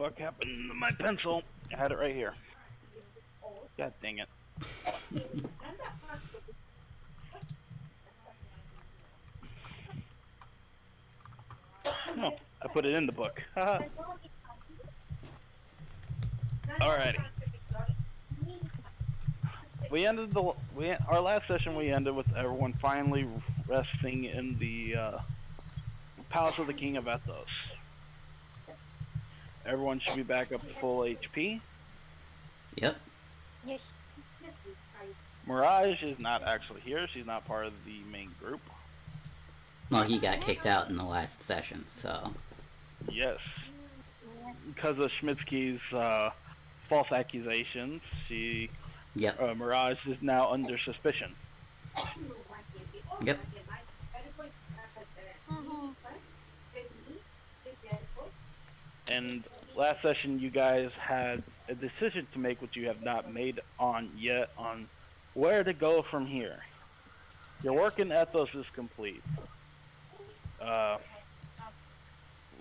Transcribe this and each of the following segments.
fuck happened to my pencil? I had it right here. God dang it. No, I put it in the book. Alrighty. Our last session we ended with everyone finally resting in the Palace of the King of Ethos. Everyone should be back up to full HP. Yep. Yes. Mirage is not actually here. She's not part of the main group. Well, he got kicked out in the last session, so... Yes. Because of Schmidtsky's false accusations, Mirage is now under suspicion. Yep. And last session you guys had a decision to make which you have not made on yet on where to go from here. Your work in Ethos is complete.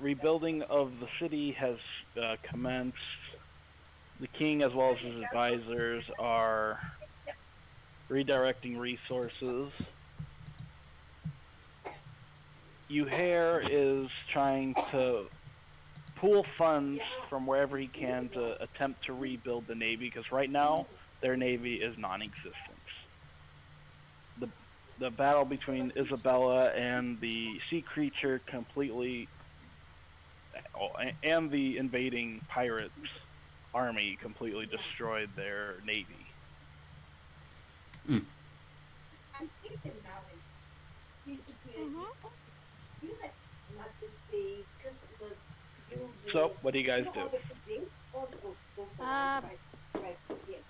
Rebuilding of the city has commenced. The king as well as his advisors are redirecting resources. Uhair is trying to pool funds from wherever he can to attempt to rebuild the navy, because right now their navy is non-existent. The battle between Isabella and the sea creature and the invading pirates army completely destroyed their navy. Mm. So, what do you guys do?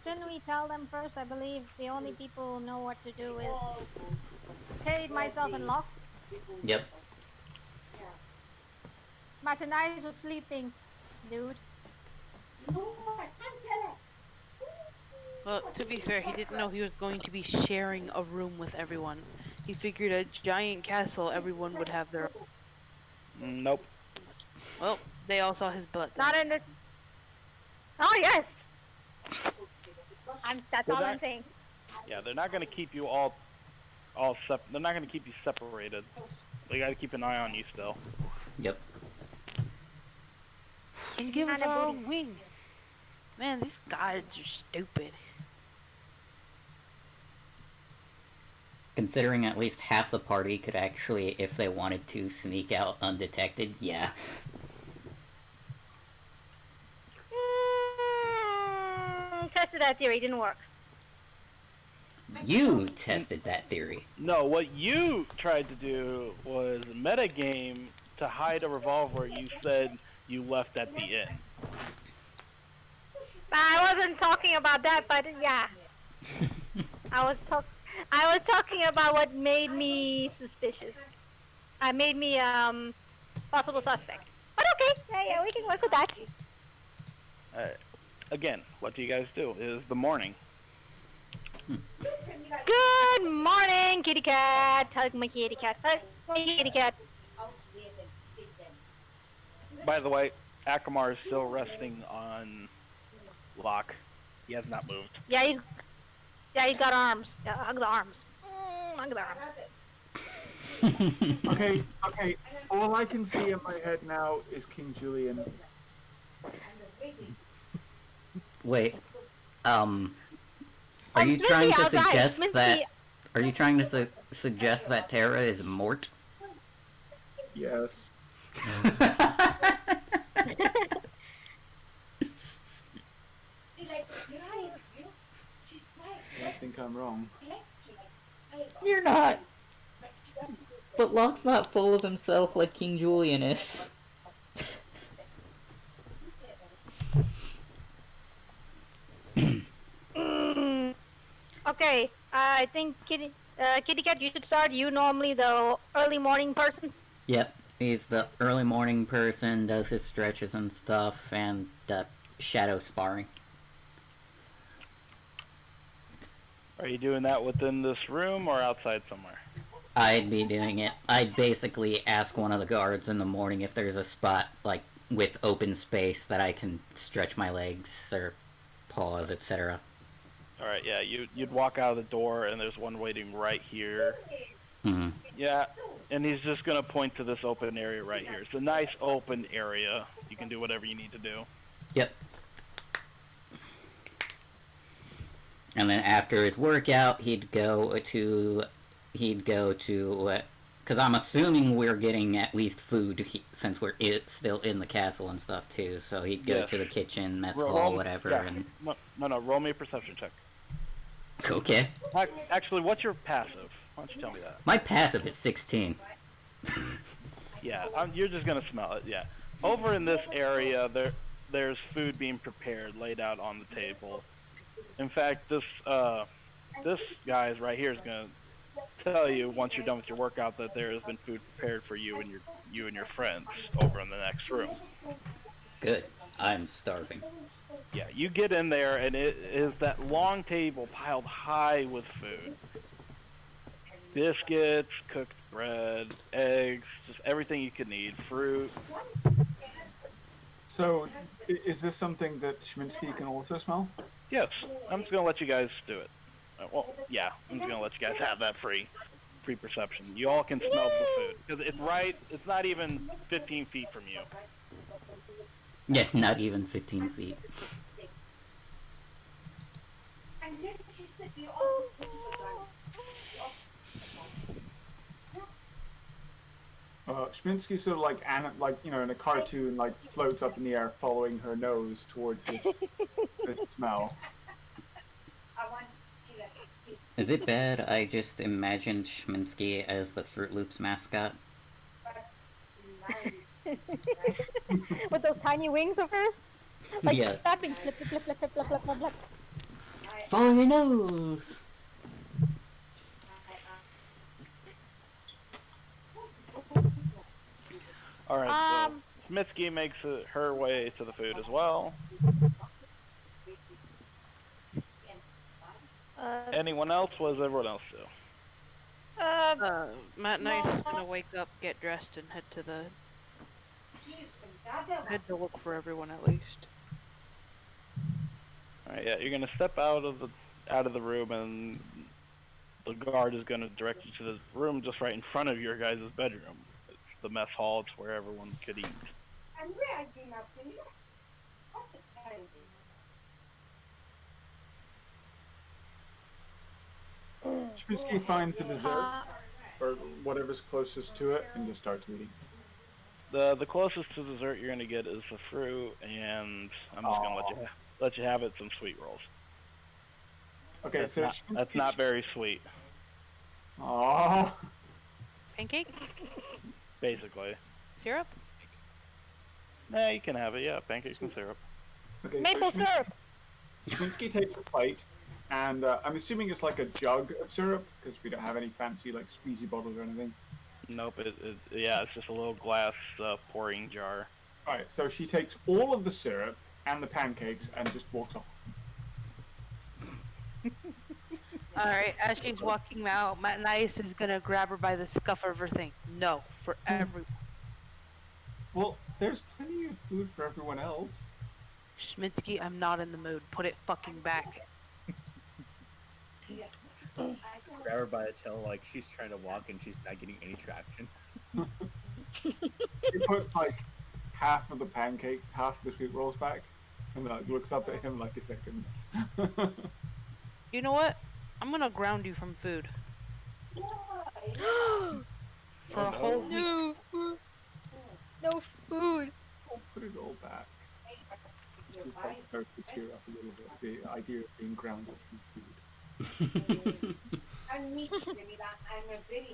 Shouldn't we tell them first? I believe the only people who know what to do is Kate, myself, and Locke. Yep. Martinez was sleeping, dude. Well, to be fair, he didn't know he was going to be sharing a room with everyone. He figured a giant castle, everyone would have their... Nope. Well, they all saw his butt then. Not in this... Oh, yes! That's all I'm saying. Yeah, they're not going to keep you they're not going to keep you separated. They got to keep an eye on you still. Yep. And give us our own wing. Man, these guards are stupid. Considering at least half the party could actually, if they wanted to, sneak out undetected, yeah. Tested that theory, didn't work. You tested that theory. No, what you tried to do was metagame to hide a revolver you said you left at the inn. I wasn't talking about that, but yeah. I was talking about what made me suspicious. Made me possible suspect. But okay, yeah, we can work with that. Again, what do you guys do? It is the morning. Good morning, kitty cat. Hug my kitty cat. Hug my kitty cat. By the way, Akamar is still resting on Locke. He has not moved. Yeah, he's got arms. Yeah, hug the arms. Hug the arms. Okay. All I can see in my head now is King Julian. Wait, are you trying to suggest that? Are you trying to suggest that Terra is Mort? Yes. I think I'm wrong. You're not. But Locke's not full of himself like King Julian is. Okay, I think Kitty Cat, you should start. You normally the early morning person. Yep, he's the early morning person, does his stretches and stuff, and shadow sparring. Are you doing that within this room or outside somewhere? I'd be doing it. I'd basically ask one of the guards in the morning if there's a spot, like, with open space that I can stretch my legs or paws, etc. Alright, yeah, you'd walk out of the door and there's one waiting right here. Hmm. Yeah, and he's just gonna point to this open area right here. It's a nice open area. You can do whatever you need to do. Yep. And then after his workout, he'd go to, because I'm assuming we're getting at least food since we're still in the castle and stuff too. So he'd go to the kitchen, mess hall, whatever. Yeah. And No, roll me a perception check. okay. Actually, what's your passive? Why don't you tell me that? My passive is 16. Yeah, you're just gonna smell it. Yeah, over in this area, there's food being prepared, laid out on the table. In fact, this guy right here is gonna tell you once you're done with your workout that there has been food prepared for you and your friends over in the next room. Good. I'm starving. Yeah, you get in there and it is that long table piled high with food. Biscuits, cooked bread, eggs, just everything you could need, fruit. So, is this something that Schminsky can also smell? Yes, I'm just gonna let you guys do it. Well, yeah, I'm just gonna let you guys have that free perception. You all can smell the food because it's not even 15 feet from you. Yeah, not even 15 feet. Schminsky sort of like in a cartoon, like floats up in the air, following her nose towards this smell. Is it bad I just imagined Schminsky as the Fruit Loops mascot? With those tiny wings of hers? Like Yes. flapping, flip, flip, flip, flip, flip, flip, flip, flip. Follow your nose! Alright, so Smitsky makes her way to the food as well. Anyone else? What does everyone else do? Matt and I are gonna wake up, get dressed, and head to look for everyone at least. Alright, yeah, you're gonna step out of the room and the guard is gonna direct you to the room just right in front of your guys' bedroom. It's the mess hall, it's where everyone could eat. Schminsky finds the dessert, or whatever's closest to it, and just starts eating. The closest to dessert you're gonna get is the fruit, and I'm just gonna let you have it some sweet rolls. Okay, That's not very sweet. Oh. Pancake? Basically. Syrup? Nah, you can have it. Yeah, pancakes and syrup. Okay, Maple syrup! Schminsky takes a plate, and I'm assuming it's like a jug of syrup, because we don't have any fancy like squeezy bottles or anything. Nope. Yeah, it's just a little glass pouring jar. Alright, so she takes all of the syrup and the pancakes and just walks off. Alright, as she's walking out, Matt Nice is gonna grab her by the scuff of her thing. No, for everyone. Well, there's plenty of food for everyone else. Schminsky, I'm not in the mood. Put it fucking back. Grab her by the tail like she's trying to walk and she's not getting any traction. He puts like half of the pancake, half of the sweet rolls back, and then looks up at him like a second. You know what? I'm gonna ground you from food. For a whole week. No food. No food. Put it all back. Just starts to tear up a little bit. The idea of being grounded from food.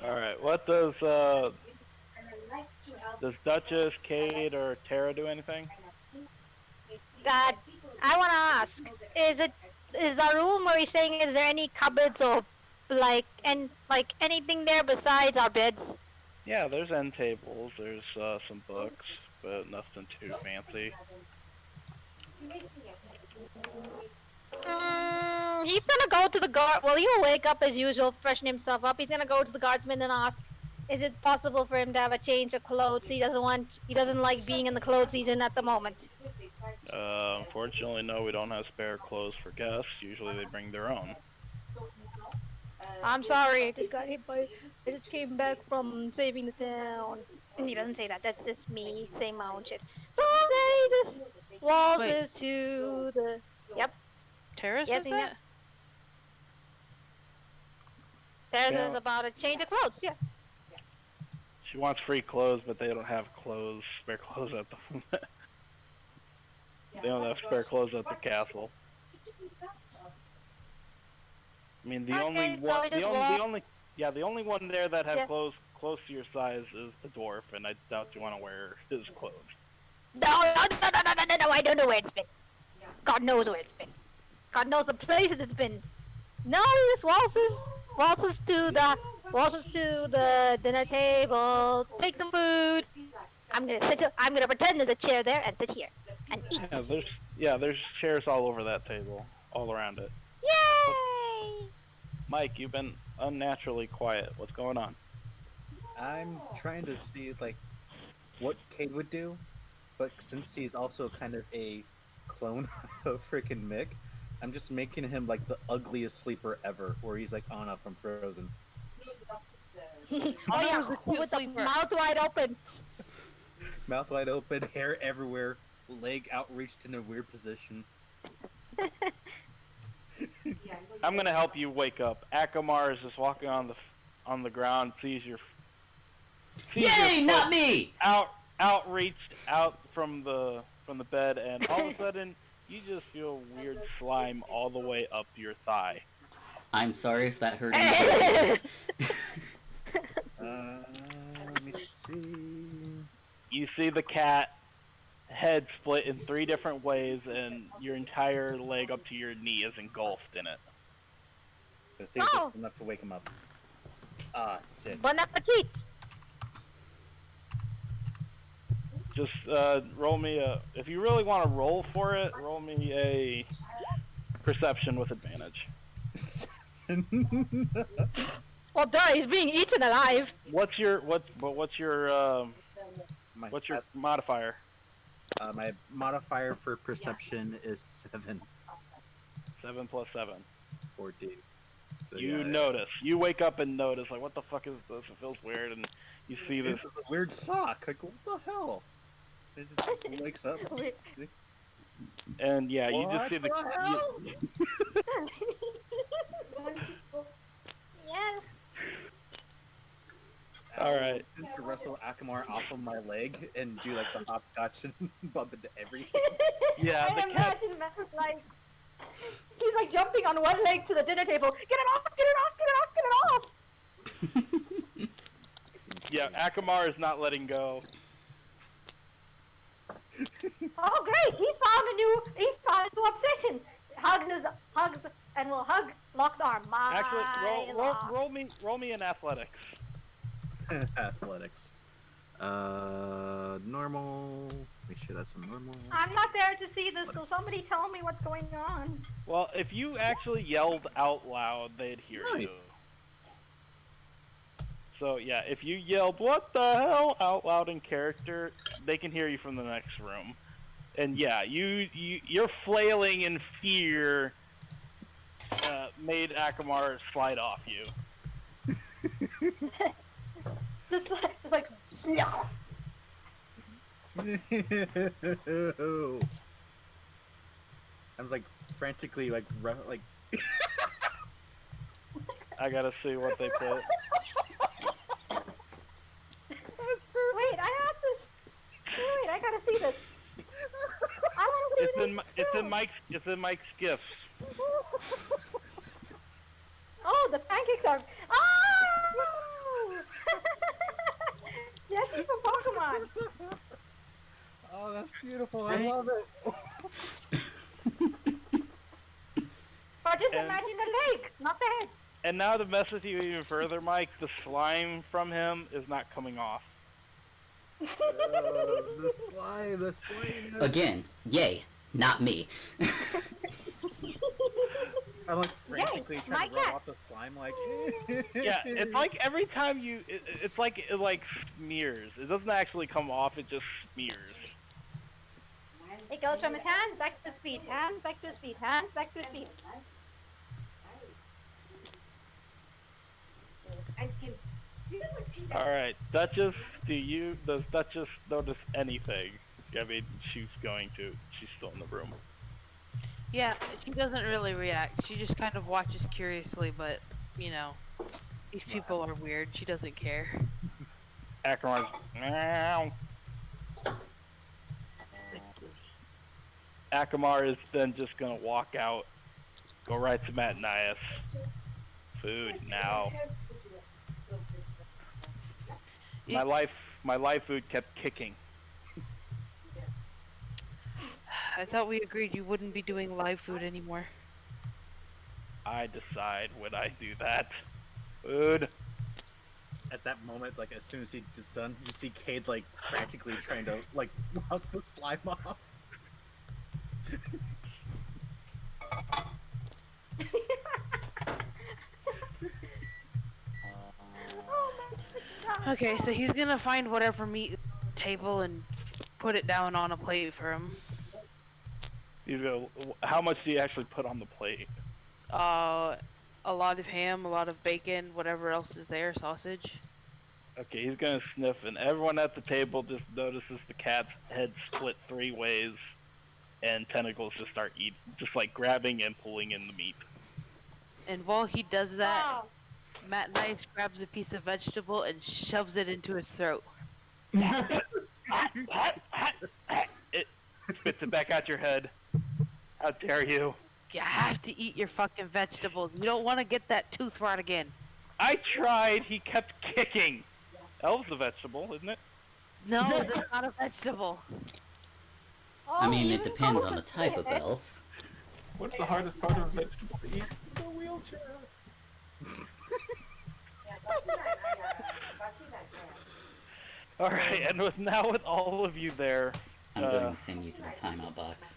Alright, what does Duchess, Kate, or Tara do anything? God, I wanna ask, is our room where he's staying, is there any cupboards or anything there besides our beds? Yeah, there's end tables, there's some books, but nothing too fancy. He's gonna go to the guard. Well, he'll wake up as usual, freshen himself up. He's gonna go to the guardsman and ask, Is it possible for him to have a change of clothes? He doesn't like being in the clothes he's in at the moment. Unfortunately, no, we don't have spare clothes for guests. Usually they bring their own. I'm sorry, I just got hit by. I just came back from saving the town. He doesn't say that. That's just me saying my own shit. So they just waltzes to the. Yep. Terrace Yes, is Nina. that? There's Yeah. is about a change of clothes. Yeah. She wants free clothes, but they don't have spare clothes at the They don't have spare clothes at the castle. I mean, the Okay, only so one, we just the walk- only, yeah, the only one there that has Yeah. clothes close to your size is the dwarf, and I doubt you want to wear his clothes. No, I don't know where it's been. God knows where it's been. God knows the places it's been. No, he just waltzes to the dinner table, take some food. I'm gonna pretend there's a chair there and sit here and eat. There's chairs all over that table, all around it. Yay! Mike, you've been unnaturally quiet. What's going on? I'm trying to see like what Kate would do, but since he's also kind of a clone of freaking Mick, I'm just making him like the ugliest sleeper ever, where he's like Anna from Frozen. Oh Anna yeah, was a cute with the sleeper. mouth wide open. Mouth wide open, hair everywhere, leg outreached in a weird position. I'm gonna help you wake up. Akamar is just walking on the ground, sees your Yay, not me! outreached out from the bed, and all of a sudden you just feel weird slime all the way up your thigh. I'm sorry if that hurt anybody. Let me see. You see the cat head split in 3 different ways, and your entire leg up to your knee is engulfed in it. Let's see if this is enough to wake him up. Ah, shit. Bon appetit. Just roll me if you really want to roll for it, roll me a perception with advantage. Well, duh, he's being eaten alive. What's your My modifier? my modifier for perception is 7. 7 plus 7. 14. So, You yeah, notice. You wake up and notice, like, what the fuck is this? It feels weird, and you see this. This is a weird sock. Like, what the hell? It just wakes up. And yeah, you just What see the. the hell? Yes. Alright. To wrestle Akamar off of my leg and do like the hopscotch and bump into everything. Yeah, I the cat. imagine like he's like jumping on one leg to the dinner table. Get it off! Get it off! Get it off! Get it off! Yeah, Akamar is not letting go. Oh great! He found a new obsession. Hugs and will hug Locke's arm. Actually, roll me an athletics. Athletics. Normal. Make sure that's a normal. I'm not there to see this, so somebody tell me what's going on. Well, if you actually yelled out loud, they'd hear you. So yeah, if you yelled "What the hell" out loud in character, they can hear you from the next room. And yeah, you're flailing in fear. Made Akamar slide off you. Just like I was like frantically like I gotta see what they put. Wait, I gotta see this. I wanna see this. It's in Mike's gifts. Oh, the pancakes are. Oh! Jesse from Pokemon. Oh, that's beautiful. I love it. Or just imagine the leg, not the head. And now to mess with you even further, Mike, the slime from him is not coming off. The slime. Again, yay, not me. I'm like frantically my trying to rub cat. off the slime, like. Yeah, it's like every time you, it's like it like smears. It doesn't actually come off. It just smears. It goes from his hands back to his feet, hands back to his feet, hands back to his feet. All right, Duchess. Does Duchess notice anything? I mean, she's going to. She's still in the room. Yeah, she doesn't really react. She just kind of watches curiously, but, you know, these people are weird. She doesn't care. Akamar's meow. Akamar is then just gonna walk out, go right to Matanias. Food now. My life food kept kicking. I thought we agreed you wouldn't be doing live food anymore. I decide when I do that. Food. At that moment, like as soon as it's done, you see Cade like frantically trying to like knock the slime off. Okay, so he's gonna find whatever meat table and put it down on a plate for him. You go. How much do you actually put on the plate? A lot of ham, a lot of bacon, whatever else is there, sausage. Okay, he's gonna sniff, and everyone at the table just notices the cat's head split 3 ways, and tentacles just start just like grabbing and pulling in the meat. And while he does that, Oh, Matt Nice grabs a piece of vegetable and shoves it into his throat. It spits it back out your head. How dare you? You have to eat your fucking vegetables. You don't want to get that tooth rot again. I tried. He kept kicking. Elf's a vegetable, isn't it? No, that's not a vegetable. I mean, you it depends on the both type of did. elf. What's the hardest part of a vegetable to eat? The wheelchair. All right, and with all of you there, I'm going to send you to the timeout box.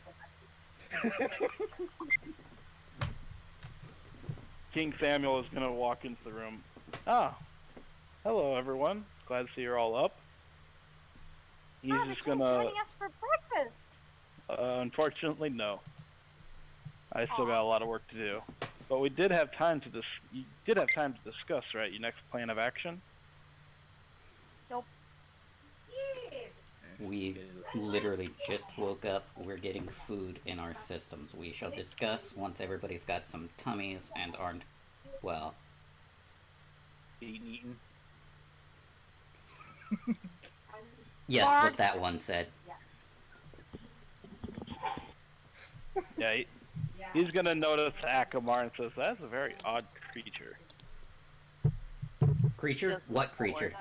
King Samuel is gonna walk into the room. Ah, hello everyone. Glad to see you're all up. He's Oh, the just king's gonna. joining us for breakfast. Unfortunately, no. I still got a lot of work to do. But we did have time to You did have time to discuss, right? Your next plan of action. Nope. We literally just woke up. We're getting food in our systems. We shall discuss once everybody's got some tummies and aren't, well... Eaten. Yes, Lord. what that one said. Yeah, he's gonna notice Akamar and says, "That's a very odd creature." Creature? What creature?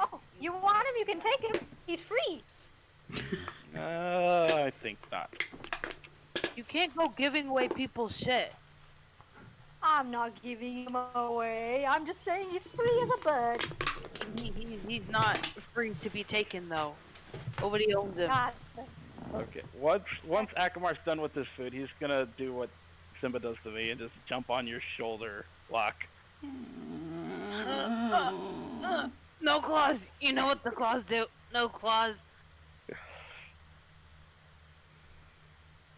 Oh, you want him? You can take him. He's free. I think not. You can't go giving away people's shit. I'm not giving him away. I'm just saying he's free as a bird. He's not free to be taken though. Nobody owns him. God. Okay. Once Akamar's done with his food, he's gonna do what Simba does to me and just jump on your shoulder, lock. No claws. You know what the claws do. No claws.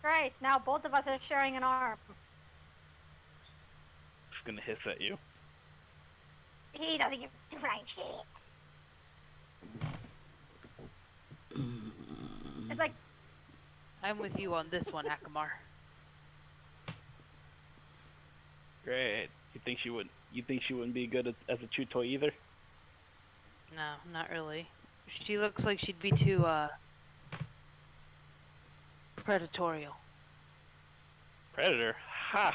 Great. Now both of us are sharing an arm. Just gonna hiss at you. He doesn't give two flying shits. It's like, I'm with you on this one, Akamar. Great. You think she wouldn't be good as a chew toy either? No, not really. She looks like she'd be too predatorial. Predator? Ha!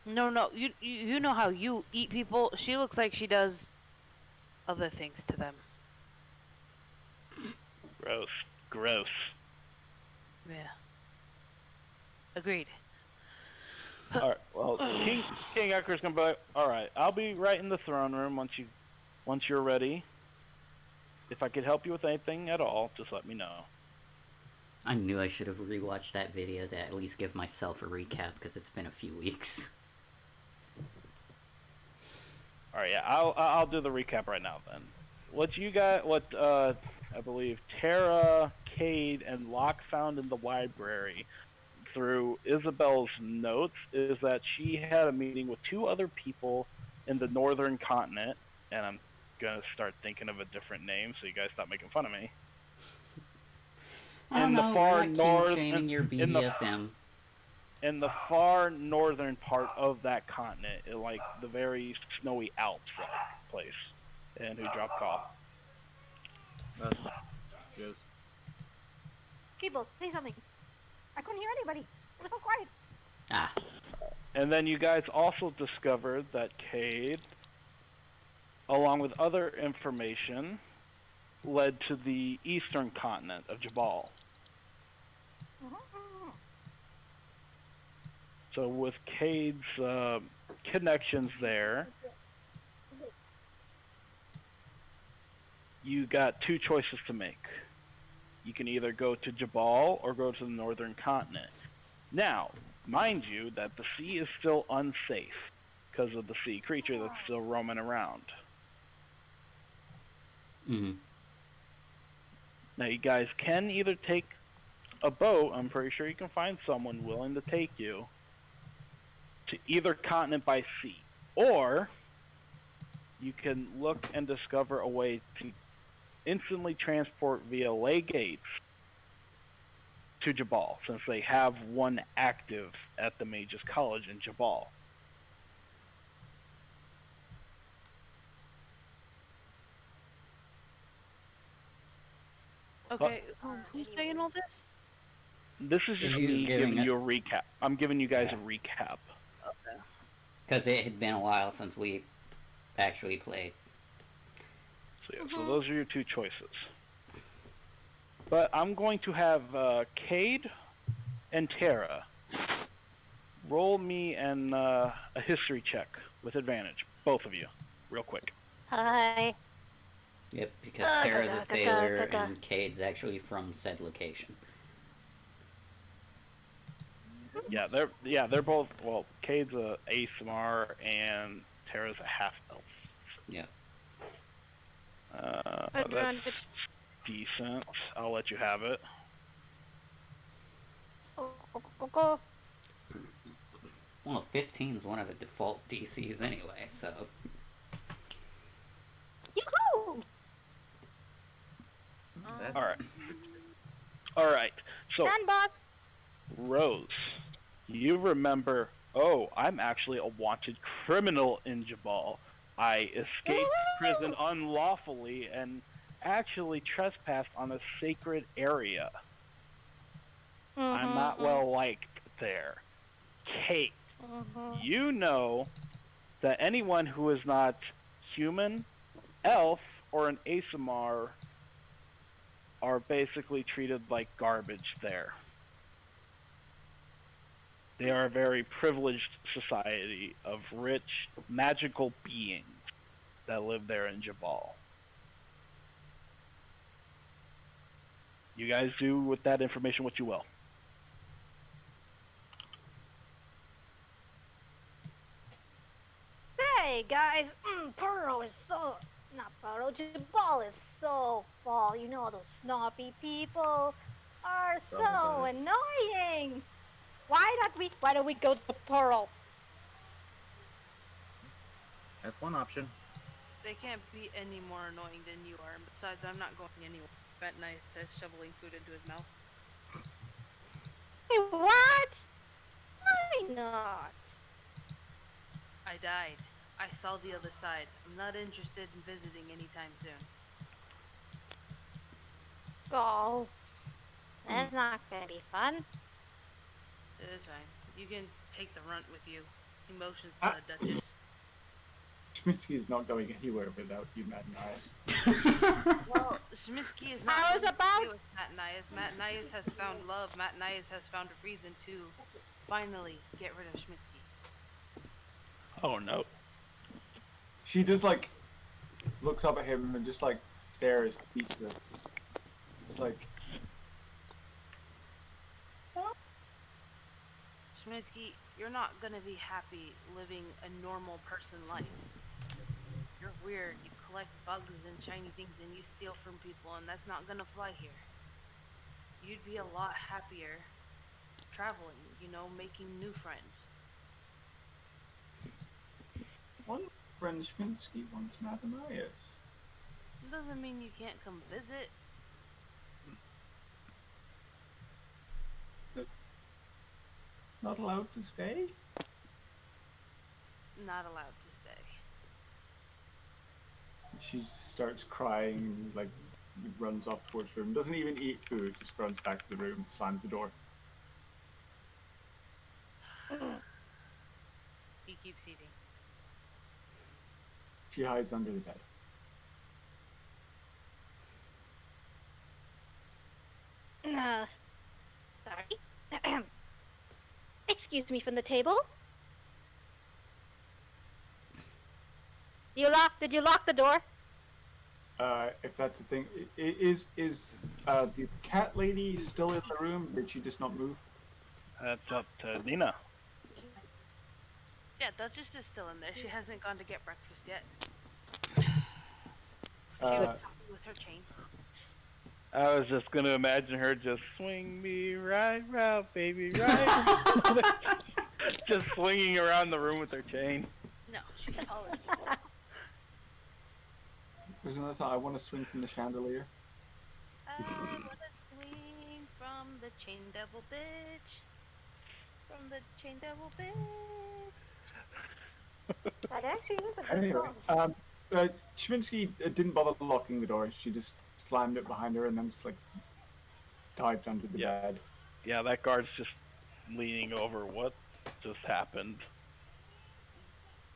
No, you know how you eat people? She looks like she does other things to them. Gross. Yeah. Agreed. Alright, well, King Eker's gonna be like, alright, I'll be right in the throne room once you're ready. If I could help you with anything at all, just let me know. I knew I should have rewatched that video to at least give myself a recap because it's been a few weeks. All right, yeah, I'll do the recap right now then. What you got? What I believe Tara, Cade, and Locke found in the library through Isabel's notes is that she had a meeting with 2 other people in the northern continent, and I'm gonna start thinking of a different name so you guys stop making fun of me. I don't know, we're not kink shaming your BDSM. In the far northern part of that continent, in like the very snowy Alps place. And who dropped call? Yes. People, say something. I couldn't hear anybody. It was so quiet. Ah. And then you guys also discovered that Cade, along with other information, led to the eastern continent of Jabal. So with Cade's connections there, you got 2 choices to make. You can either go to Jabal or go to the northern continent. Now, mind you that the sea is still unsafe because of the sea creature that's still roaming around. Mm-hmm. Now you guys can either take a boat, I'm pretty sure you can find someone willing to take you to either continent by sea, or you can look and discover a way to instantly transport via lay gates to Jabal, since they have one active at the Mages College in Jabal. Okay, who's saying all this? This is just He's me giving giving you a recap. I'm giving you guys a recap. Okay. Because it had been a while since we actually played. So, yeah, so those are your 2 choices. But I'm going to have Cade and Tara roll me a history check with advantage, both of you, real quick. Hi. Yep, because Tara's a sailor and Cade's actually from said location. Yeah, they're both. Well, Cade's a ASMR and Tara's a half elf. Yep. That's decent. I'll let you have it. Go. Well, 15 is one of the default DCs anyway, so. Yoo-hoo! All right. So, Done, boss. Rose, you remember? Oh, I'm actually a wanted criminal in Jabal. I escaped prison unlawfully and actually trespassed on a sacred area. I'm not well liked there. Kate, you know that anyone who is not human, elf, or an ASMR are basically treated like garbage there. They are a very privileged society of rich, magical beings that live there in Jabal. You guys do with that information what you will. Say, guys, Burrow is so... Not Burrow, Jabal is so fall. You know, those snobby people are so annoying. Why don't we go to Pearl? That's one option. They can't be any more annoying than you are. And besides, I'm not going anywhere. That night says shoveling food into his mouth. Hey, what? Why not? I died. I saw the other side. I'm not interested in visiting anytime soon. Oh, that's not gonna be fun. It is fine. You can take the runt with you. Emotions to the Duchess. Schmitzky is not going anywhere without you, Mad Nias. Well, Schmitzky is not I was about... with Matt Nias. Matt Nias has found love. Matt Nias has found a reason to finally get rid of Schmitzky. Oh no. She just like looks up at him and just like stares speechless. It's like Schmidsky, you're not gonna be happy living a normal person life. You're weird. You collect bugs and shiny things and you steal from people, and that's not gonna fly here. You'd be a lot happier traveling, making new friends. One friend Schminsky wants Mathanias. It doesn't mean you can't come visit. Not allowed to stay? Not allowed to stay. She starts crying, like, runs off towards her room. Doesn't even eat food, just runs back to the room, slams the door. He keeps eating. She hides under the bed. Sorry. Excuse me from the table. Did you lock the door? If that's a thing, is the cat lady still in the room? Did she just not move? That's up to Nina. Yeah, Duchess is still in there. She hasn't gone to get breakfast yet. She Uh, was talking with her chain. I was just gonna imagine her just swing me right round, baby, right. Just swinging around the room with her chain. No, she's taller. Isn't that I want to swing from the chandelier? I wanna swing from the chain devil bitch. From the chain devil bitch. That actually is a good Anyway, song. Schminsky didn't bother locking the door. She just slammed it behind her and then just like dived under the Yeah. bed. Yeah, that guard's just leaning over. What just happened?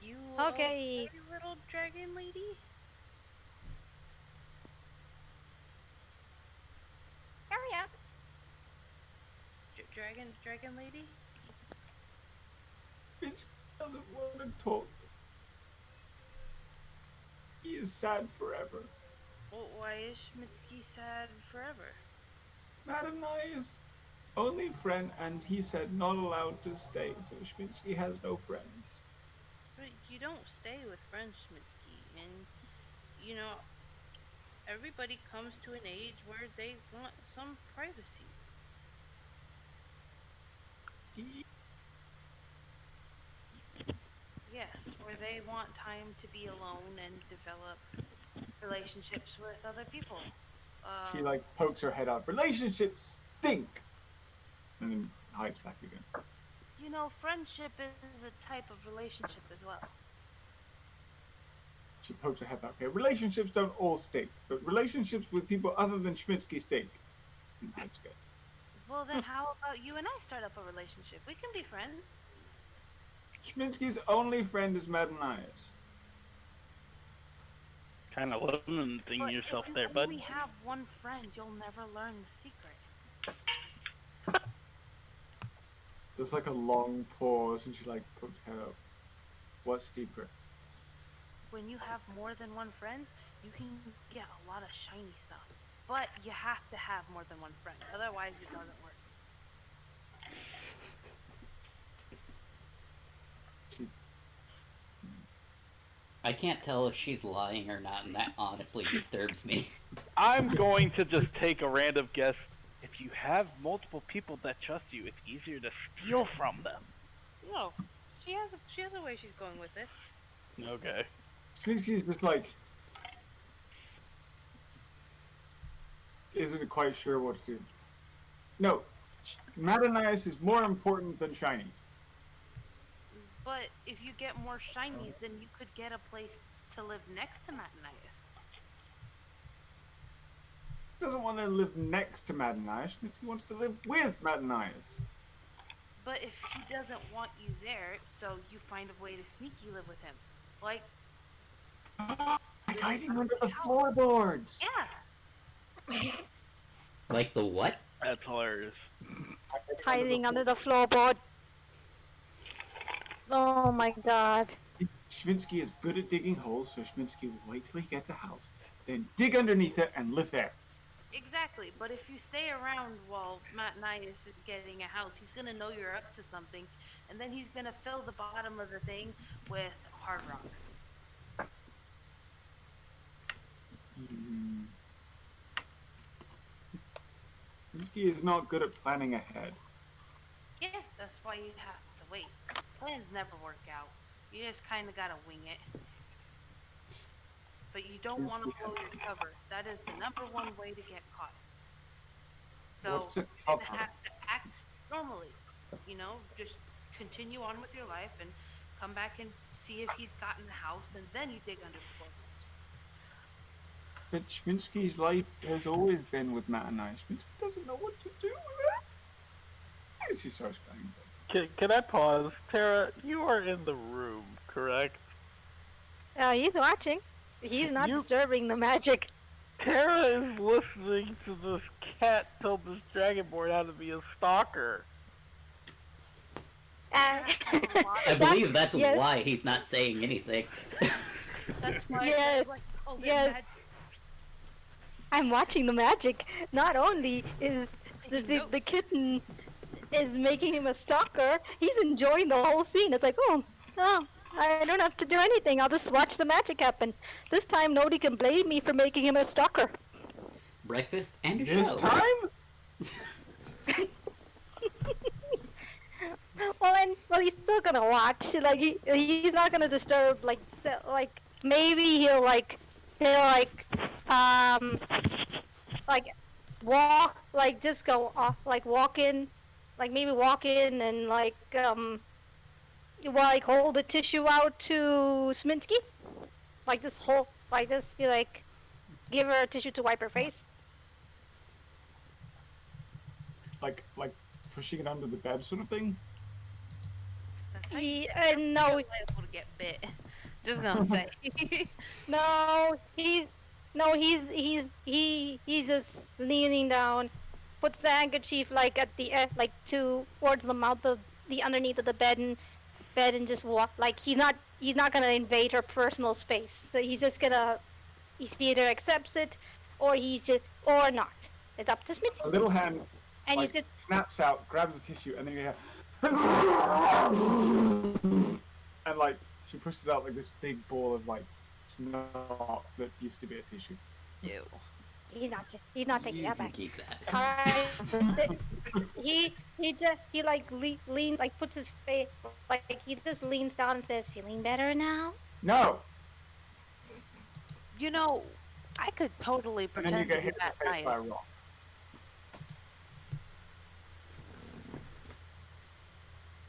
You Okay. pretty little dragon lady? Hurry up. Dragon lady? Schminsky doesn't want to talk. He is sad forever. Well, why is Schmidsky sad forever? Madam Nye's only friend, and he said not allowed to stay, so Schminsky has no friends. But you don't stay with friends, Schmidsky, and everybody comes to an age where they want some privacy. Yes, where they want time to be alone and develop relationships with other people. She like pokes her head out. Relationships stink, and then hides back again. Friendship is a type of relationship as well. She pokes her head back. Okay, relationships don't all stink, but relationships with people other than Schminsky stink. And that's good. Well, then how about you and I start up a relationship? We can be friends. Schminsky's only friend is Madam Nye's. Kind of limiting But yourself if there, you bud. only have one friend, you'll never learn the secret. There's like a long pause, and she like pokes her head up. What secret? When you have more than one friend, you can get a lot of shiny stuff. But you have to have more than one friend, otherwise it doesn't work. She, I can't tell if she's lying or not, and that honestly disturbs me. I'm going to just take a random guess. If you have multiple people that trust you, it's easier to steal from them. No, she has a way she's going with this. Okay. Schminsky's just like isn't quite sure what to do. No, Madam Nye's is more important than shinies. But if you get more shinies, then you could get a place to live next to Matanias. Doesn't want to live next to Madam Nye. Schminsky wants to live with Madam Nye's. But if he doesn't want you there, so you find a way to sneaky live with him. Like, Like hiding under the floorboards. yeah. Like the what? That's hilarious. Hiding under the floorboard. Oh my god. Schminsky is good at digging holes, so Schminsky will wait till he gets a house, then dig underneath it and live there. Exactly, but if you stay around while Matnias is getting a house, he's gonna know you're up to something, and then he's gonna fill the bottom of the thing with hard rock. Hmm. Minsky is not good at planning ahead. Yeah, that's why you have to wait. Plans never work out. You just kind of gotta wing it. But you don't want to Minsky has blow your cover. That is the number one way to get caught. So What's a you're gonna cover? have to act normally. Just continue on with your life and come back and see if he's gotten the house, and then you dig under the floorboards. But Minsky's life has always been with Matt and I. Minsky doesn't know what to do with it. She starts crying. Can I pause? Tara, you are in the room, correct? He's watching. He's not You- disturbing the magic. Tara is listening to this cat tell this dragonborn how to be a stalker. I believe that's yes. why he's not saying anything. That's why Yes, it's like, oh, they're yes. mad. I'm watching the magic. Not only is Taking the notes. kitten is making him a stalker, he's enjoying the whole scene. It's like, oh, I don't have to do anything. I'll just watch the magic happen. This time, nobody can blame me for making him a stalker. Breakfast and a This show. time? Well, he's still gonna watch. Like he's not gonna disturb. Maybe he'll like like walk, like just go off, like walk in, like maybe walk in and hold the tissue out to Sminsky, just be like, give her a tissue to wipe her face. Like pushing it under the bed sort of thing? That's how He you're no, liable to get bit. Just gonna say. he's just leaning down, puts the handkerchief like at the towards the mouth of the underneath of the bed and just walk, like he's not gonna invade her personal space. So he's either accepts it or or not. It's up to A Smithy. little hand And like, he's just snaps out, grabs the tissue, and then you hear and like she pushes out like this big ball of like snot that used to be a tissue. Ew. he's not taking You that can back. keep that. Alright. He like leans, like puts his face, like he just leans down and says, "Feeling better now?" No! I could totally And then you pretend get to be hit in Matt the face by a Nias. rock.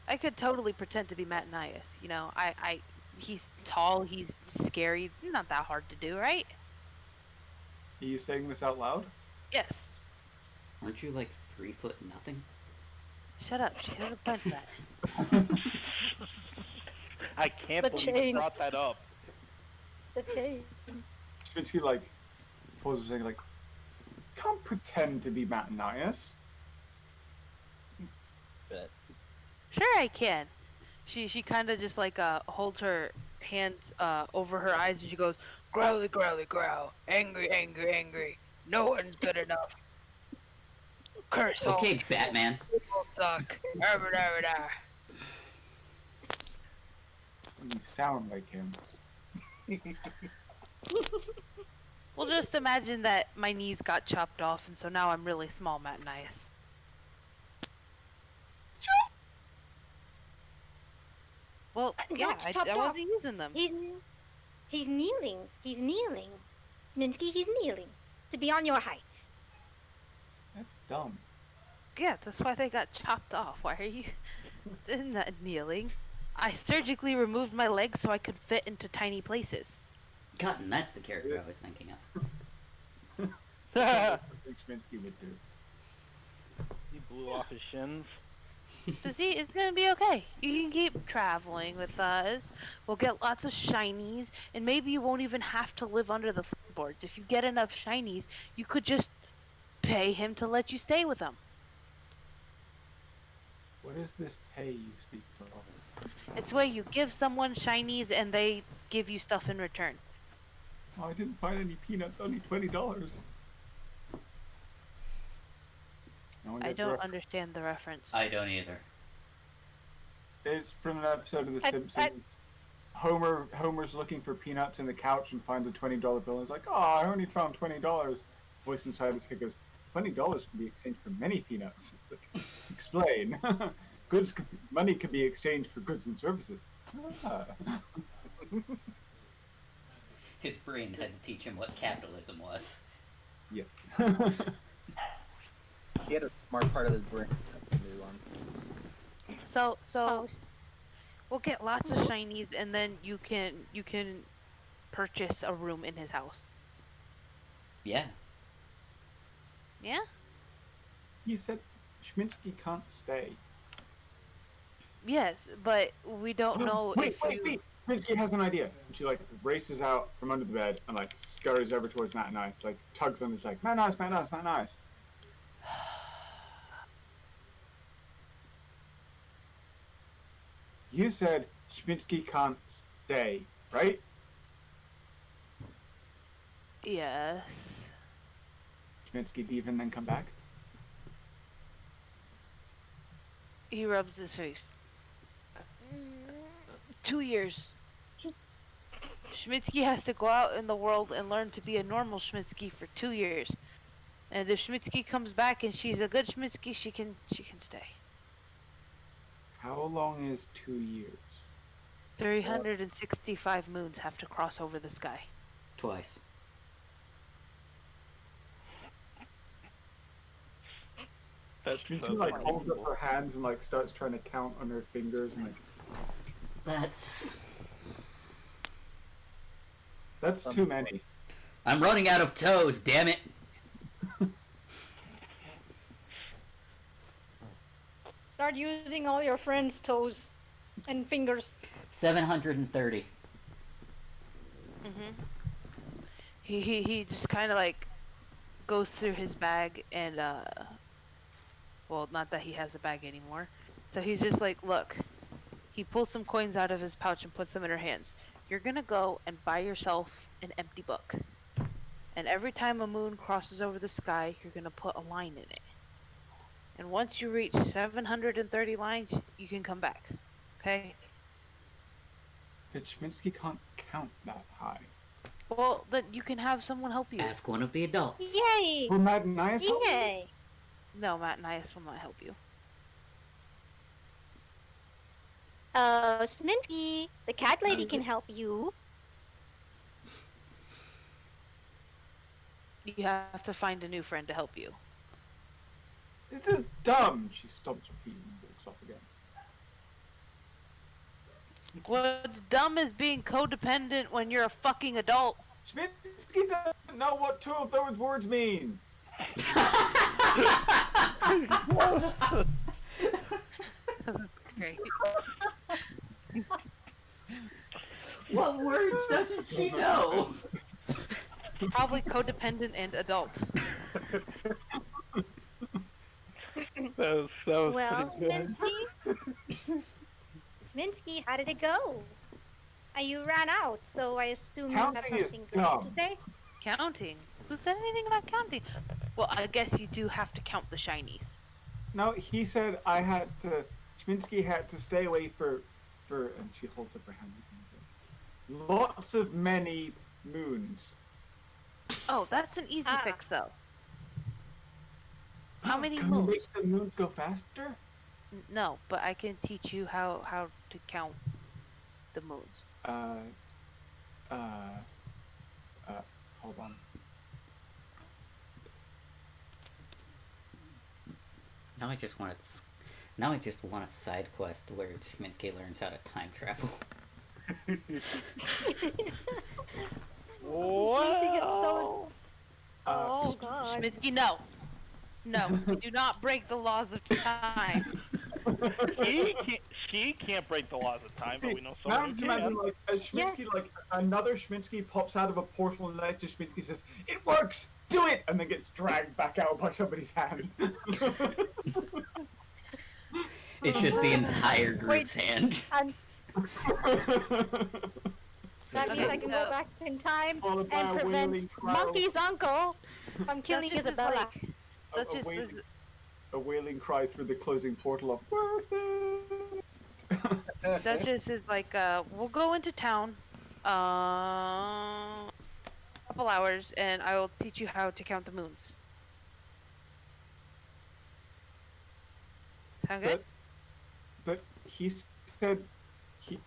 I could totally pretend to be Matt Nias. He's tall, he's scary. Not that hard to do, right? Are you saying this out loud? Yes. Aren't you like 3 foot nothing? Shut up. She doesn't plan for that. I can't The believe chain. you brought that up. The chain. Smitty like pauses for a second, like, can't pretend to be Matt and Nias. Sure, I can. She kind of just holds her hands over her eyes and she goes, growly, growly, growl, angry, angry, angry. No one's good enough. Curse all Okay, Batman. people suck. Arr, arr, arr. You sound like him. Well, just imagine that my knees got chopped off, and so now I'm really small, Matt Nias. Well, yeah, Not I chopped off. wasn't using them. He's kneeling. He's kneeling. Sminsky, he's kneeling to be on your height. That's dumb. Yeah, that's why they got chopped off. Why are you not kneeling? I surgically removed my legs so I could fit into tiny places. Cotton, that's the character I was thinking of. I think Sminsky would do. He blew off his shins. So see, it's gonna be okay. You can keep traveling with us. We'll get lots of shinies, and maybe you won't even have to live under the floorboards. If you get enough shinies, you could just pay him to let you stay with him. What is this pay you speak of? It's where you give someone shinies and they give you stuff in return. Oh, I didn't find any peanuts, only $20. No one I gets don't rough. understand the reference. I don't either. It's from an episode of The Simpsons. Homer's looking for peanuts in the couch and finds a $20 bill. He's like, "Oh, I only found $20." Voice inside his head goes, $20 can be exchanged for many peanuts. It's like, explain. Money can be exchanged for goods and services. Ah. His brain had to teach him what capitalism was. Yes. He had a smart part of his brain. That's the nuance. So Oh, we'll get lots of shinies, and then you can purchase a room in his house. Yeah. Yeah. You said Schminsky can't stay. Yes, but we don't know Wait. Schminsky has an idea. And she like races out from under the bed and like scurries over towards Matt and Ice, like tugs on his leg. Matt and Ice. You said Schminsky can't stay, right? Yes. Schminsky leave and then come back? He rubs his face. 2 years. Schminsky has to go out in the world and learn to be a normal Schminsky for 2 years. And if Schminsky comes back and she's a good Schminsky, she can stay. How long is 2 years? 365 moons have to cross over the sky. Twice. That's Schminsky like holds up her hands and like starts trying to count on her fingers and like that's too many. I'm running out of toes, damn it! start using all your friends' toes and fingers. 730. He just kind of like goes through his bag and well, not that he has a bag anymore. So he's just like, look. He pulls some coins out of his pouch and puts them in her hands. You're gonna go and buy yourself an empty book. And every time a moon crosses over the sky, you're gonna put a line in it. And once you reach 730 lines, you can come back. Okay? But Schminsky can't count that high. Well, then you can have someone help you. Ask one of the adults. Yay! Will Matt and Ice help me? Yay! No, Matt and Ias will not help you. Sminsky, the cat lady can help you. You have to find a new friend to help you. This is dumb. She stomps her feet and walks off again. What's dumb is being codependent when you're a fucking adult. Schminsky doesn't know what two of those words mean. Great. What words doesn't she know? Probably codependent and adult. That was Well, pretty good. Sminsky? Sminsky, how did it go? You ran out, so I assume you have Counting is something great dumb. to say? Counting? Who said anything about counting? Well, I guess you do have to count the shinies. No, he said Schminsky had to stay away for, and she holds up her hand. Lots of many moons. Oh, that's an easy fix, though. How many Can moons? we make the moons go faster? No, but I can teach you how to count the moons. Hold on. Now I just want a side quest where Schminsky learns how to time travel. Sminsky gets so... Uh, Oh, God. Schminsky, no. No, we do not break the laws of time. She can't break the laws of time, but we know now someone just who imagine can. like a Schminsky, Yes. like another Schminsky pops out of a portal and next to Schminsky says, "It works, do it," and then gets dragged back out by somebody's hand. It's just the entire group's hand. And that means Okay, I can so- go back in time Followed by and a prevent wailing crowd. Monkey's uncle from killing That's just Isabella. That's A just wailing- A a wailing cry through the closing portal of worth it. Duchess is like, we'll go into town, a couple hours, and I will teach you how to count the moons. Sound good? But he said he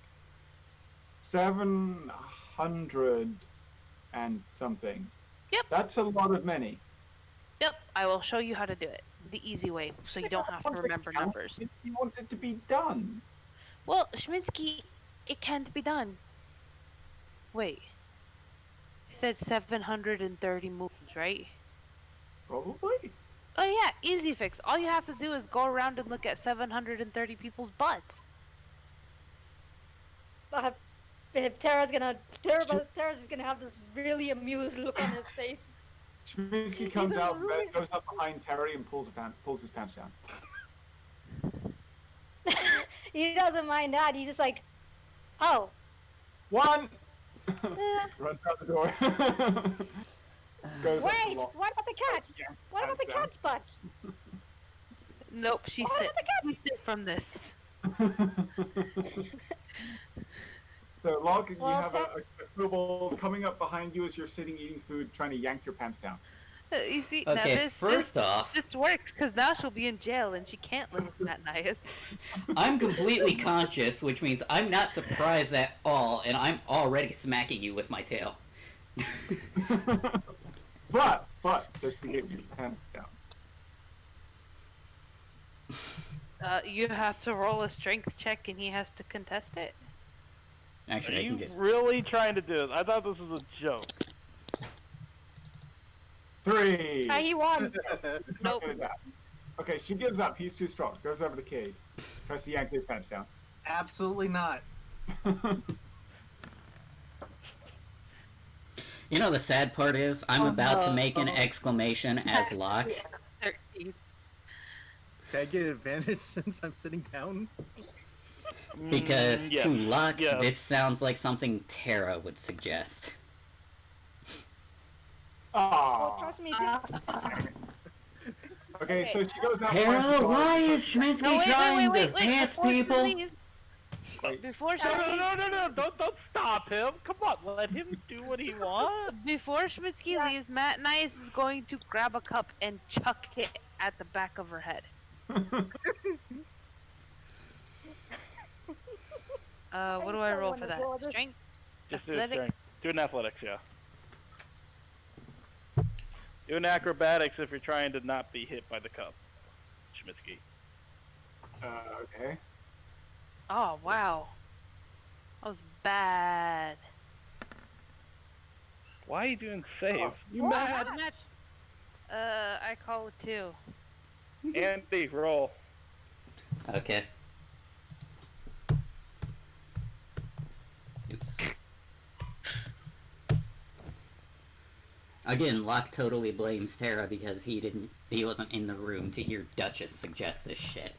700 and something. Yep. That's a lot of many. Yep, I will show you how to do it. The easy way, so you don't have to remember numbers. He wants it to be done. Well, Schmidsky, it can't be done. Wait. You said 730 moons, right? Probably. Oh yeah, easy fix. All you have to do is go around and look at 730 people's butts. Tara's gonna have this really amused look on his face. Schmidsky comes out, goes up behind Terry and pulls his pants down. He doesn't mind that. He's just like, oh. One! Runs out the door. Goes Wait, up what about the cat? What about the cat's butt? Nope, she What said. about the cat? We sit from this. So, Locke, you Well, have a kobold coming up behind you as you're sitting eating food, trying to yank your pants down. You see, Okay, now first off, this works because now she'll be in jail and she can't live with Matt Nias. I'm completely conscious, which means I'm not surprised at all, and I'm already smacking you with my tail. But, just to get your pants down. You have to roll a strength check and he has to contest it. Actually, Are I can you just... really trying to do this? I thought this was a joke. 3! He won. Nope. Okay, she gives up. He's too strong. Goes over to Cade. Tries to yank his pants down. Absolutely not. You know, the sad part is, I'm about to make an exclamation as Locke. 13. Can I get advantage since I'm sitting down? Because yes. to Locke, Yes. this sounds like something Tara would suggest. Well, Aww. trust me too. Okay, so she goes out. Tara, why is Schmidsky No, trying wait, to pants before she people? leaves- Before she No, leaves, don't stop him. Come on, let him do what he wants. before Schmidsky leaves, Matt Nias is going to grab a cup and chuck it at the back of her head. What do I roll for that? Strength? Just do Athletics? strength. Do an athletics, yeah. Do an acrobatics if you're trying to not be hit by the cup. Schmidsky. Okay. Oh, wow. That was bad. Why are you doing save? You What? mad? Match. I call it 2. Andy, roll. Okay. Oops. Again, Locke totally blames Tara because he wasn't in the room to hear Duchess suggest this shit.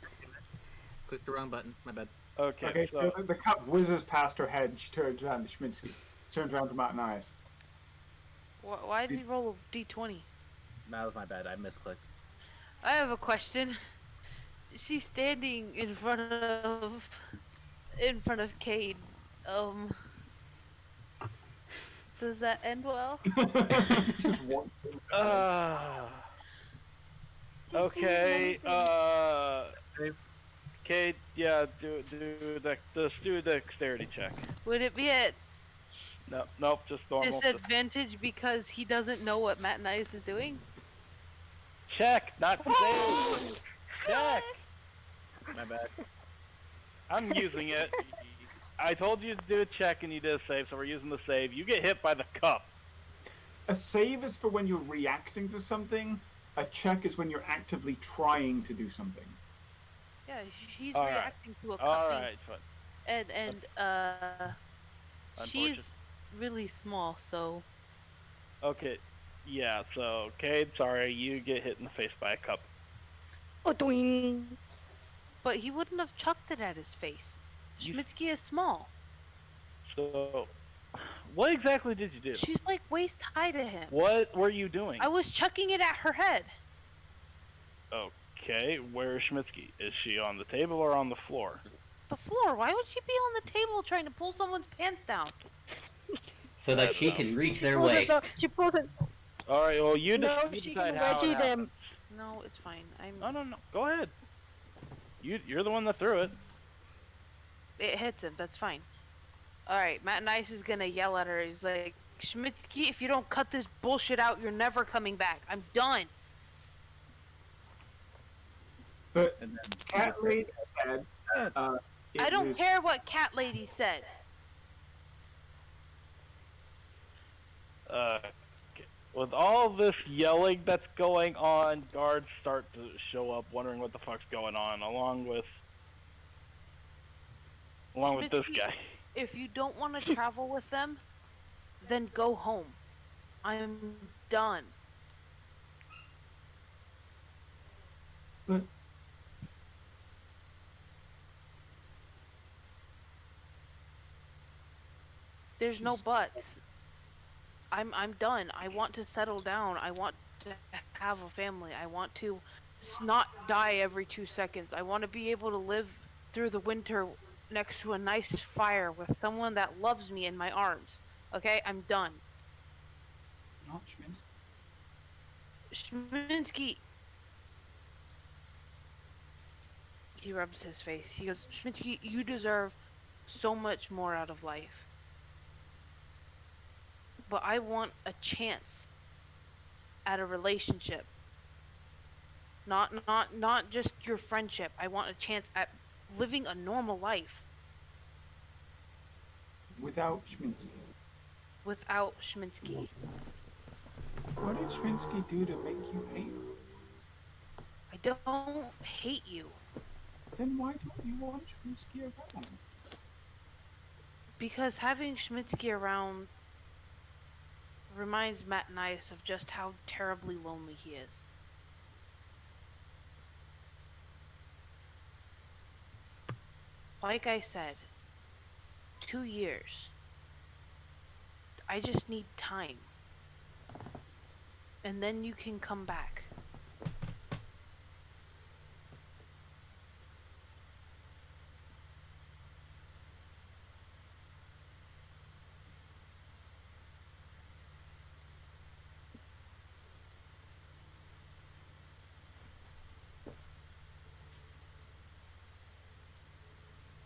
Clicked the wrong button. My bad. Okay, So the cup whizzes past her head. She turns around to Schmidsky. She turns around to Matt and Eyes. Why did he roll a d20? That was my bad. I misclicked. I have a question. She's standing in front of Cade. Does that end well? Just one thing. Okay, Kate, yeah, do a dexterity check. Would it be at Nope, just normal. disadvantage because he doesn't know what Matt Nice is doing? Check, not save. Check. My bad. I'm using it. I told you to do a check and you did a save, so we're using the save. You get hit by the cup. A save is for when you're reacting to something. A check is when you're actively trying to do something. Yeah, he's All right. reacting to a cup. Alright, fine. And she's Unfortunate. really small, so Okay, yeah, so, Cade, sorry, you get hit in the face by a cup. Oh, doing. but he wouldn't have chucked it at his face. You- Schmidsky is small. So, what exactly did you do? She's like waist high to him. What were you doing? I was chucking it at her head. Okay. Okay, where is Schmitsky? Is she on the table or on the floor? The floor. Why would she be on the table trying to pull someone's pants down? So I that don't she know. can reach She their pulls it. waist. She pulls it. All right, well, you No, you she decide can how it wedgie them. happens. No, it's fine. No. Go ahead. You're the one that threw it. It hits him. That's fine. All right, Matt Nice is gonna yell at her. He's like, Schmitsky, if you don't cut this bullshit out, you're never coming back. I'm done. But And then Cat Lady said, I don't was- care what Cat Lady said. Okay. With all this yelling that's going on, guards start to show up, wondering what the fuck's going on, along with this Schmitsky, guy. if you don't want to travel with them, then go home. I'm done. But There's no buts. I'm done. I want to settle down. I want to have a family. I want to not die every 2 seconds. I want to be able to live through the winter next to a nice fire with someone that loves me in my arms. Okay, I'm done. not Schmitz. Schminsky. He rubs his face. He goes, Schminsky, you deserve so much more out of life. But I want a chance at a relationship. Not just your friendship. I want a chance at living a normal life Without Schminsky. without Schminsky. What did Schminsky do to make you hate her? I don't hate you Then why don't you want Schminsky around? because having Schminsky around reminds Matt Nice of just how terribly lonely he is. Like I said, 2 years. I just need time. And then you can come back.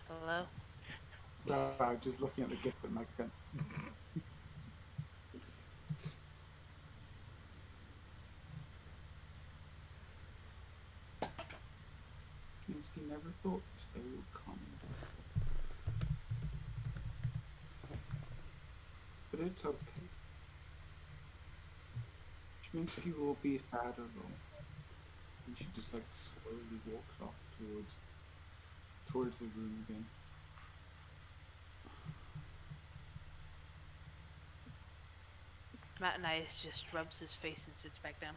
Hello? Wow, just looking at the gift that Mike sent. Schminsky never thought this day would come. But it's okay. Schminsky will be sad alone. And she just like slowly walks off towards the room again. Matt Nice just rubs his face and sits back down.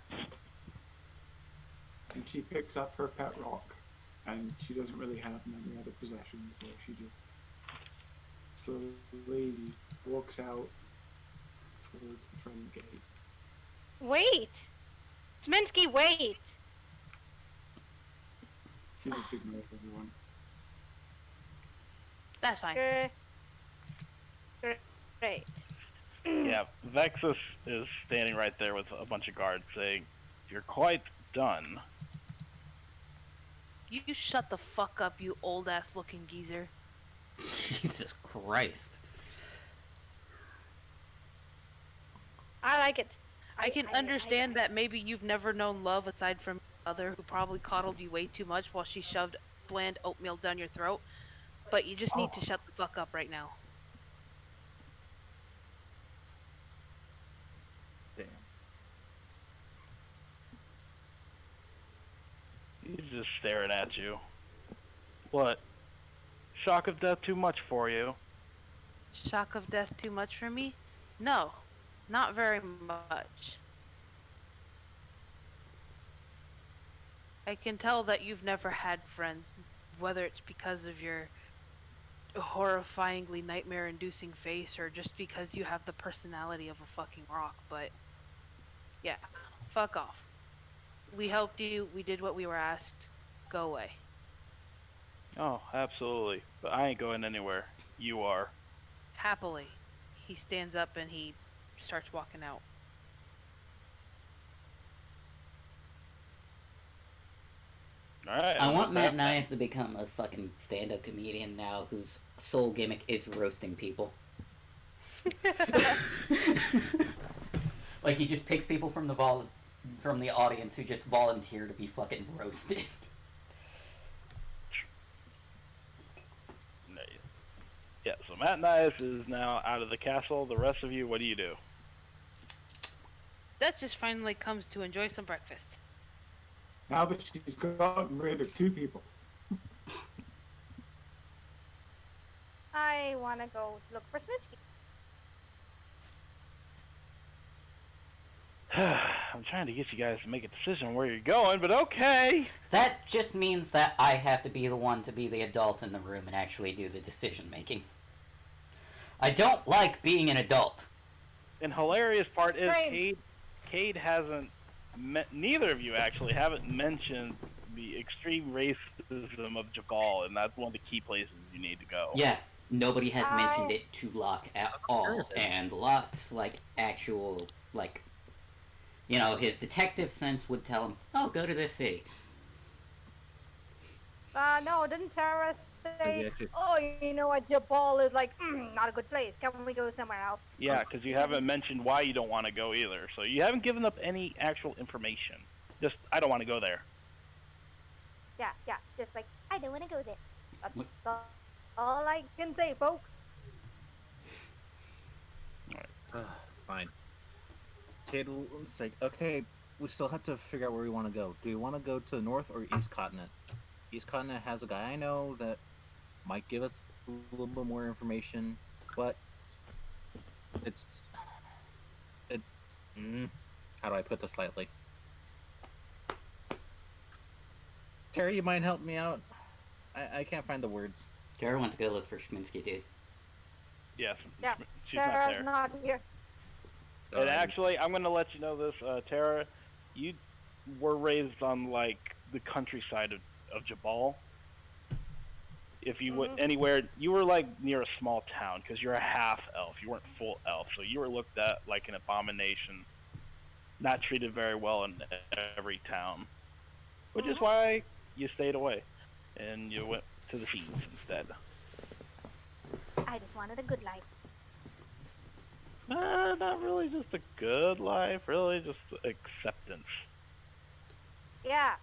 And she picks up her pet rock. And she doesn't really have many other possessions, so she just slowly walks out towards the front gate. Wait! Sminsky, wait! She just ignores everyone. That's fine. Great. Yeah, Vexus is standing right there with a bunch of guards saying, "You're quite done." You shut the fuck up, you old ass looking geezer. Jesus Christ. I like it. I can understand that maybe you've never known love aside from your mother who probably coddled you way too much while she shoved bland oatmeal down your throat, but you just need to shut the fuck up right now. damn. He's just staring at you. What? Shock of death too much for you? Shock of death too much for me? No, not very much. I can tell that you've never had friends, whether it's because of your horrifyingly nightmare-inducing face or just because you have the personality of a fucking rock, but yeah, fuck off. We helped you. We did what we were asked. Go away. Oh, absolutely. But I ain't going anywhere. You are. Happily. He stands up and he starts walking out. Alright. I want Matt Nice to become a fucking stand-up comedian now whose sole gimmick is roasting people. Like he just picks people from the audience who just volunteer to be fucking roasted. Yeah, so Matt Nice is now out of the castle. The rest of you, what do you do? Duchess finally comes to enjoy some breakfast. Now that she's gotten rid of 2 people. I want to go look for Sminsky. I'm trying to get you guys to make a decision on where you're going, but okay. That just means that I have to be the one to be the adult in the room and actually do the decision making. I don't like being an adult. And hilarious part is Same. Cade hasn't neither of you actually haven't mentioned the extreme racism of Jagal, and that's one of the key places you need to go. Yeah, nobody has mentioned it to Locke at all, and Locke's like actual like, you know, his detective sense would tell him, "Oh, go to this city." No, didn't Tara say, Yeah, she's- oh, you know what, Jabal is like, not a good place. Can we go somewhere else? Yeah, because you haven't mentioned why you don't want to go either, so you haven't given up any actual information. Just, I don't want to go there. Yeah, just like, I don't want to go there. That's all I can say, folks. Fine. Kid was like, okay, we still have to figure out where we want to go. Do we want to go to the North or East Continent? East Continent has a guy I know that might give us a little bit more information, but how do I put this lightly? Terry, you might help me out. I can't find the words. Tara went to go look for Schminsky, dude. Yes, Yeah, she's not Tara's there. not here. And actually, I'm going to let you know this, Tara. You were raised on, like, the countryside of Jabal. If you went anywhere, you were, like, near a small town, because you're a half-elf. You weren't full elf, so you were looked at like an abomination. Not treated very well in every town. Which is why you stayed away. And you went to the seas instead. I just wanted a good life. Not really just a good life, really just acceptance. Yeah,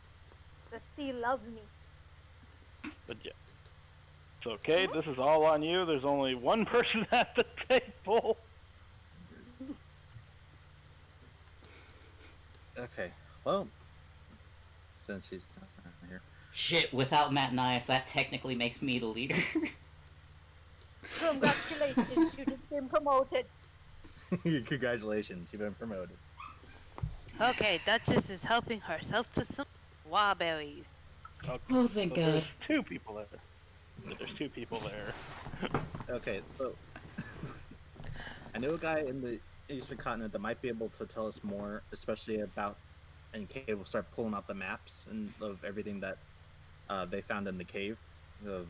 the steel loves me. But yeah. It's okay, this is all on you. There's only one person at the table. Okay, well, since he's not here. Shit, without Matt Nias, that technically makes me the leader. Congratulations, you just been promoted. Congratulations, you've been promoted. Okay, Duchess is helping herself to some strawberries. Okay. Oh, thank So God. There's 2 people there. There's 2 people there. Okay, so I know a guy in the Eastern Continent that might be able to tell us more, especially about, and Cave will start pulling out the maps and of everything that they found in the cave, of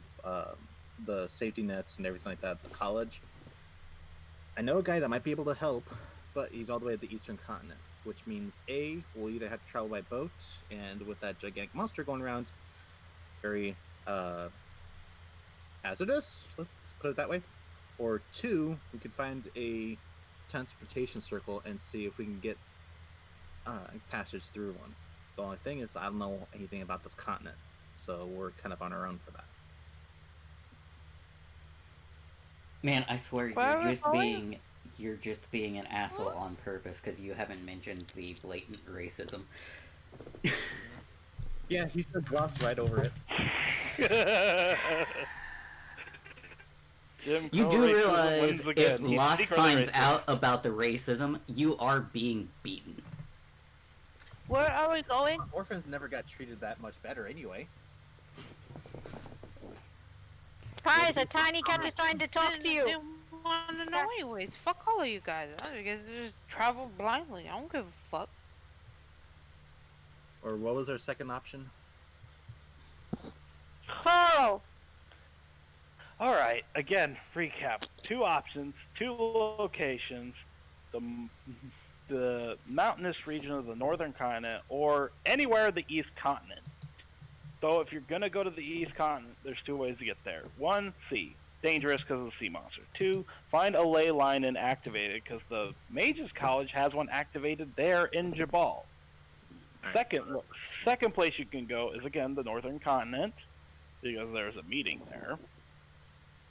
the safety nets and everything like that at the college. I know a guy that might be able to help, but he's all the way at the Eastern Continent, which means A, we'll either have to travel by boat, and with that gigantic monster going around, very hazardous, let's put it that way. Or 2, we could find a transportation circle and see if we can get passage through one. The only thing is, I don't know anything about this continent, so we're kind of on our own for that. Man, I swear Where are we going? you're just being an asshole on purpose because you haven't mentioned the blatant racism. Yeah, he just glossed right over it. Jim You Crow do racism realize wins if again. He's Locke secretly finds racist. out about the racism, you are being beaten. Where are we going? Orphans never got treated that much better anyway. Guys, a tiny cat is trying to talk to you. Didn't want to know anyways. Fuck all of you guys. You guys just travel blindly. I don't give a fuck. Or what was our second option? Oh, Alright, again, recap. 2 options, 2 locations, the mountainous region of the northern continent, or anywhere in the east continent. So if you're gonna go to the east continent, there's 2 ways to get there. 1, sea. Dangerous because of the sea monster. 2, find a ley line and activate it because the Mages College has one activated there in Jabal. Second place you can go is, again, the northern continent, because there's a meeting there.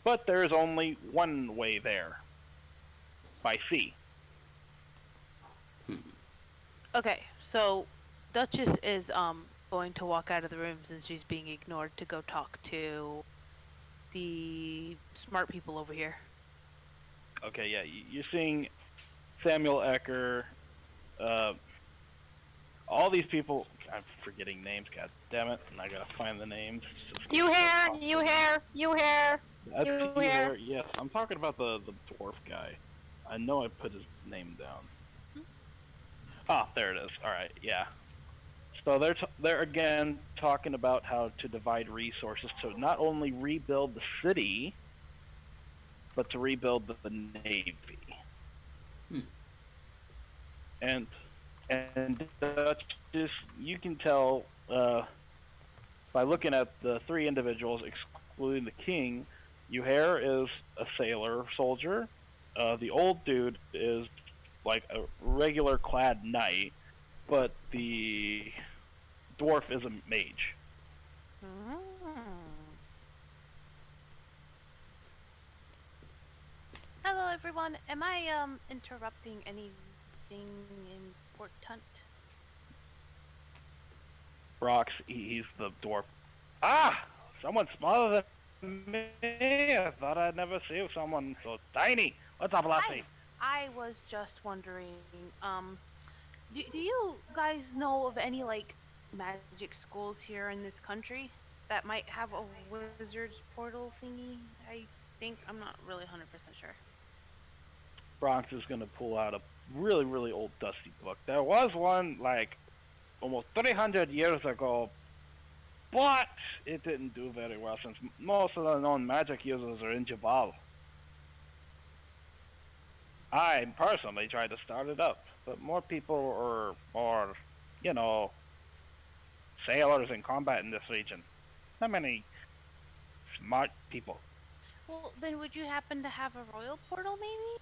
But there's only one way there, by sea. Okay, so Duchess is going to walk out of the room since she's being ignored to go talk to the smart people over here. Okay, yeah, you're seeing Samuel Ecker, all these people. I'm forgetting names, god damn it, and I gotta find the names. you here, you here, you here. That's You you here? there, yes. I'm talking about the dwarf guy. I know I put his name down. Ah, there it is. Alright, yeah. So they're again talking about how to divide resources to not only rebuild the city, but to rebuild the navy. And just you can tell by looking at the 3 individuals, excluding the king. Uhair is a sailor soldier. The old dude is like a regular clad knight, but the dwarf is a mage. Hello, everyone. Am I interrupting anything important? Brox, he's the dwarf. Ah! Someone smaller than me! I thought I'd never see someone so tiny. What's up, Lassie? I was just wondering, do you guys know of any, like, magic schools here in this country that might have a wizard's portal thingy? I think, I'm not really 100% sure. Bronx is gonna pull out a really, really old dusty book. There was one, like, almost 300 years ago, but it didn't do very well since most of the known magic users are in Jabal. I personally tried to start it up, but more people are, you know, sailors in combat in this region. Not many smart people. Well, then would you happen to have a royal portal, maybe?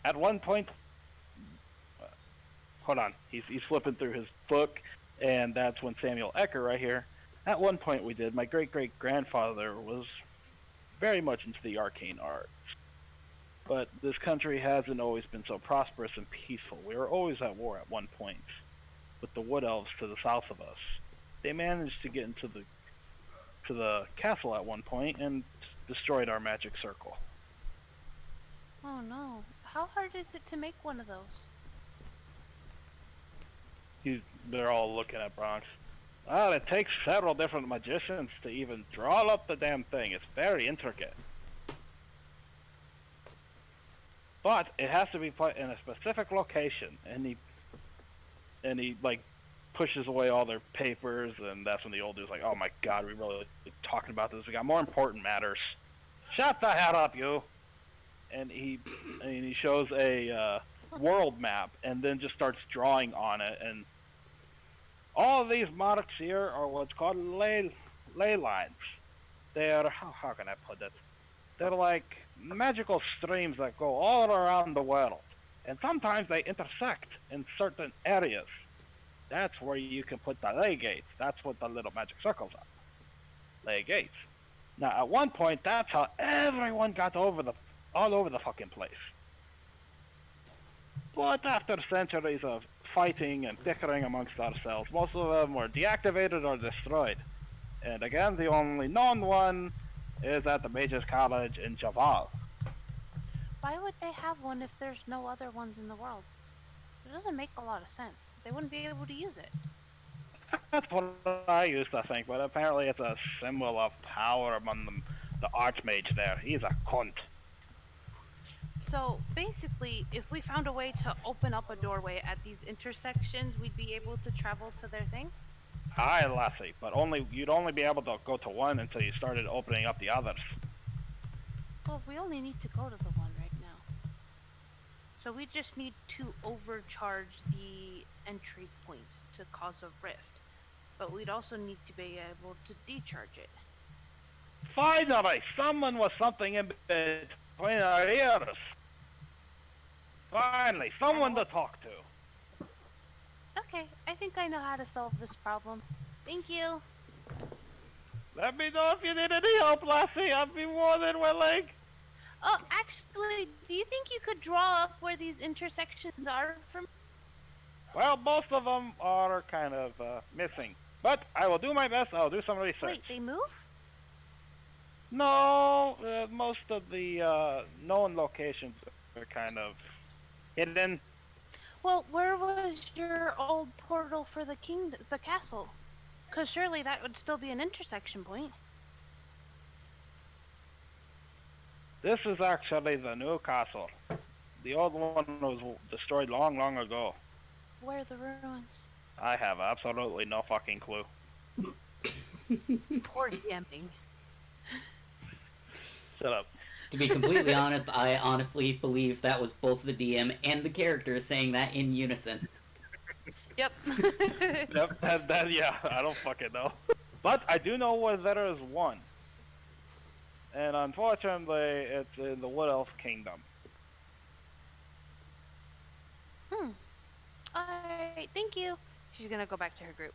At one point, hold on, he's flipping through his book, and that's when Samuel Ecker right here. At one point we did. My great-great-grandfather was very much into the arcane arts. But this country hasn't always been so prosperous and peaceful. We were always at war at one point with the Wood Elves to the south of us. They managed to get into the castle at one point and destroyed our magic circle. Oh no. How hard is it to make one of those? They're all looking at Bronx. Well, it takes several different magicians to even draw up the damn thing. It's very intricate. But it has to be put in a specific location, and he like pushes away all their papers, and that's when the old dude's like, "Oh my God, we really talking about this? We got more important matters. Shut the hell up, you!" And he shows a world map, and then just starts drawing on it, and all of these marks here are what's called ley lines. They're how can I put it? They're like magical streams that go all around the world, and sometimes they intersect in certain areas. That's where you can put the ley gates. That's what the little magic circles are. Ley gates. Now, at one point, that's how everyone got all over the fucking place. But after centuries of fighting and bickering amongst ourselves, most of them were deactivated or destroyed. And again, the only known one is at the Mages College in Jabal. Why would they have one if there's no other ones in the world? It doesn't make a lot of sense. They wouldn't be able to use it. That's what I used to think, but apparently it's a symbol of power among the Archmage there. He's a cunt. So basically, if we found a way to open up a doorway at these intersections, we'd be able to travel to their thing? Aye, lassie, but you'd only be able to go to one until you started opening up the others. Well, we only need to go to the one right now. So we just need to overcharge the entry point to cause a rift. But we'd also need to be able to decharge it. Finally, someone with something in between our ears. Finally, someone to talk to. Okay, I think I know how to solve this problem. Thank you. Let me know if you need any help, lassie. I'd be more than willing. Oh, actually, do you think you could draw up where these intersections are for me? Well, most of them are kind of missing. But I will do my best. I'll do some research. Wait, they move? No, most of the known locations are kind of hidden. Well, where was your old portal for the castle? Because surely that would still be an intersection point. This is actually the new castle. The old one was destroyed long, long ago. Where are the ruins? I have absolutely no fucking clue. Poor DMing. Shut up. To be completely honest, I honestly believe that was both the DM and the character saying that in unison. Yep. Yep, yeah, I don't fucking know. But I do know where there is one. And unfortunately, it's in the Wood Elf Kingdom. Alright, thank you. She's gonna go back to her group.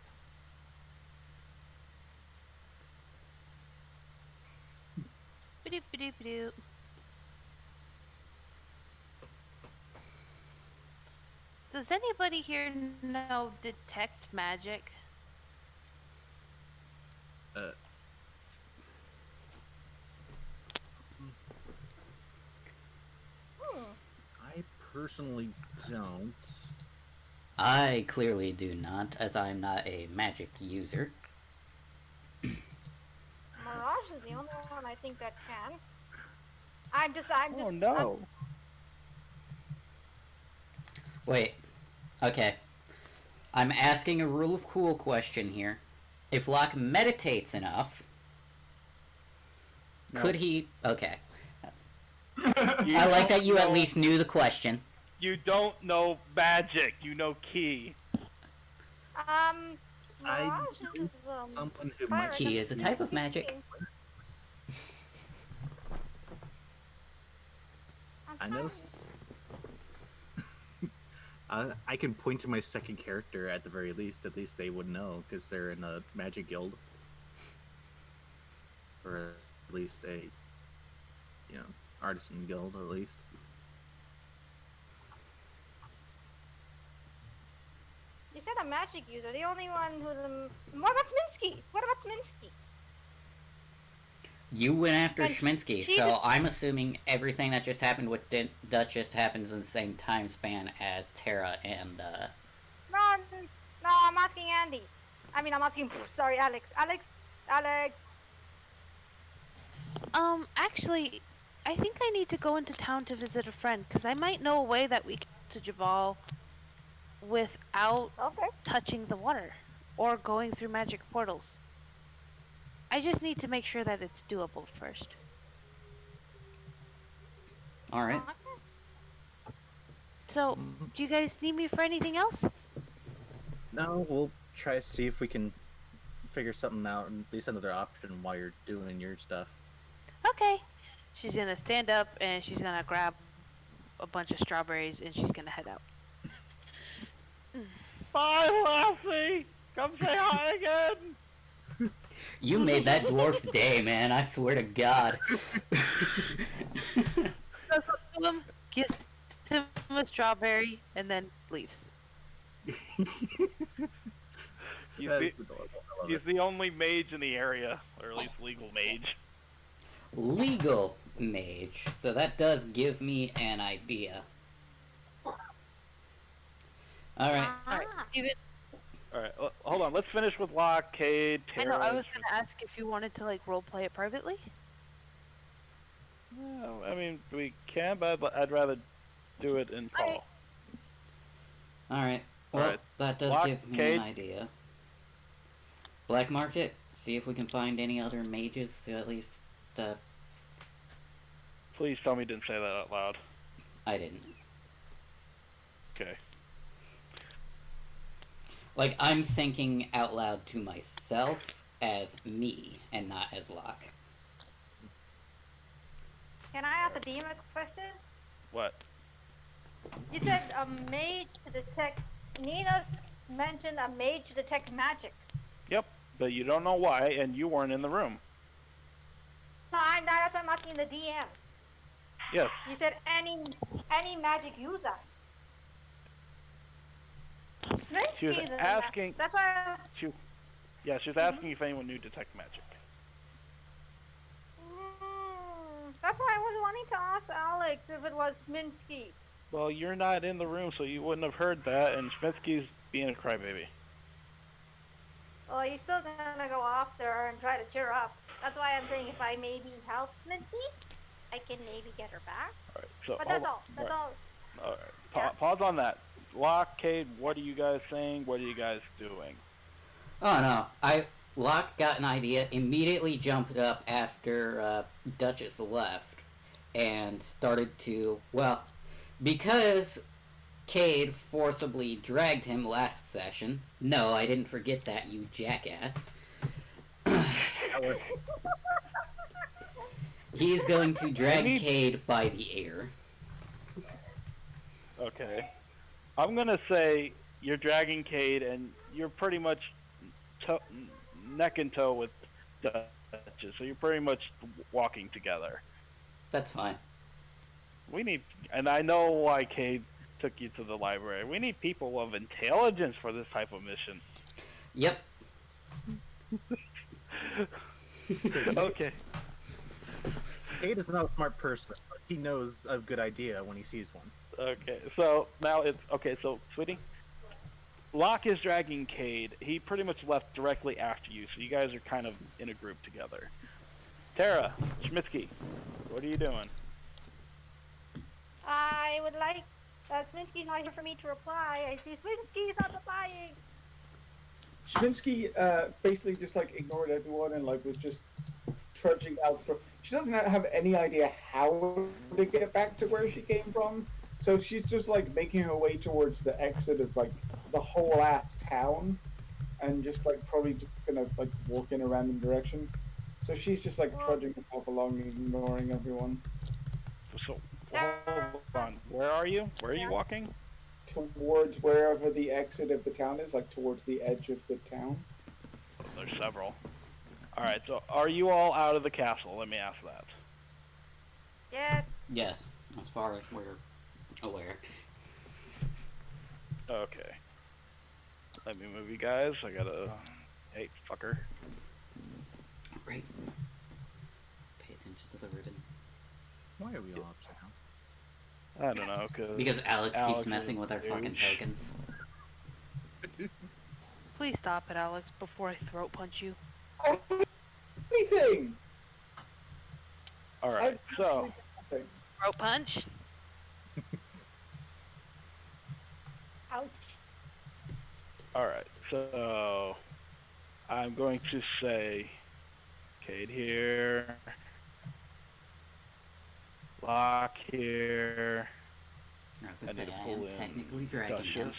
Ba-doop, ba-doop, ba-doop. Does anybody here know detect magic? I personally don't. I clearly do not, as I'm not a magic user. Mirage is the only one I think that can. Oh no. Wait. Okay. I'm asking a rule of cool question here. If Locke meditates enough, could he... Okay. I like that you at least knew the question. You don't know magic, you know key. Mirage is Someone who fire might Key is a type of magic. I know. I can point to my second character at the very least. At least they would know because they're in a magic guild, or at least a, artisan guild at least. You said a magic user. The only one who's what about Sminsky? What about Sminsky? You went after And Schminsky, she so just- I'm assuming everything that just happened with Duchess happens in the same time span as Terra and, No, I'm asking Andy. I'm asking. Sorry, Alex. Alex. Actually, I think I need to go into town to visit a friend, because I might know a way that we can get to Jabal without Okay. touching the water, or going through magic portals. I just need to make sure that it's doable first. alright. So, do you guys need me for anything else? No, we'll try to see if we can figure something out, and at least another option while you're doing your stuff. Okay. She's gonna stand up and she's gonna grab a bunch of strawberries and she's gonna head out. Bye, lassie! Come say hi again! You made that dwarf's day, man, I swear to God. Goes up to him, gives him a strawberry, and then leaves. He's That the, is adorable. I love he's it. the only mage in the area, or at least legal mage. Legal mage, so that does give me an idea. Alright. Alright, Steven, Alright, hold on, let's finish with Locke, Cade, I Terra. know, I was gonna ask if you wanted to, roleplay it privately. Well, I mean, we can, but I'd rather do it in call. Alright. Well, Alright. that does Lock, give me Cade. an idea. Black market. See if we can find any other mages to at least. Please tell me you didn't say that out loud. I didn't. Okay. Like, I'm thinking out loud to myself as me and not as Locke. Can I ask a DM a question? What? You said a mage to detect. Nina mentioned a mage to detect magic. Yep, but you don't know why, and you weren't in the room. No, that's why I'm asking the DM. Yes. You said any magic user. She was asking. That's why. She was asking if anyone knew detect magic. That's why I was wanting to ask Alex if it was Sminsky. Well, you're not in the room, so you wouldn't have heard that, and Schmitzky's being a crybaby. Well, he's still gonna go after her and try to cheer up. That's why I'm saying if I maybe help Sminsky, I can maybe get her back. All right, so But that's all. That's all. All right, pause on that. Locke, Cade, what are you guys saying? What are you guys doing? Oh no, Locke got an idea, immediately jumped up after Duchess left, and started to, well, because Cade forcibly dragged him last session. No, I didn't forget that, you jackass. He's going to drag Cade by the ear. Okay. I'm gonna say you're dragging Cade, and you're pretty much neck and toe with Duchess, so you're pretty much walking together. That's fine. And I know why Cade took you to the library. We need people of intelligence for this type of mission. Yep. Okay. Cade is not a smart person, but he knows a good idea when he sees one. Okay, so now so sweetie, Locke is dragging Cade. He pretty much left directly after you, so you guys are kind of in a group together. Tara, Schmitzky, what are you doing? I would like. Sminsky's not here for me to reply. I see Sminsky's not replying. Schminsky basically just like ignored everyone and like was just trudging out. She doesn't have any idea how to get back to where she came from, so she's just like making her way towards the exit of like the whole ass town, and just like probably just gonna like walk in a random direction. So she's just like trudging herself along, ignoring everyone. So hold on. Where are you? Where are you walking? Towards wherever the exit of the town is, like towards the edge of the town. Oh, there's several. Alright, so are you all out of the castle? Let me ask that. Yes. Yes, as far as we're aware. Okay. Let me move you guys. I gotta... Hey, fucker. Right. Pay attention to the ribbon. Why are we all upside down? I don't know, because Alex keeps is messing with our fucking douche. tokens. Please stop it, Alex, before I throat punch you. Anything! Alright, so... Throat punch? Ouch. Alright, so... I'm going to say... Cade here... Locke here... I I need to am pull in technically dragging him. Duchess.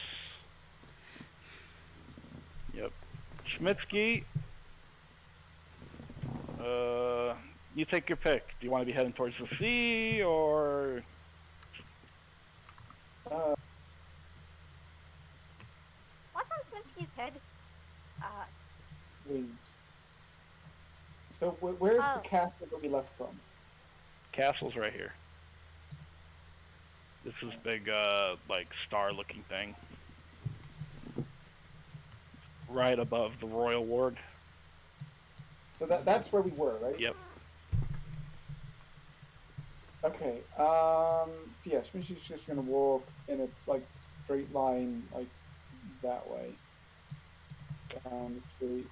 Yep. Schmitzky. You take your pick. Do you want to be heading towards the sea, or... What's on Sminsky's head? Wings. So where's Oh. the castle that we left from? Castle's right here. This is big, like, star-looking thing. Right above the royal ward. So that's where we were, right? Yep. Okay. Yeah, Schminsky's just gonna walk in a like straight line, like that way. Down the street.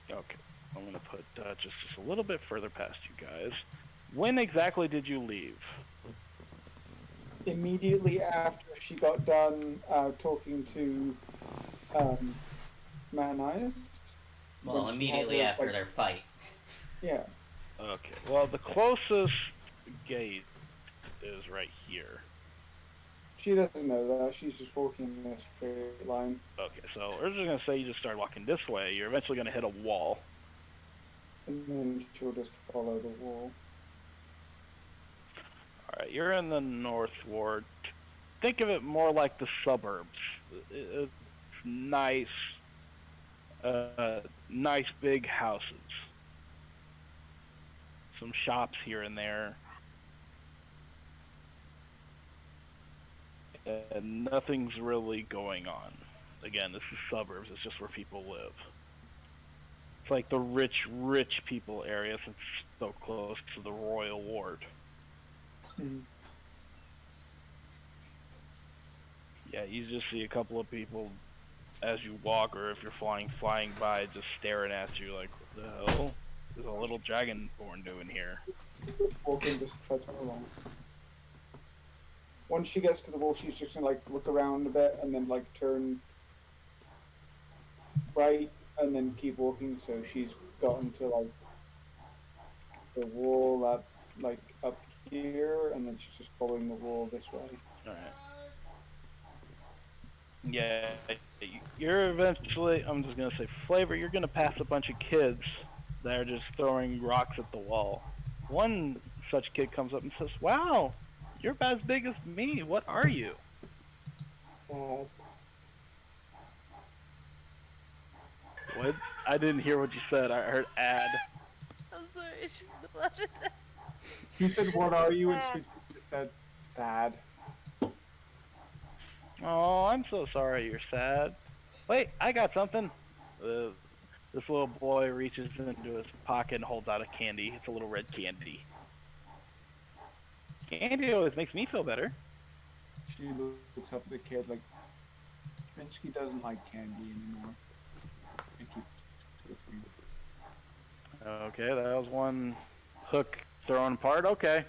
Okay. I'm gonna put just a little bit further past you guys. When exactly did you leave? Immediately after she got done talking to Manias, Well, when she had immediately her after their fight. yeah, Okay. Well, the closest gate is right here. she doesn't know that. She's just walking in a straight line. Okay, so we're just gonna say you just start walking this way. You're eventually gonna hit a wall. And then she'll just follow the wall. All right, you're in the North Ward. Think of it more like the suburbs. It's nice, nice big houses. Some shops here and there. And nothing's really going on. Again, this is suburbs. It's just where people live. It's like the rich people area since it's so close to the Royal Ward. Mm. Yeah, you just see a couple of people as you walk, or if you're flying by, just staring at you like, what the hell is a little dragonborn doing here? Walking just trudging along. Once she gets to the wall, she's just gonna like look around a bit and then like turn right and then keep walking. So she's gotten to like the wall up here, and then she's just following the wall this way. All right. Yeah, you're eventually. I'm just gonna say, Flavor. You're gonna pass a bunch of kids that are just throwing rocks at the wall. One such kid comes up and says, "Wow, you're about as big as me. What are you?" Uh, What? I didn't hear what you said. I heard "ad." I'm sorry, I shouldn't have laughed at that. he said, "What are you?" And she just said, "Sad." Oh, I'm so sorry. You're sad. Wait, I got something. This little boy reaches into his pocket and holds out a candy. It's a little red candy. Candy always makes me feel better. She looks up at the kid like, Minsky doesn't like candy anymore. I keep listening. Okay, that was one hook thrown apart. Okay.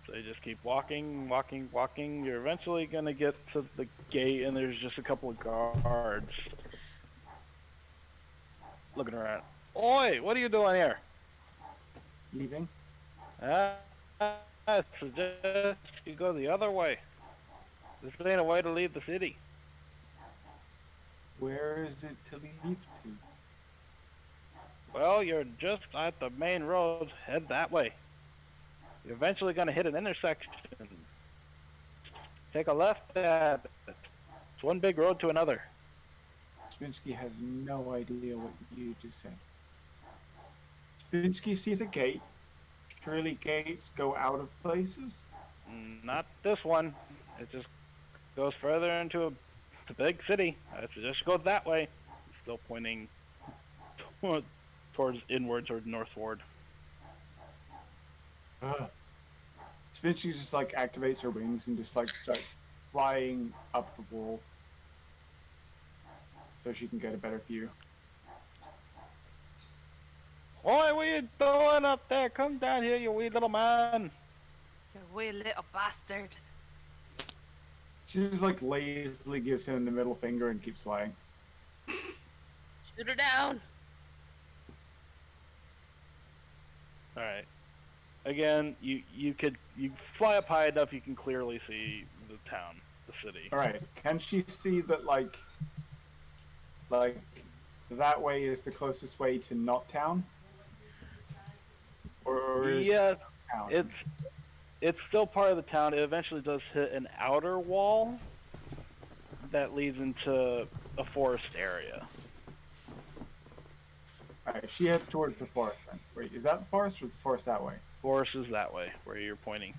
So you just keep walking. You're eventually gonna get to the gate, and there's just a couple of guards looking around. Oi, what are you doing here? Leaving? I suggest you go the other way. This ain't a way to leave the city. Where is it to leave to? Well, you're just at the main road. Head that way. You're eventually going to hit an intersection. Take a left at it. It's one big road to another. Spinsky has no idea what you just said. Spinsky sees a gate. Surely gates go out of places? Not this one. It just goes further into a big city. I suggest you go that way. Still pointing towards inward, towards northward. Spinsky just like activates her wings and just like starts flying up the wall so she can get a better view. Oi, what are you doing up there? Come down here, you wee little man. You wee little bastard. She just like lazily gives him the middle finger and keeps flying. Shoot her down. All right. Again, you fly up high enough you can clearly see the town, the city. All right. Can she see that like that way is the closest way to not town? Or is Yeah, town? it's still part of the town. It eventually does hit an outer wall that leads into a forest area. Alright, she heads towards the forest then. Wait, is that the forest or the forest that way? Forest is that way, where you're pointing.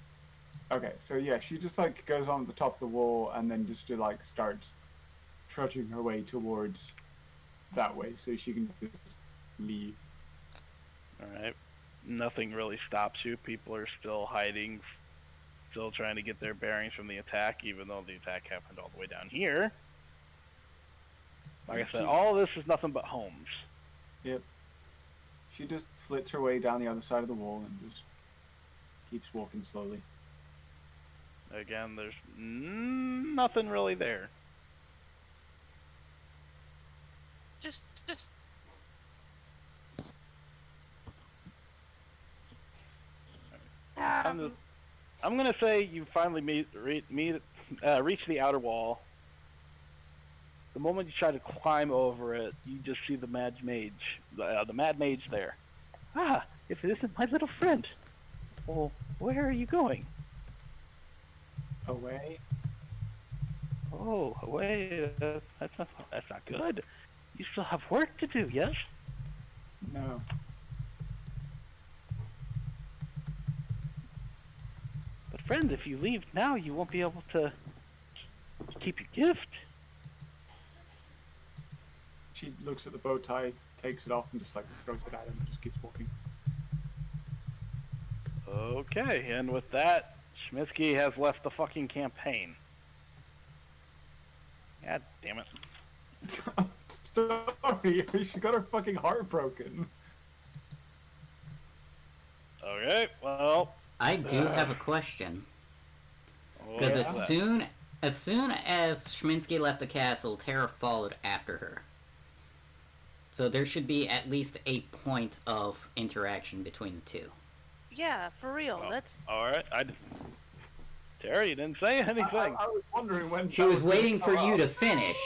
Okay, so yeah, she just like goes on the top of the wall and then just like starts trudging her way towards that way so she can just leave. Alright. Nothing really stops you. People are still hiding, still trying to get their bearings from the attack, even though the attack happened all the way down here. Like I said, all this is nothing but homes. Yep. She just flits her way down the other side of the wall and just keeps walking slowly. Again, there's nothing really there. Just I'm gonna say you finally reach the outer wall. The moment you try to climb over it, you just see the mad mage, the mad mage there. Ah, if it isn't my little friend. Well, where are you going? Away. Oh, away. That's not good. You still have work to do, yes? No. But friend, if you leave now, you won't be able to keep your gift. She looks at the bow tie, takes it off, and just like throws it at him and just keeps walking. Okay, and with that, Schmitzky has left the fucking campaign. God damn it. I'm sorry, she got her fucking heart broken. Okay, well. I do have a question. Because as soon as Schminsky left the castle, Tara followed after her. So there should be at least a point of interaction between the two. yeah, for real. Well, That's alright, Terry, you didn't say anything. I was wondering when. She was waiting for you to finish,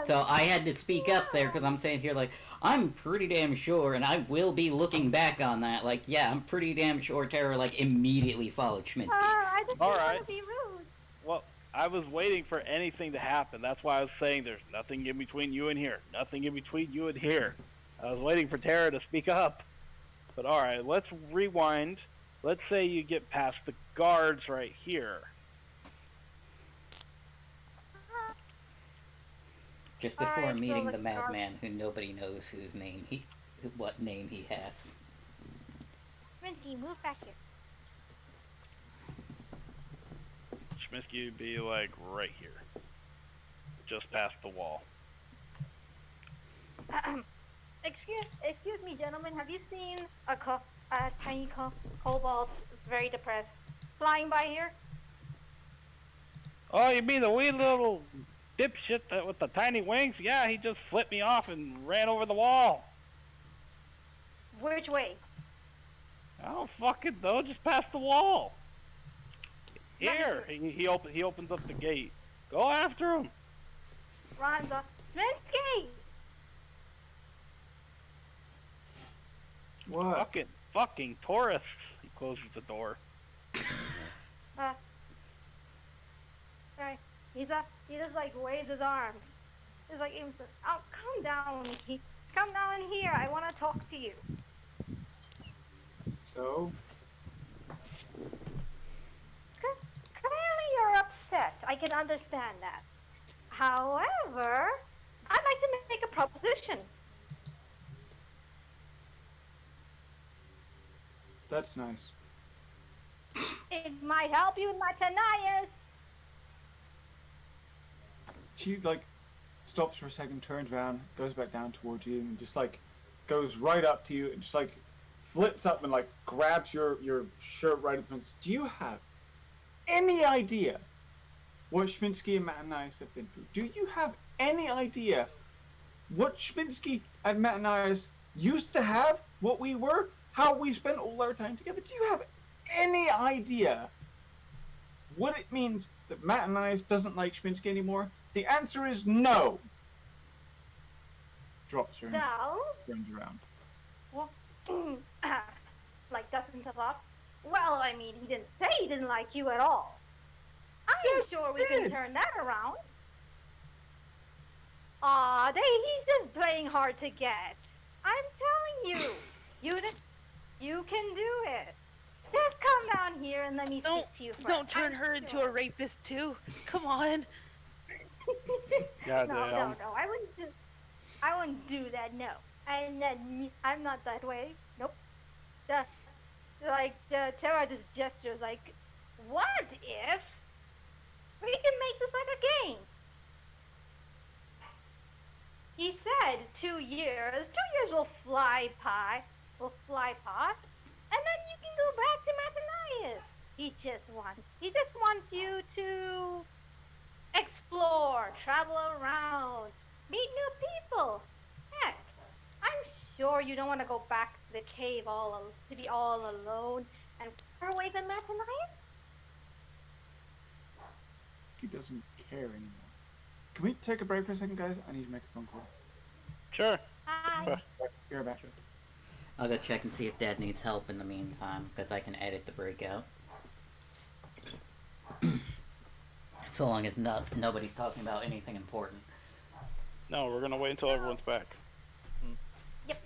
so I had to speak up there because I'm saying here, like, I'm pretty damn sure, and I will be looking back on that, like, yeah, I'm pretty damn sure Tara, like, immediately followed Schminsky. I just didn't want Alright. to be rude. Well, I was waiting for anything to happen. That's why I was saying there's nothing in between you and here. Nothing in between you and here. I was waiting for Tara to speak up. But alright, let's rewind. Let's say you get past the guards right here. Just before Alright, so meeting the the madman who nobody knows what name he has. Rinsky, move back here. Schmitzky would be like right here. Just past the wall. Excuse me, gentlemen. Have you seen a tiny kobold, very depressed, flying by here? Oh, you mean the wee little dipshit with the tiny wings? Yeah, he just flipped me off and ran over the wall. Which way? I don't fucking know, just past the wall. Here, he opens up the gate. Go after him. Ronda. Sminsky! What? Fucking tourists. He closes the door. Right. He just like waves his arms. He's like, oh, come down. Come down here. I want to talk to you. So? Clearly you're upset. I can understand that. However, I'd like to make a proposition. That's nice. It might help you in my Tanayas. She like stops for a second, turns around, goes back down towards you, and just like goes right up to you and just like flips up and like grabs your shirt right in front. Do you have any idea what Schminsky and Matt and I have been through? Do you have any idea what Schminsky and Matt and I used to have, what we were, how we spent all our time together? Do you have any idea what it means that Matt and I doesn't like Schminsky anymore? The answer is no. Drops her and No. turns around. Well, like doesn't stop. Well, I mean, he didn't say he didn't like you at all. I'm sure we can turn that around. He's just playing hard to get. I'm telling you, you can do it. Just come down here and let me speak to you first. Don't turn her into a rapist too. Come on. No, I wouldn't do that. No, I'm not that way. Nope. Tara just gestures like, what if we can make this like a game? He said 2 years. 2 years will fly by, past, and then you can go back to Mathanias. He just wants you to explore, travel around, meet new people. Heck, I'm sure you don't want to go back to the cave to be all alone and far away from Mathanias. He doesn't care anymore. Can we take a break for a second, guys? I need to make a phone call. Sure. Hi. You're back. I'll go check and see if Dad needs help in the meantime, because I can edit the breakout. So long as nobody's talking about anything important. No, we're gonna wait until everyone's back. Yep.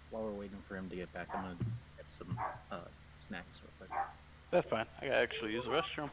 While we're waiting for him to get back, I'm gonna get some snacks real quick. That's fine. I gotta actually use the restroom.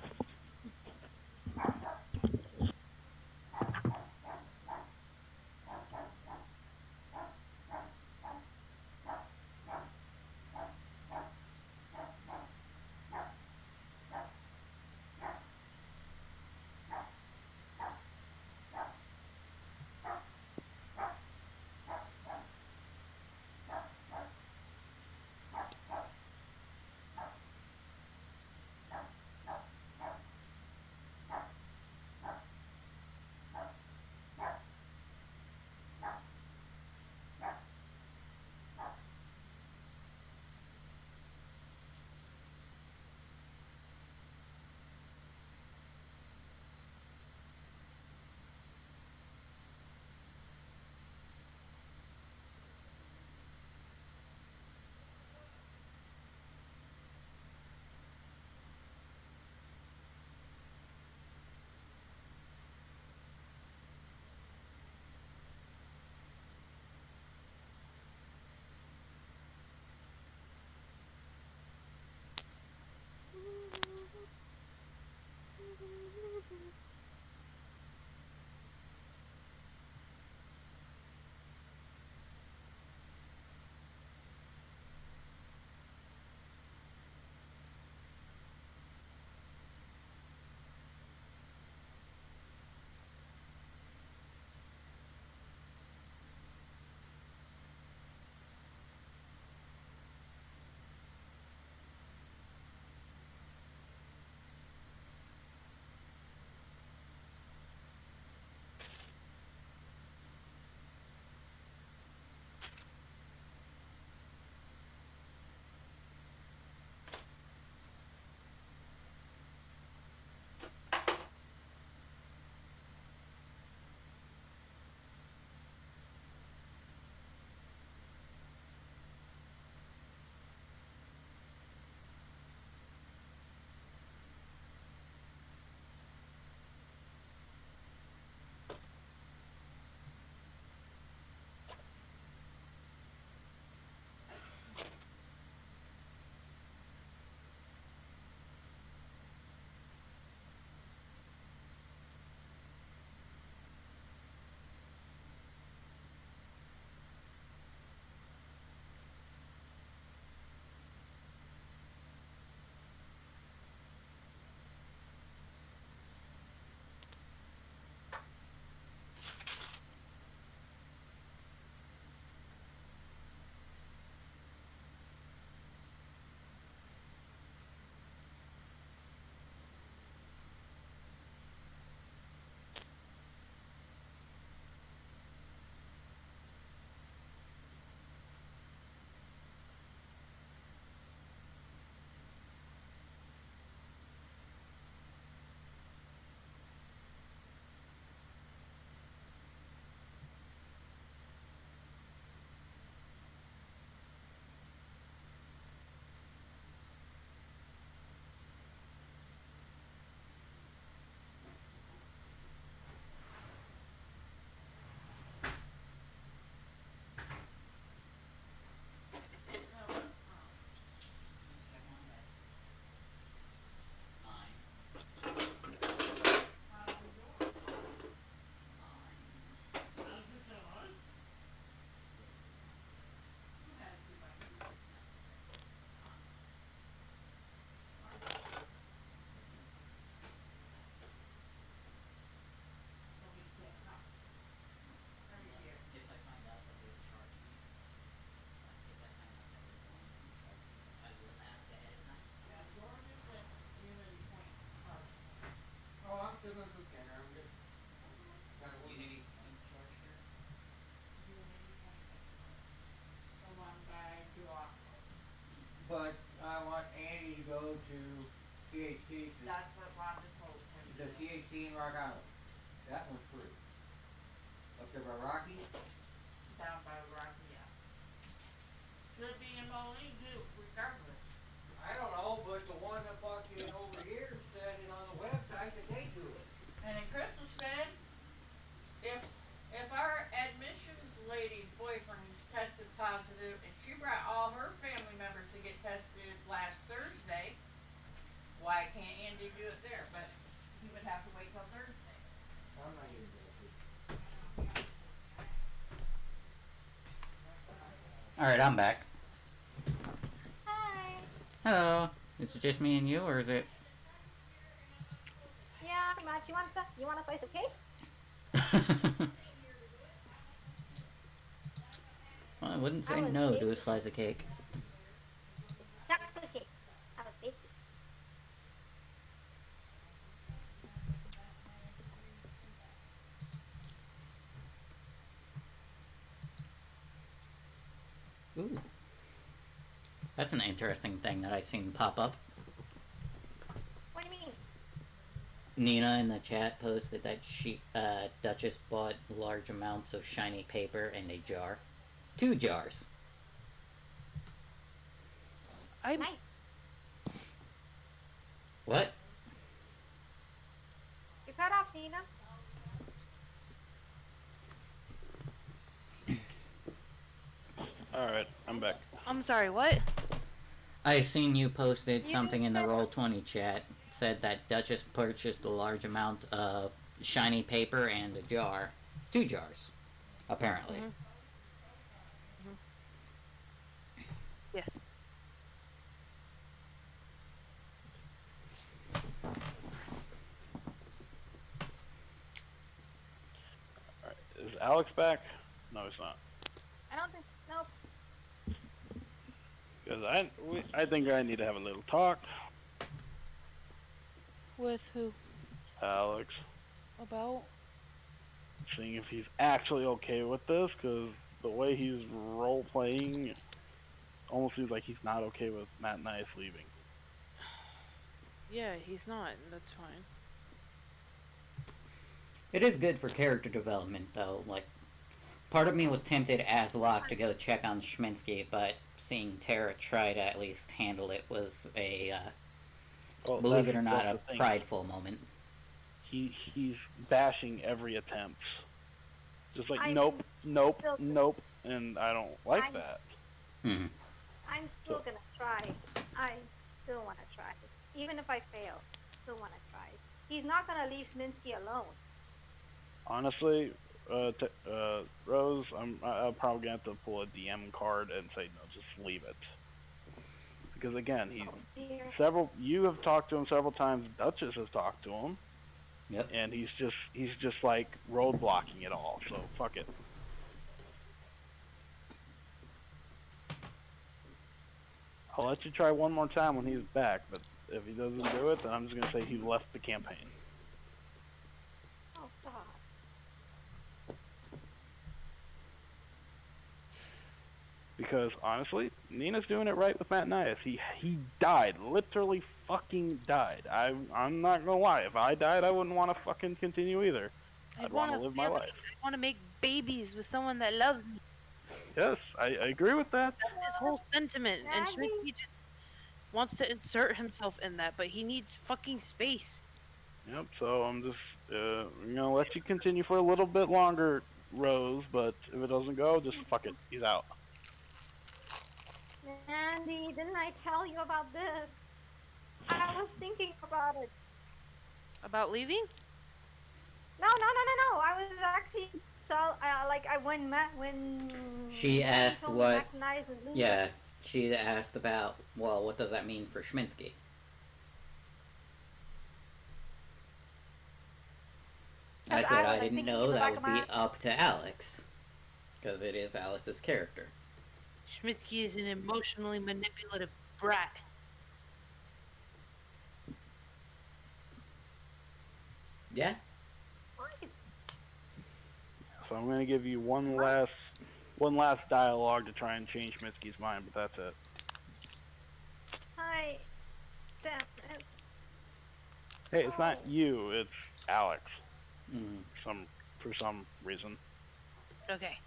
Rocky? Down by Rocky, yeah. Should be in Moline too, regardless. I don't know, but the one that fucking over here said it on the website that they do it. And then Crystal said, if our admissions lady's boyfriend tested positive and she brought all her family members to get tested last Thursday, why can't Andy do it there? But he would have to wait till Thursday. I'm not getting that. Alright, I'm back. Hi. Hello. Is it just me and you, or is it... Yeah, Matt, you want a slice of cake? Well, I wouldn't say no to a slice of cake. That's the cake. I was baking. Ooh. That's an interesting thing that I seen pop up. What do you mean? Nina in the chat posted that she, Duchess bought large amounts of shiny paper in a jar. 2 jars. I'm Nice. What? You cut off, Nina. Alright, I'm back. I'm sorry, what? I seen you posted You something in the said- Roll20 chat. Said that Duchess purchased a large amount of shiny paper and a jar. 2 jars. Apparently. Yes. Alright, is Alex back? No, he's not. I don't think. Nope. Because I think I need to have a little talk. With who? Alex. About? Seeing if he's actually okay with this, because the way he's role-playing almost seems like he's not okay with Matt and I leaving. Yeah, he's not, and that's fine. It is good for character development, though. Like, part of me was tempted as Locke to go check on Schminsky, but seeing Tara try to at least handle it was a, Well, believe it or not, that's a the thing. prideful moment. He's bashing every attempt. Just like, I'm nope, nope, still- nope, and I don't like I'm- that. Hmm. I'm still gonna try. I still wanna try. Even if I fail, I still wanna try. He's not gonna leave Sminsky alone. Honestly, Rose, I'm probably gonna have to pull a DM card and say no, just leave it. Because again, Oh dear. you have talked to him several times. Duchess has talked to him, Yep. and he's just like roadblocking it all. So fuck it. I'll let you try one more time when he's back, but if he doesn't do it, then I'm just gonna say he left the campaign. Oh god. Because honestly, Nina's doing it right with Matt Nias. He died, literally fucking died. I'm not gonna lie. If I died, I wouldn't want to fucking continue either. I'd want to live my life. I want to make babies with someone that loves me. Yes, I agree with that. That's his whole sentiment, and Maggie? Schmidt just wants to insert himself in that, but he needs fucking space. Yep. So I'm just gonna let you continue for a little bit longer, Rose. But if it doesn't go, just fuck it. He's out. Andy, didn't I tell you about this? I was thinking about it. About leaving? No. I was actually when She Andy asked told me what- Mac and I was leaving. Yeah, she asked about, well, what does that mean for Schminsky? I Because said I was, I like, didn't thinking know in the that back would of be my- up to Alex. Because it is Alex's character. Schmidsky is an emotionally manipulative brat. Yeah? What? So I'm gonna give you one last dialogue to try and change Mitsuki's mind, but that's it. Hi. Damn it. Hey, it's not you. It's Alex. Mm. For some reason. Okay.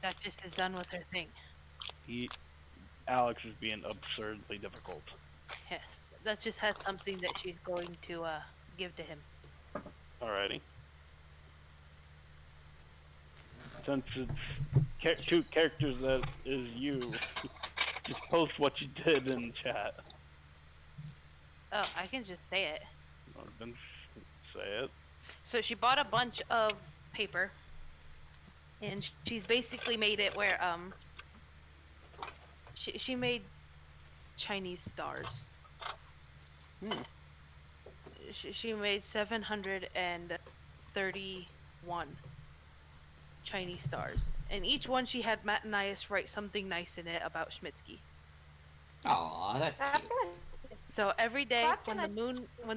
Duchess is done with her thing. Alex is being absurdly difficult. Yes. Duchess has something that she's going to give to him. Alrighty. Since it's two characters that is you, just post what you did in chat. Oh, I can just say it. Or then say it. So she bought a bunch of paper, and she's basically made it where she made Chinese stars. She made 731 Chinese stars, and each one she had Matt and Nias write something nice in it about Schmitsky. Aw, that's That's cute. good. So every day That's when gonna-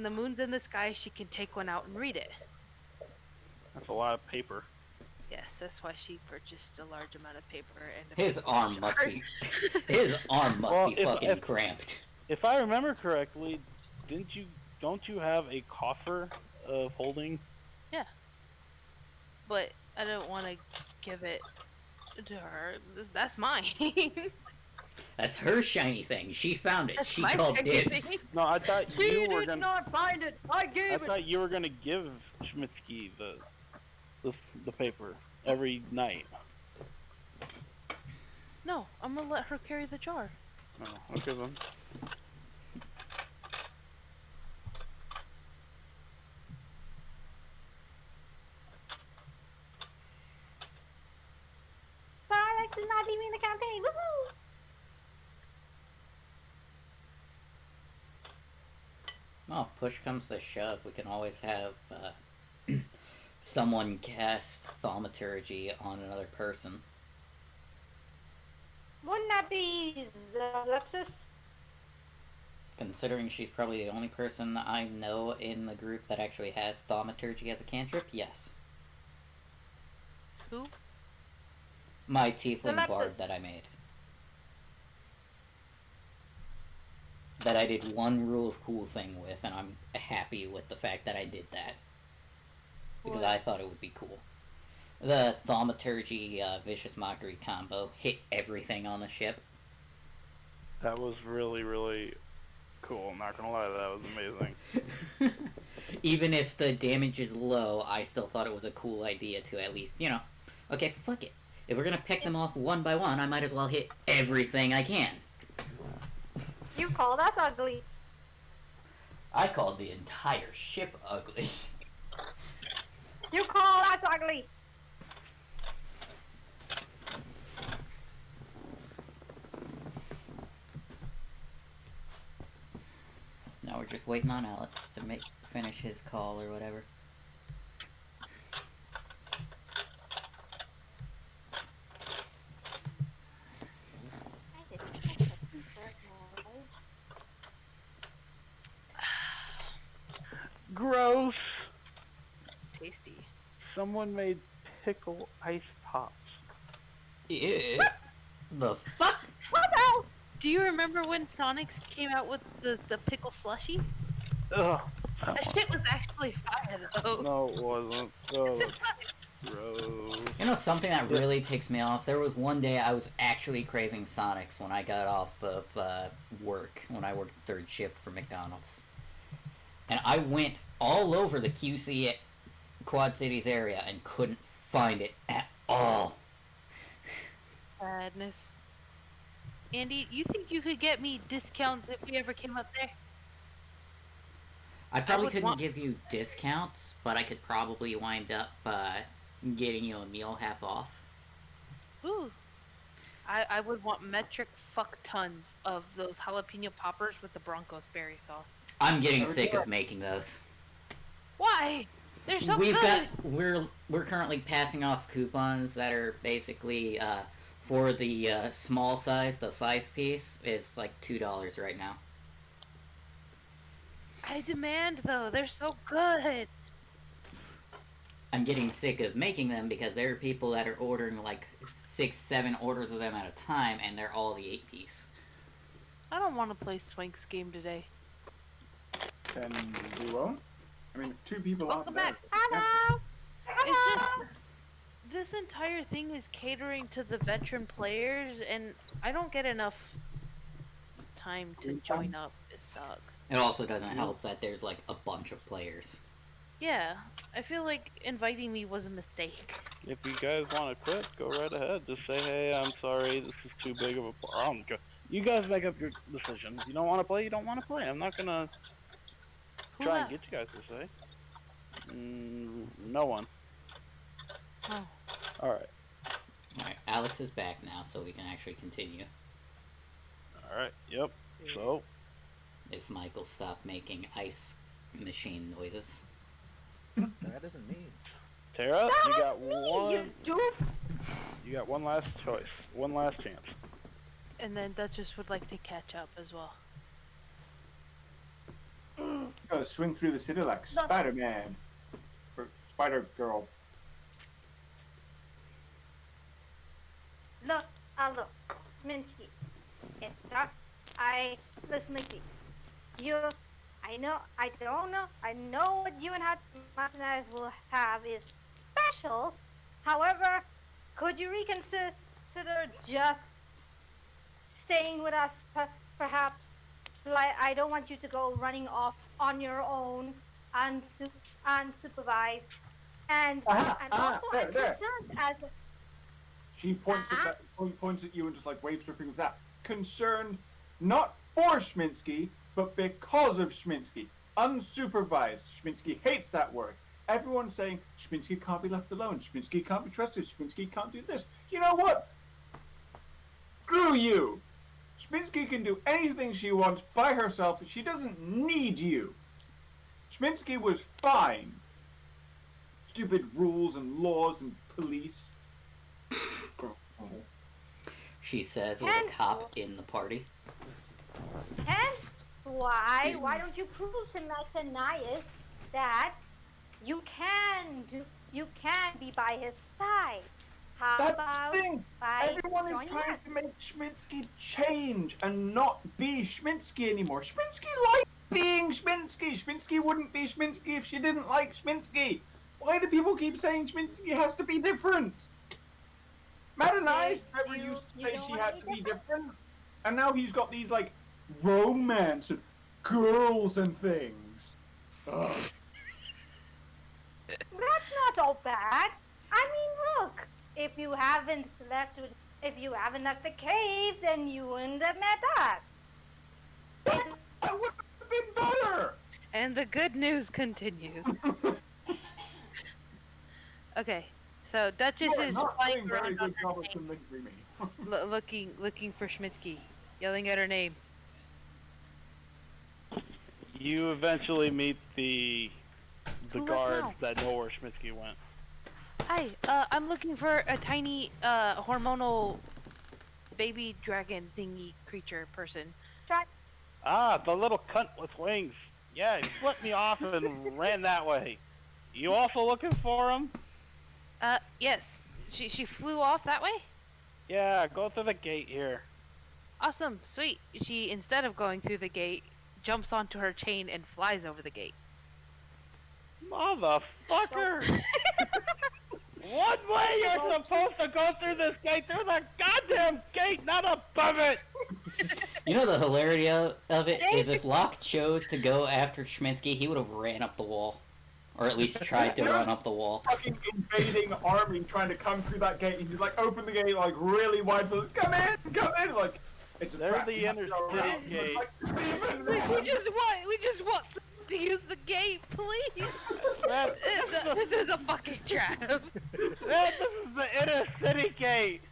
the moon's in the sky, she can take one out and read it. That's a lot of paper. Yes, that's why she purchased a large amount of paper and a His big arm jar. must be. His arm must Well, be fucking cramped. If I remember correctly, don't you have a coffer of holding? But I don't want to give it to her. That's mine. That's her shiny thing. She found it. That's She my called shiny dibs. thing. No, I thought you were gonna. not find it. I gave I thought you were gonna give Schmitsky the paper every night. No, I'm gonna let her carry the jar. Oh, okay then. Alex is not leaving the campaign. Woohoo! Well, push comes to shove, we can always have someone cast thaumaturgy on another person. Wouldn't that be Ellipsis? Considering she's probably the only person I know in the group that actually has thaumaturgy as a cantrip, yes. Who? My tiefling Ellipsis. bard that I made. That I did one rule of cool thing with, and I'm happy with the fact that I did that. Because What? I thought it would be cool. The thaumaturgy vicious mockery combo hit everything on the ship. That was really, really cool. I'm not gonna lie, that was amazing. Even if the damage is low, I still thought it was a cool idea to at least, okay, fuck it. If we're gonna pick them off one by one, I might as well hit everything I can. You called us ugly. I called the entire ship ugly. You called us ugly. Now we're just waiting on Alex to finish his call or whatever. Gross. Tasty. Someone made pickle ice pops. Ew. The fuck? What the hell? Do you remember when Sonics came out with the pickle slushy? Ugh. That shit was actually fire though. No, it wasn't. Yes, Ugh. it was. Gross. Something that really ticks me off? There was one day I was actually craving Sonics when I got off of work, when I worked third shift for McDonald's. And I went all over the QC Quad Cities area and couldn't find it at all. Sadness. Andy, you think you could get me discounts if we ever came up there? I probably would couldn't want- give you discounts, but I could probably wind up getting you a meal half off. Ooh. I would want metric fuck tons of those jalapeno poppers with the Broncos berry sauce. I'm getting sick of making those. Why? They're so We've good. we're currently passing off coupons that are basically for the small size, the 5-piece is like $2 right now. I demand though. They're so good. I'm getting sick of making them because there are people that are ordering like 6-7 orders of them at a time, and they're all the 8-piece. I don't want to play Swank's game today. Then we won't. I mean, 2 people Welcome aren't back. there. Hello. It's just this this entire thing is catering to the veteran players, and I don't get enough time to join up. It sucks. It also doesn't help that there's like a bunch of players. Yeah, I feel like inviting me was a mistake. If you guys want to quit, go right ahead. Just say, hey, I'm sorry, this is too big of a problem. You guys make up your decision. If you don't want to play, you don't want to play. I'm not gonna Who try left? and get you guys to say. No one. Oh. Alright. Alright, Alex is back now, so we can actually continue. Alright, yep. So, If Michael stopped making ice machine noises. That isn't me. Tara, you got Me, one. you doof. You got one last choice. One last chance. And then Duchess would like to catch up as well. Go swing through the city like No. Spider-Man. Or Spider-Girl. Look, look, Sminsky. Sminsky. I don't know, I know what you and Martinez will have is special. However, could you reconsider just staying with us, perhaps? Like, I don't want you to go running off on your own, unsupervised. And also, there, I'm there. concerned as She points at you and just like waves her fingers out. Concerned not for Schminsky, but because of Schminsky. Unsupervised. Schminsky hates that word. Everyone's saying Schminsky can't be left alone. Schminsky can't be trusted. Schminsky can't do this. You know what? Screw you. Schminsky can do anything she wants by herself. She doesn't need you. Schminsky was fine. Stupid rules and laws and police. She says with a cop in the party. Hence why don't you prove to Maxenias that you can be by his side? How That's about the thing. by Everyone is joining trying us? to make Schminsky change and not be Schminsky anymore. Schminsky likes being Schminsky. Schminsky wouldn't be Schminsky if she didn't like Schminsky. Why do people keep saying Schminsky has to be different? Matt and I never you- used to you say don't she wanna had be to be different. And now he's got these, like, romance and girls and things. Ugh. That's not all bad. I mean, look, if you haven't left the cave, then you wouldn't have met us. That would have been better! And the good news continues. Okay, so Duchess You are is not flying doing very around on good her job of tank, convincing me. looking for Schminsky, yelling at her name. You eventually meet the Who left guards now? that know where Schminsky went. Hi, I'm looking for a tiny, hormonal baby dragon thingy creature person. Ah, the little cunt with wings. Yeah, he flipped me off and ran that way. You also looking for him? Yes. She flew off that way? Yeah, go through the gate here. Awesome, sweet. She, instead of going through the gate, jumps onto her chain and flies over the gate. Motherfucker! One way you're supposed to go through this gate, through the goddamn gate, not above it! You know the hilarity of it is if Locke chose to go after Schminsky, he would have ran up the wall. Or at least tried to run up the wall. Fucking invading army trying to come through that gate. You just like open the gate like really wide for this. Come in! Like it's a There's trap. the You have to go inner around. city gate. Like, Steven, We just want to use the gate, please. This is a fucking trap. This is the inner city gate.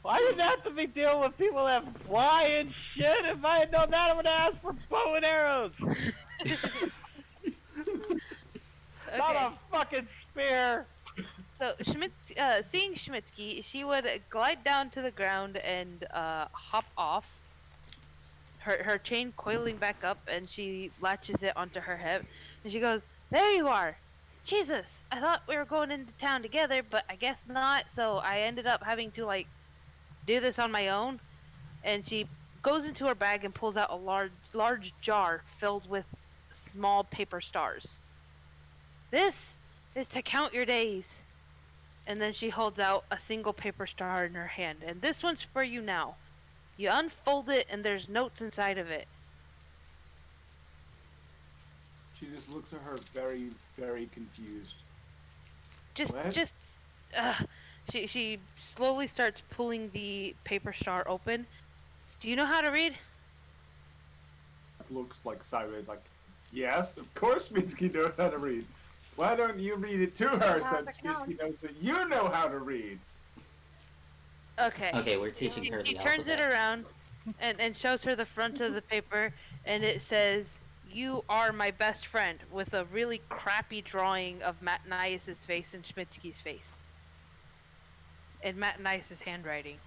Why did I have to be dealing with people that fly and shit? If I had known that, I would have asked for bow and arrows. Not a fucking spear. So seeing Schminsky, she would glide down to the ground and hop off. Her chain coiling back up, and she latches it onto her hip, and she goes, "There you are! Jesus, I thought we were going into town together, but I guess not. So I ended up having to like do this on my own." And she goes into her bag and pulls out a large jar filled with small paper stars. This is to count your days. And then she holds out a single paper star in her hand. And this one's for you now. You unfold it and there's notes inside of it. She just looks at her very, very confused. What? She slowly starts pulling the paper star open. Do you know how to read? Looks like sideways, like, yes, of course Mitsuki knows how to read. Why don't you read it to her since Mitsuki knows that you know how to read? Okay. Okay, we're teaching her the He turns it alphabet. around and shows her the front of the paper, and it says, "You are my best friend," with a really crappy drawing of Matanias' face and Schmitsky's face. In Matanias' handwriting.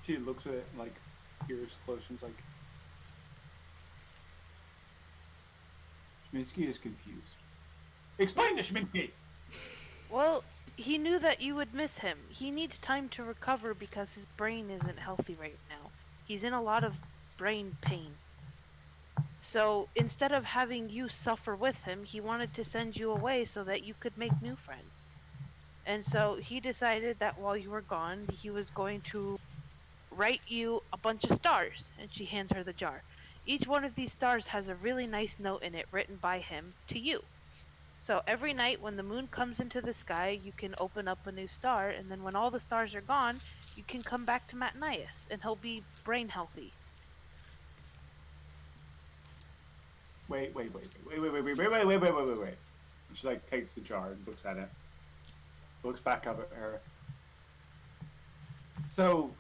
She looks at it, like, ears close, and is like, Schminsky is confused. Explain to Schminsky! Well, he knew that you would miss him. He needs time to recover because his brain isn't healthy right now. He's in a lot of brain pain. So instead of having you suffer with him, he wanted to send you away so that you could make new friends. And so he decided that while you were gone, he was going to write you a bunch of stars. And she hands her the jar. Each one of these stars has a really nice note in it written by him to you. So every night when the moon comes into the sky, you can open up a new star, and then when all the stars are gone, you can come back to Matanias, and he'll be brain healthy. Wait. She, like, takes the jar and looks at it. Looks back up at her. So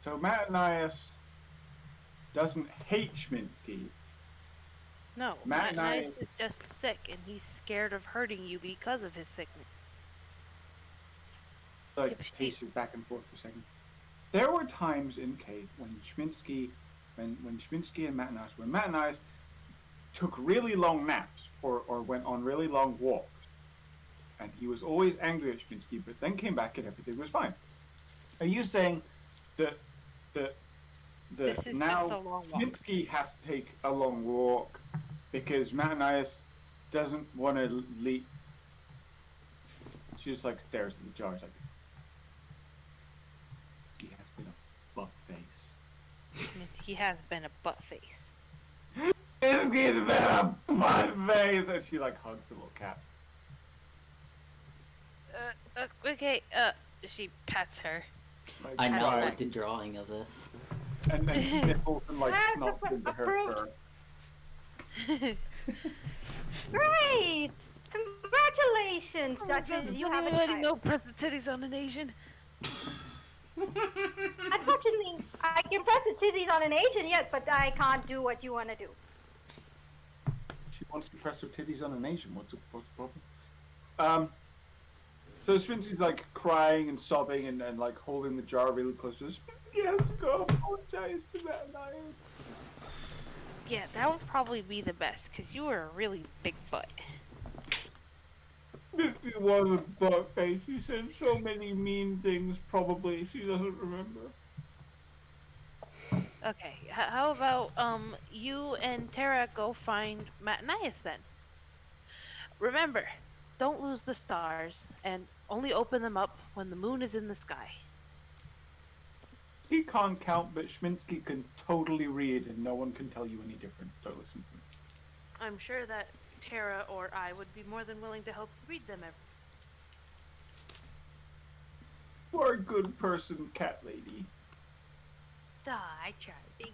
Matanias doesn't hate Schminsky. No, Matanias is just sick, and he's scared of hurting you because of his sickness. Like, paces back and forth for a second. There were times in Cave when Schminsky and Matanias, when Matanias took really long naps or went on really long walks. And he was always angry at Schminsky, but then came back and everything was fine. Are you saying that This is now just a long walk. Schminsky has to take a long walk because Matanias doesn't want to leave? She just, like, stares at the jar. It's like, he has been a butt face. He has been a butt face. Schminsky's been a butt face! And she, like, hugs the little cat. Okay, she pets her. Like, I now cries. like the drawing of this. And then she nipples and, like, snots into her fur. Great! Congratulations, Duchess. You have a Anybody child. know press the titties on an Asian? Unfortunately, I can press the titties on an agent yet, but I can't do what you want to do. She wants to press her titties on an Asian. What's the problem? So Schminsky's, like, crying and sobbing and like, holding the jar really close to her. Schminsky has to go apologize to Matanias. Yeah, that would probably be the best, because you were a really big butt. Schminsky was a butt face. He said so many mean things, probably. She doesn't remember. Okay, how about, you and Tara go find Matanias then? Remember, don't lose the stars, and only open them up when the moon is in the sky. He can't count, but Schminsky can totally read, and no one can tell you any different. Don't listen to him. I'm sure that Tara or I would be more than willing to help you read them. You're a good person, cat lady. I tried, thank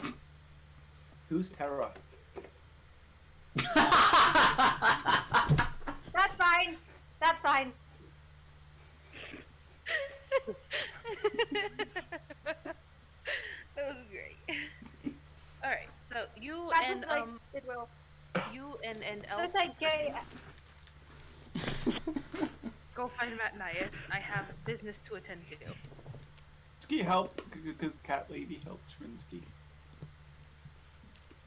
you. Who's Tara? That's fine. That's fine. That was great. Alright, so you That and was like, it will. you and It's Elf like gay. go find Matanias. I have business to attend to. Schminsky helped because cat lady helped Schminsky.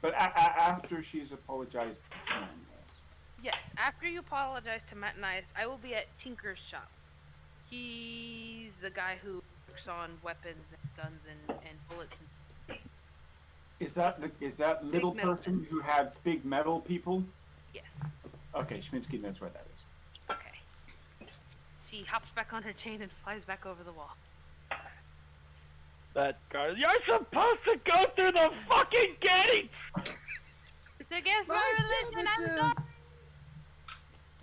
But after she's apologized to Matanias. Yes, after you apologize to Matanias, I will be at Tinker's shop. He's the guy who works on weapons and guns and bullets and stuff. Is that little metal person who had big metal people? Yes. Okay, Schminsky knows where that is. Okay. She hops back on her chain and flies back over the wall. That guard. You're supposed to go through the fucking gate! It's against my religion, I'm sorry!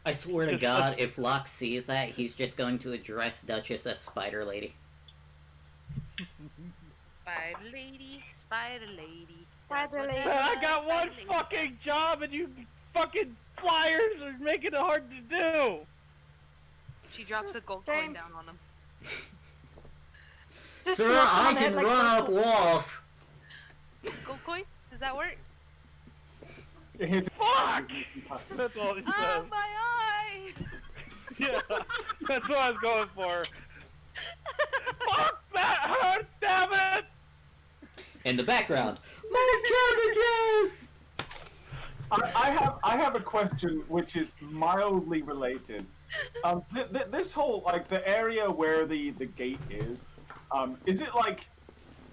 I swear to God, if Locke sees that, he's just going to address Duchess as Spider Lady. Spider lady, spider lady. Spider lady. Man, I got one fucking job and you fucking flyers are making it hard to do! She drops a gold Same. coin down on him. Just Sir, knock I on it can like run a- up walls! Gold coin? Does that work? It hit- Fuck! That's all he Oh, says. my eye! Yeah, that's what I was going for. Fuck that hurt, damn it! In the background, more cabbages! I have a question which is mildly related. This whole the area where the gate is it like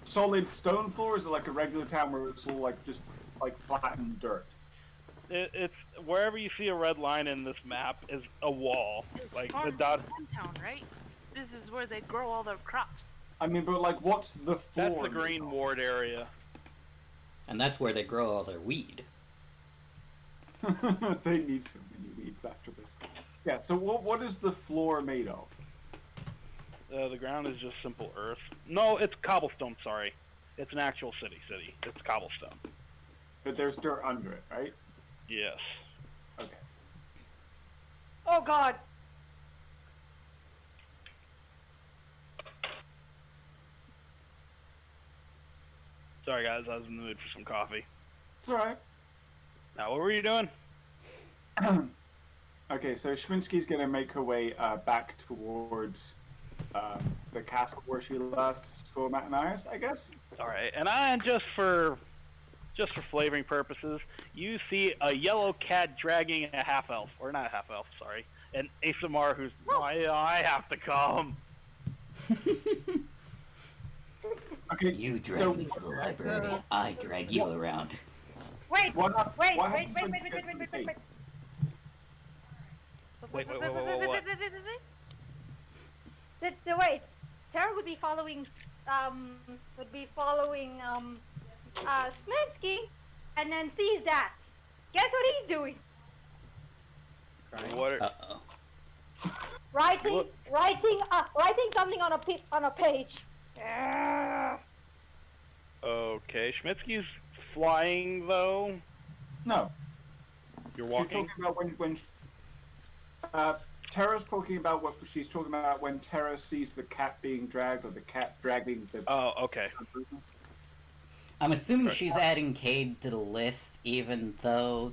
solid stone floor? Or is it like a regular town where it's all just flattened dirt? It's wherever you see a red line in this map is a wall. It's Like the farm dot. town, right? This is where they grow all their crops. I mean, but what's the floor? That's the green ward area. And that's where they grow all their weed. They need so many weeds after this. Yeah. So what is the floor made of? The ground is just simple earth. No, it's cobblestone. Sorry, it's an actual city. It's cobblestone. But there's dirt under it, right? Yes. Okay. Oh God. Sorry guys, I was in the mood for some coffee. It's all right. Now, what were you doing? Okay, so Schminsky's gonna make her way back towards the castle where she last saw Matanias, I guess. All right, and just for flavoring purposes, you see a yellow cat dragging a half elf, or not a half elf, sorry, an ASMR who's I have to come. Okay, You drag so me to the library, I drag you around. Wait, What wait, what wait, happened wait, when wait, you wait, get wait, to the wait, wait, gate? Wait, what? Wait. Tara would be following, Sminsky, and then sees that. Guess what he's doing? What? Uh-oh. Writing What? something on a page. Ugh. Okay, Schmitzky's flying though. No, You're she's walking. talking about when Tara's talking about what she's talking about when Tara sees the cat being dragged or the cat dragging the. Oh, okay. I'm assuming Right. she's adding Cade to the list, even though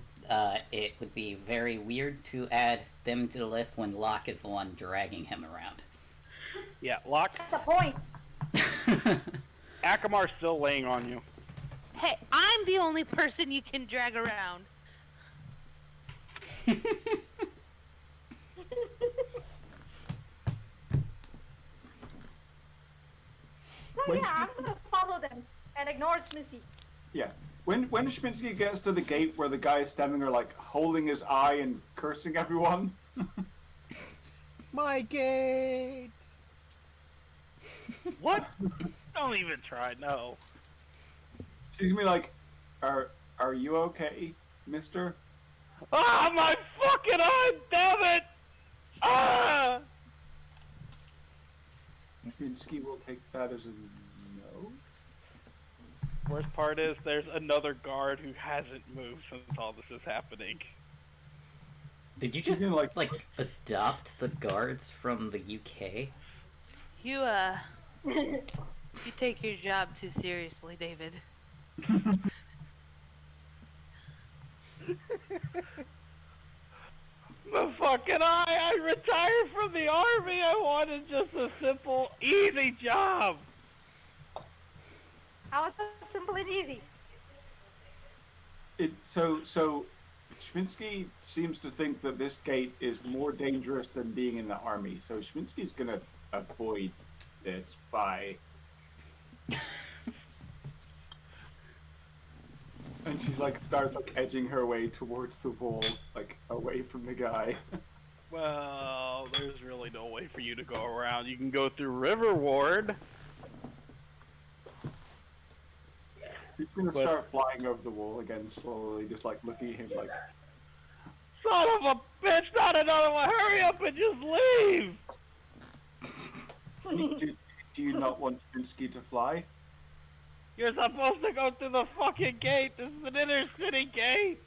it would be very weird to add them to the list when Locke is the one dragging him around. Yeah, Locke. That's the point. Akamar's still laying on you. Hey, I'm the only person you can drag around. Oh, yeah, I'm gonna follow them and ignore Smithy. Yeah. When Schminsky gets to the gate where the guy is standing there holding his eye and cursing everyone. My gate! What? Don't even try. No. She's gonna be like, "Are you okay, Mister?" Ah, my fucking eye! Damn it! Ah! Schminsky will take that as a no. Worst part is there's another guard who hasn't moved since all this is happening. Did you just, You know, adopt the guards from the UK? You, you take your job too seriously, David. The fucking eye! I retired from the army! I wanted just a simple, easy job! How is that simple and easy? So Schminsky seems to think that this gate is more dangerous than being in the army. So Schminsky's gonna avoid this by And she's like starts like edging her way towards the wall, like away from the guy. Well, there's really no way for you to go around. You can go through River Ward. She's gonna But- start flying over the wall again slowly, just like looking at him like, Son of a bitch, not another one! Hurry up and just leave! do you not want Spinsky to fly? You're supposed to go through the fucking gate. This is an inner city gate.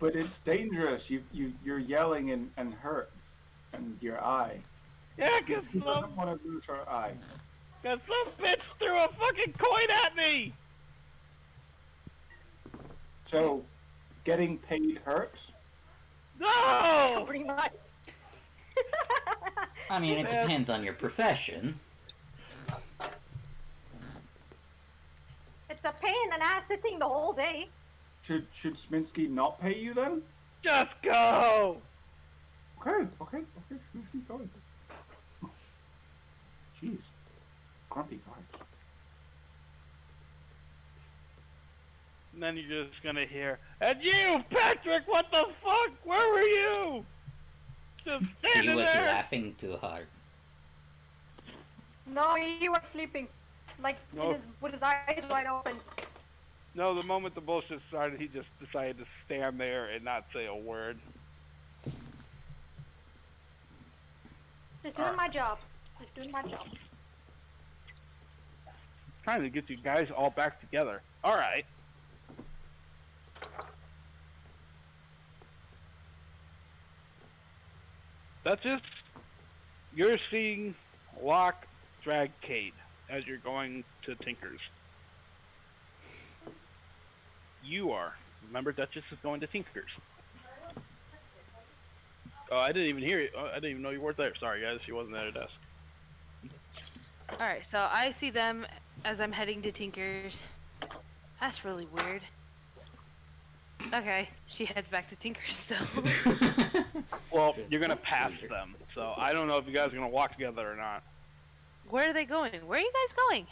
But it's dangerous. You're yelling and hurts, and your eye. Yeah, cause She doesn't some want to lose her eye. bitch threw a fucking coin at me. So, getting paid hurts. No! Pretty much. I mean, it Yeah. depends on your profession. It's a pain in the ass sitting the whole day. Should Spinsky not pay you then? Just go. Okay. Keep going. Jeez, grumpy guards. And then you're just gonna hear, and you, Patrick, what the fuck? Where were you? Just He standing was there. laughing too hard. No, he was sleeping. Like, No. with his eyes wide open. No, the moment the bullshit started, he just decided to stand there and not say a word. Just doing my job. Just doing my job. Trying to get you guys all back together. All right. Duchess, you're seeing Locke drag Cade as you're going to Tinker's. You are. Remember, Duchess is going to Tinker's. Oh, I didn't even hear you. Oh, I didn't even know you weren't there. Sorry, guys. She wasn't at her desk. Alright, so I see them as I'm heading to Tinker's. That's really weird. Okay, she heads back to Tinker's still. Well, Just you're gonna looks pass weird. them, so I don't know if you guys are gonna walk together or not. Where are they going? Where are you guys going?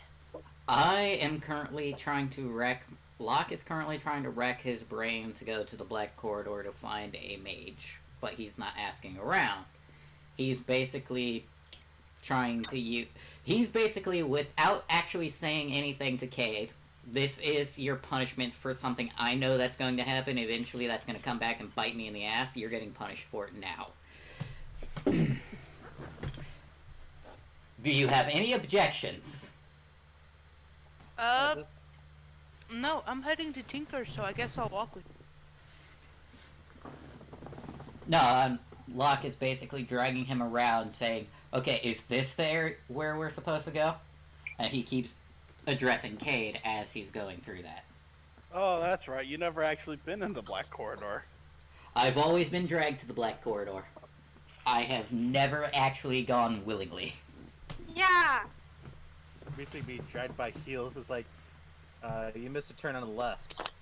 I am currently trying to wreck. Locke is currently trying to wreck his brain to go to the Black Corridor to find a mage, but he's not asking around. He's basically trying to use. He's basically, without actually saying anything to Cade, this is your punishment for something I know that's going to happen. Eventually, that's going to come back and bite me in the ass. You're getting punished for it now. Do you have any objections? No, I'm heading to Tinker's, so I guess I'll walk with you. No, Locke is basically dragging him around, saying, "Okay, is this there where we're supposed to go?" And he keeps addressing Cade as he's going through that. Oh, that's right. You never actually been in the Black Corridor. I've always been dragged to the Black Corridor. I have never actually gone willingly. Yeah. Basically, being dragged by heels is like, you missed a turn on the left.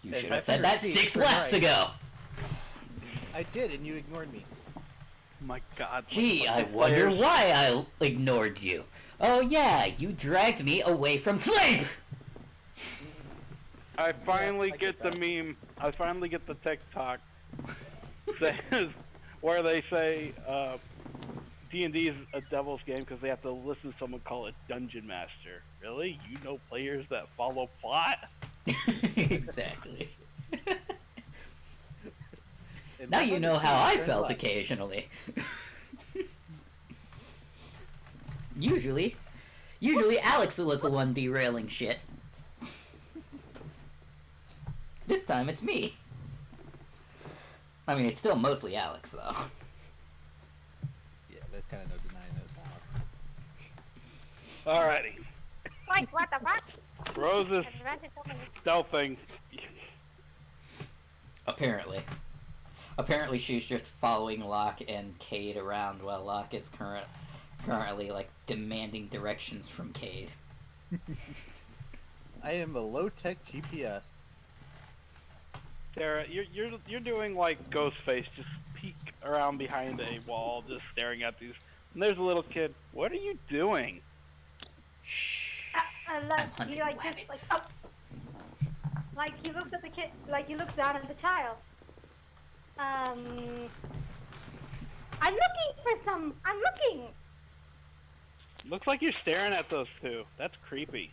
You Hey, should have I've said that never seen 6 turn lefts right. ago. I did, and you ignored me. My God. Gee, what I the wonder players- why I ignored you. Oh yeah, you dragged me away from sleep! I finally I get get the meme. I finally get the TikTok says where they say D&D is a devil's game because they have to listen to someone call it Dungeon Master. Really? You know players that follow plot? Exactly. And Now my you know brother's how doing I turn felt left. occasionally. Usually Alex was the one derailing shit. This time it's me. I mean, it's still mostly Alex, though. Yeah, there's kind of no denying that, Alex. Alrighty. Like, what the fuck? Rose is Advantage on me. stealthing. Apparently she's just following Locke and Cade around while Locke is currently, like, demanding directions from Cade. I am a low-tech GPS. Sarah, you're doing like Ghostface, just peek around behind a wall, just staring at these. And there's a little kid. What are you doing? Shh. I I'm love hunting you like this, rabbits. like, Like he looks at the kid, like he looks down at the child. I'm looking for some. I'm looking. Looks like you're staring at those two. That's creepy.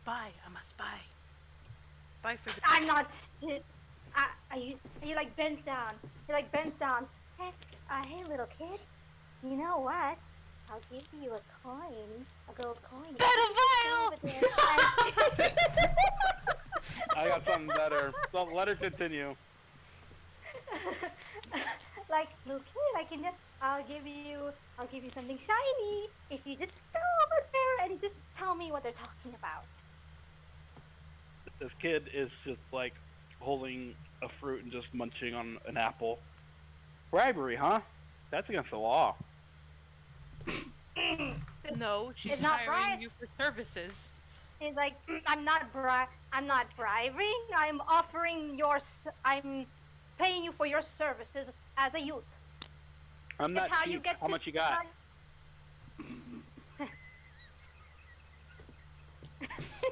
Spy. I'm a spy. Spy for the. I'm not. He like bends down. He like bends down. Hey, hey, little kid. You know what? I'll give you a coin, a gold coin. Pedophile! I got something better. So let her continue. Like, little kid, I'll give you something shiny if you just go over there and just tell me what they're talking about. This kid is just like holding a fruit and just munching on an apple. Bribery, huh? That's against the law. No, she's It's not hiring bribe. you for services. He's like, I'm not bribing. I'm paying you for your services as a youth. I'm not It's how cheap. you get How to much you got?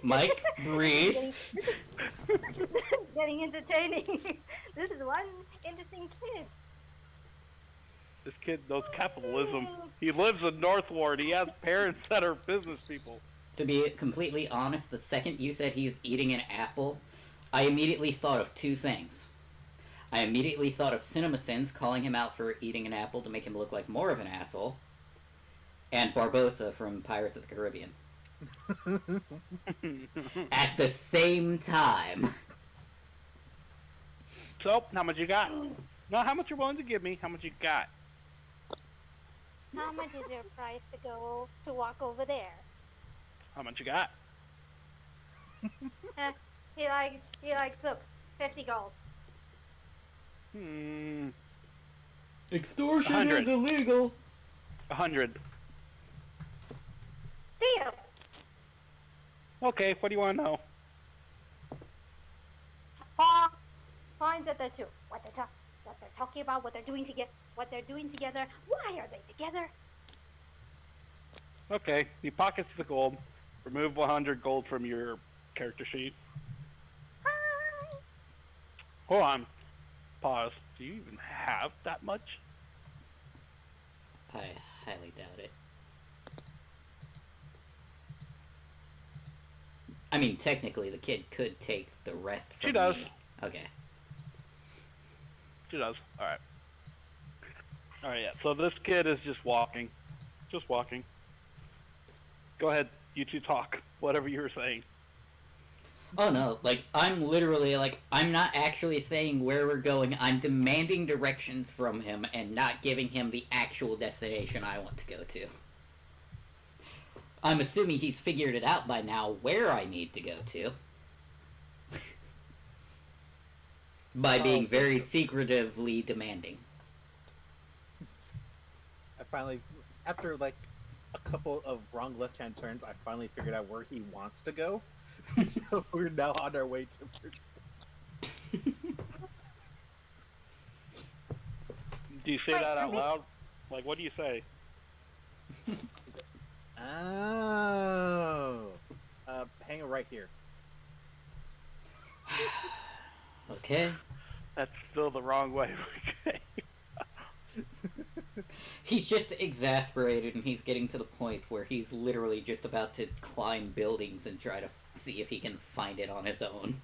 Mike, breathe. Getting entertaining. This is one interesting kid. This kid knows capitalism. He lives in Northward. He has parents that are business people. To be completely honest, the second you said he's eating an apple, I immediately thought of two things. I immediately thought of CinemaSins calling him out for eating an apple to make him look like more of an asshole, and Barbossa from Pirates of the Caribbean. At the same time. So, how much you got? No, how much you're willing to give me? How much you got? How much is your price to walk over there? How much you got? He likes, look, 50 gold. Extortion 100. is illegal. 100. Deal. Okay, what do you want to know? Points at the two. What they're talking about, what they're doing together. Why are they together? Okay, he pockets the gold. Remove 100 gold from your character sheet. Hi. Hold on. Pause. Do you even have that much? I highly doubt it. I mean, technically, the kid could take the rest from She does. me. Okay. She does. Alright. Alright, yeah. So this kid is just walking. Just walking. Go ahead. You two talk. Whatever you were saying. Oh no, like, I'm literally, like, I'm not actually saying where we're going, I'm demanding directions from him and not giving him the actual destination I want to go to. I'm assuming he's figured it out by now where I need to go to. By being very secretively demanding. I finally, after like a couple of wrong left-hand turns, I finally figured out where he wants to go. So we're now on our way to. Do you say that out loud? Like, what do you say? Oh, hang it right here. Okay. That's still the wrong way. Okay. He's just exasperated and he's getting to the point where he's literally just about to climb buildings and try to see if he can find it on his own.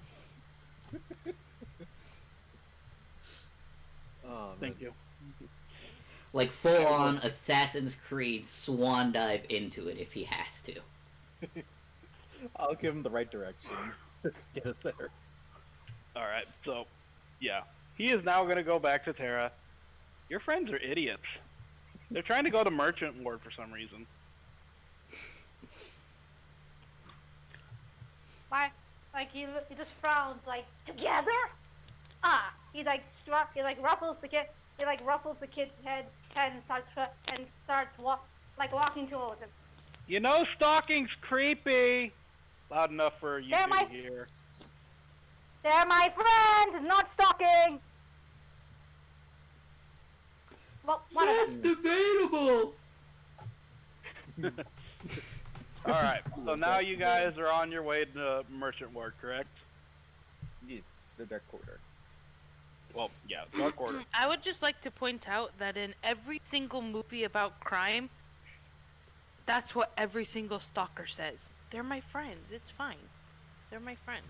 Oh, Thank you. Like full on Assassin's Creed swan dive into it if he has to. I'll give him the right directions. Just get us there. Alright, so, yeah. He is now going to go back to Terra. Your friends are idiots. They're trying to go to Merchant Ward for some reason. Why? Like he just frowns. Like together? He ruffles the kid. He like ruffles the kid's head and starts walking towards him. You know stalking's creepy! Loud enough for you They're to my- hear. They're my friends, not stalking. Well, one of them. debatable! Alright, so now you guys are on your way to Merchant Ward, correct? the Dark Order. Well, yeah, Dark Order. I would just like to point out that in every single movie about crime, that's what every single stalker says. They're my friends. It's fine. They're my friends.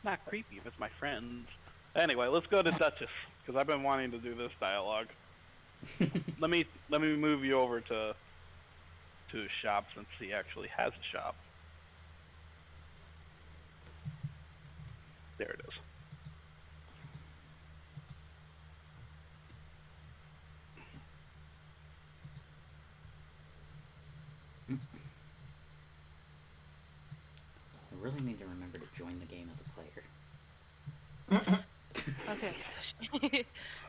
Not creepy if it's my friends. Anyway, let's go to Duchess, because I've been wanting to do this dialogue. let me move you over to his shop since he actually has a shop. There it is. I really need to remember to join the game as a player. Okay, so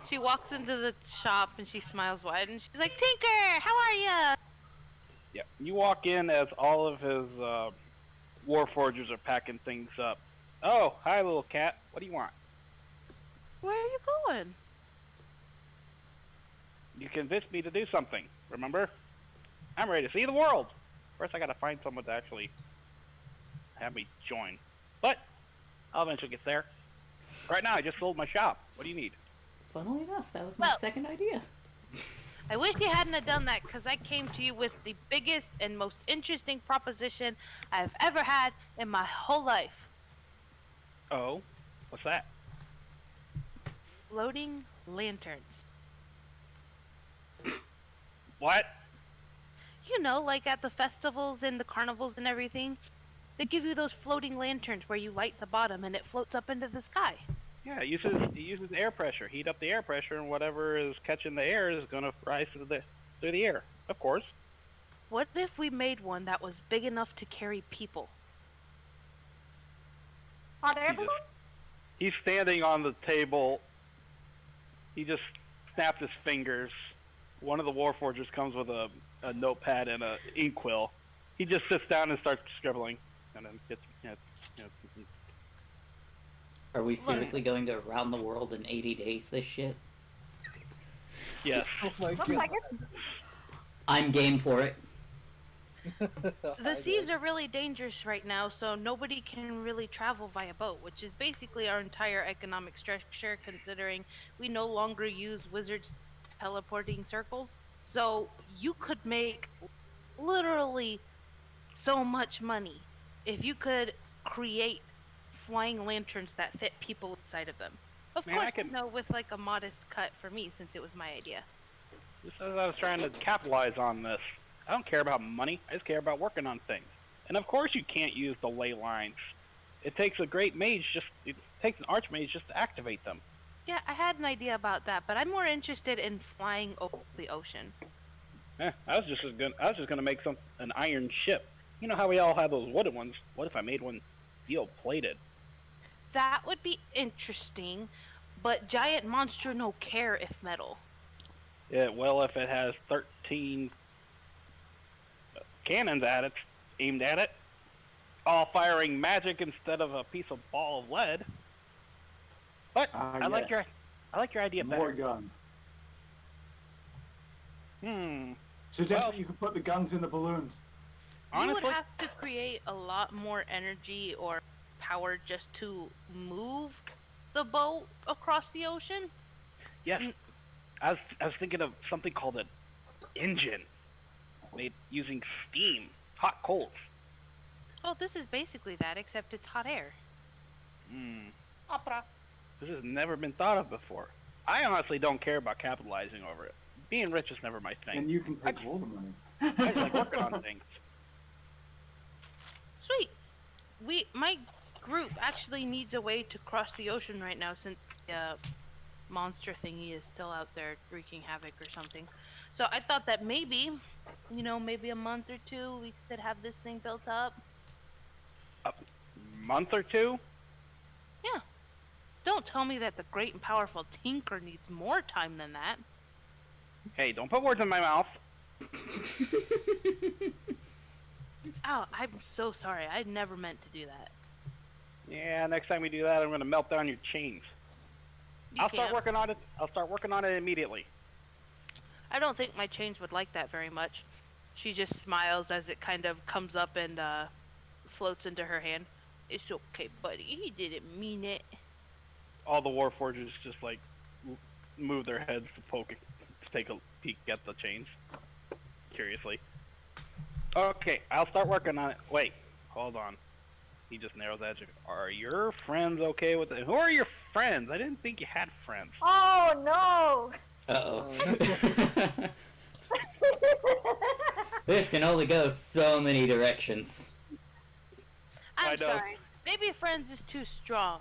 she walks into the shop and she smiles wide and she's like, Tinker, how are ya? Yeah, you walk in as all of his warforgers are packing things up. Oh, hi, little cat. What do you want? Where are you going? You convinced me to do something, remember? I'm ready to see the world. First, I gotta find someone to actually have me join. But I'll eventually get there. Right now, I just sold my shop. What do you need? Funnily enough, that was my Well- second idea. I wish you hadn't have done that because I came to you with the biggest and most interesting proposition I've ever had in my whole life. Oh, what's that? Floating lanterns. What? You know, like at the festivals and the carnivals and everything, they give you those floating lanterns where you light the bottom and it floats up into the sky. Yeah, it uses air pressure. Heat up the air pressure, and whatever is catching the air is gonna rise through the air. Of course. What if we made one that was big enough to carry people? Are there He just- balloons? He's standing on the table. He just snapped his fingers. One of the warforgers comes with a notepad and a inkwell. He just sits down and starts scribbling, and then gets. Are we seriously going to around the world in 80 days this shit? Yes. Oh my Looks like it. I'm game for it. The seas are really dangerous right now, so nobody can really travel via boat, which is basically our entire economic structure, considering we no longer use wizards teleporting circles. So you could make literally so much money if you could create flying lanterns that fit people inside of them. Of Man, I course, can- you know, with like a modest cut for me, since it was my idea. Just as I was trying to capitalize on this. I don't care about money. I just care about working on things. And of course, you can't use the ley lines. It takes a great mage it takes an archmage just to activate them. Yeah, I had an idea about that, but I'm more interested in flying over the ocean. I was just gonna make an iron ship. You know how we all have those wooden ones? What if I made one steel plated? That would be interesting, but giant monster no care if metal. Yeah, well, if it has 13 cannons aimed at it, all firing magic instead of a piece of ball of lead. But I like your idea More better. gun. So Definitely you could put the guns in the balloons. You honestly, would have to create a lot more energy or power just to move the boat across the ocean. yes. I was thinking of something called an engine, made using steam, hot coals. Oh, this is basically that, except it's hot air. Opera. This has never been thought of before. I honestly don't care about capitalizing over it. Being rich is never my thing. And you can take all the money. I just like working on things. Sweet. My group actually needs a way to cross the ocean right now since the monster thingy is still out there wreaking havoc or something. So I thought that maybe, maybe a month or two we could have this thing built up. A month or two? Yeah. Don't tell me that the great and powerful Tinker needs more time than that. Hey, don't put words in my mouth. Oh, I'm so sorry. I never meant to do that. Yeah, next time we do that, I'm gonna melt down your chains. You I'll start can't. working on it. I'll start working on it immediately. I don't think my chains would like that very much. She just smiles as it kind of comes up and floats into her hand. It's okay, buddy. He didn't mean it. All the Warforgers just like move their heads to take a peek at the chains. Curiously. Okay, I'll start working on it. Wait, hold on. He just narrows that. Are your friends okay with it? Who are your friends? I didn't think you had friends. Oh no! Uh-oh. This can only go so many directions. I'm sorry. Maybe friends is too strong.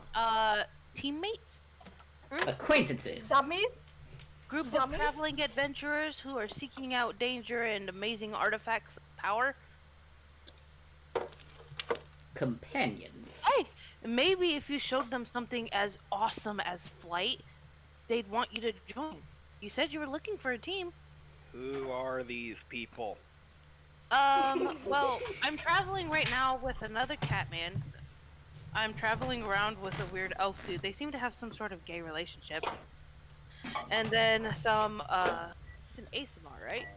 Teammates? Acquaintances. Dummies? Group Dummies? of traveling adventurers who are seeking out danger and amazing artifacts of power? Companions. Hey, maybe if you showed them something as awesome as flight, they'd want you to join. You said you were looking for a team. Who are these people? Well, I'm traveling right now with another catman. I'm traveling around with a weird elf dude. They seem to have some sort of gay relationship. And then it's an ASMR, right?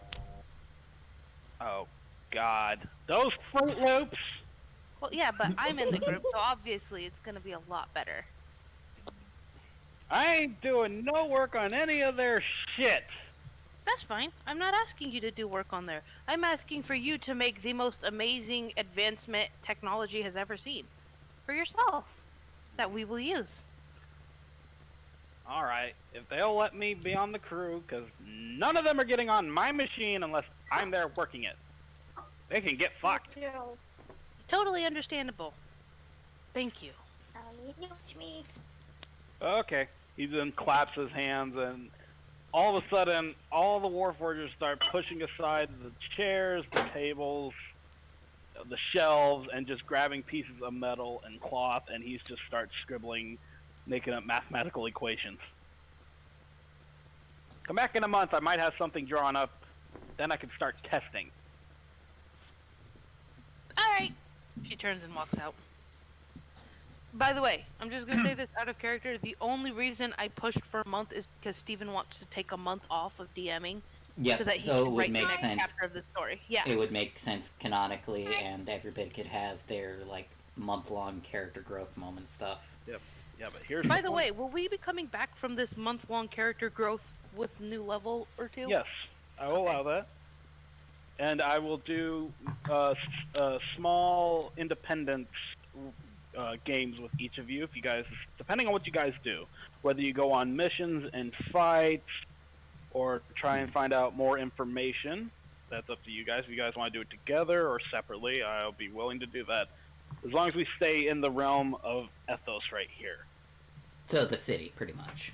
Oh, God. Those Fruit Loops! Well, yeah, but I'm in the group, so obviously it's gonna be a lot better. I ain't doing no work on any of their shit! That's fine. I'm not asking you to do work on there. I'm asking for you to make the most amazing advancement technology has ever seen. For yourself. That we will use. Alright, if they'll let me be on the crew, because none of them are getting on my machine unless I'm there working it. They can get fucked. Totally understandable. Thank you. Me. Okay. He then claps his hands, and all of a sudden, all the Warforgers start pushing aside the chairs, the tables, the shelves, and just grabbing pieces of metal and cloth, and he just starts scribbling, making up mathematical equations. Come back in a month, I might have something drawn up, then I can start testing. Alright. She turns and walks out. By the way, I'm just gonna say this out of character. The only reason I pushed for a month is because Steven wants to take a month off of DMing. Yep, So that he so it can would write the make next sense. chapter of the story. Yeah. It would make sense canonically, and everybody could have their, like, month-long character growth moment stuff. Yep. Yeah, but here's By the way, will we be coming back from this month-long character growth with new level or two? Yes, I will allow that. And I will do small independent games with each of you, if you guys, depending on what you guys do. Whether you go on missions and fights, or try and find out more information, that's up to you guys. If you guys want to do it together or separately, I'll be willing to do that. As long as we stay in the realm of ethos right here. So the city, pretty much.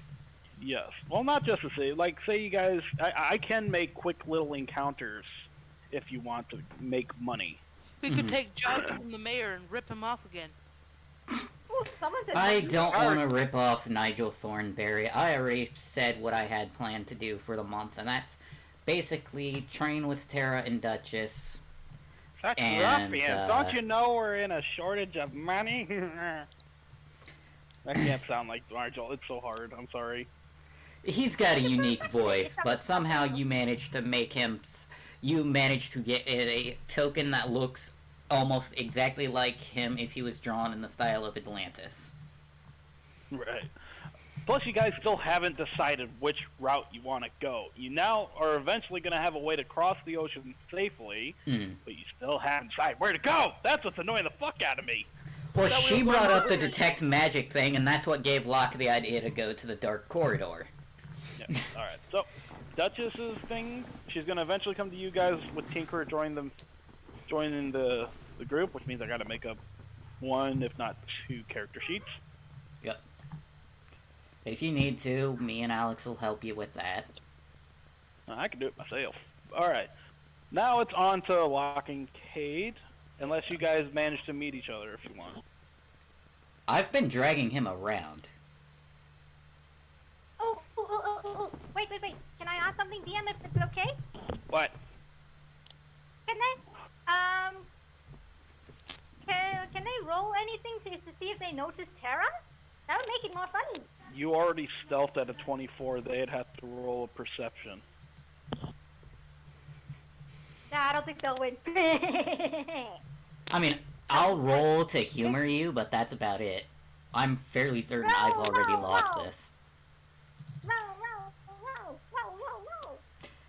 Yes. Well, not just the city. Like, say you guys... I can make quick little encounters if you want to make money. We could take jobs from the mayor and rip him off again. Ooh, someone said I don't want to rip off Nigel Thornberry. I already said what I had planned to do for the month, and that's basically train with Tara and Duchess. Such And, ruffians. Don't you know we're in a shortage of money? I can't sound like Nigel. It's so hard. I'm sorry. He's got a unique voice, but somehow you managed to make him... You managed to get a token that looks almost exactly like him if he was drawn in the style of Atlantis. Right. Plus, you guys still haven't decided which route you want to go. You now are eventually going to have a way to cross the ocean safely, but you still haven't decided where to go. That's what's annoying the fuck out of me. Well, she brought up the detect magic thing, and that's what gave Locke the idea to go to the dark corridor. Yeah. All right. So, Duchess's thing, she's going to eventually come to you guys with Tinker joining the group, which means I got to make up one, if not two, character sheets. Yep. If you need to, me and Alex will help you with that. I can do it myself. Alright. Now it's on to Locke and Cade, unless you guys manage to meet each other if you want. I've been dragging him around. Oh, wait. Can I ask something, DM, if it's okay? What? Can they roll anything to see if they notice Tara? That would make it more funny. You already stealthed at a 24, they'd have to roll a perception. Nah, I don't think they'll win. I mean, I'll roll to humor you, but that's about it. I'm fairly certain I've already lost this.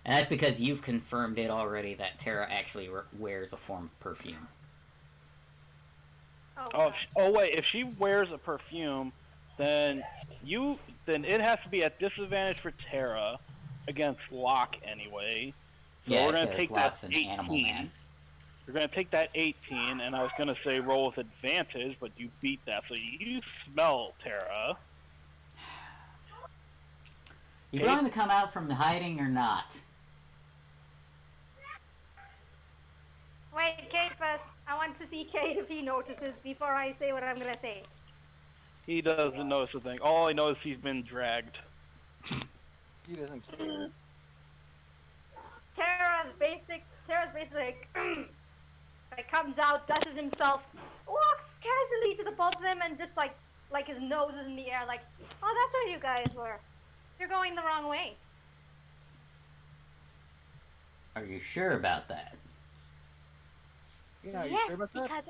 And that's because you've confirmed it already that Tara actually wears a form of perfume. Oh wait, if she wears a perfume, then it has to be at disadvantage for Tara against Locke anyway. So Yeah, we're gonna take that Locke's an animal 18. man. We're gonna take that 18, and I was gonna say roll with advantage, but you beat that, so you smell Tara. You going to come out from hiding or not? Wait, Kate first. I want to see Kate if he notices before I say what I'm gonna say. He doesn't notice a thing. All I know is he's been dragged. He doesn't care. Tara's basic like comes out, dustes himself, walks casually to the both of them, and just like his nose is in the air, like, oh, that's where you guys were. You're going the wrong way. Are you sure about that? Yeah, are you Yes, sure about that?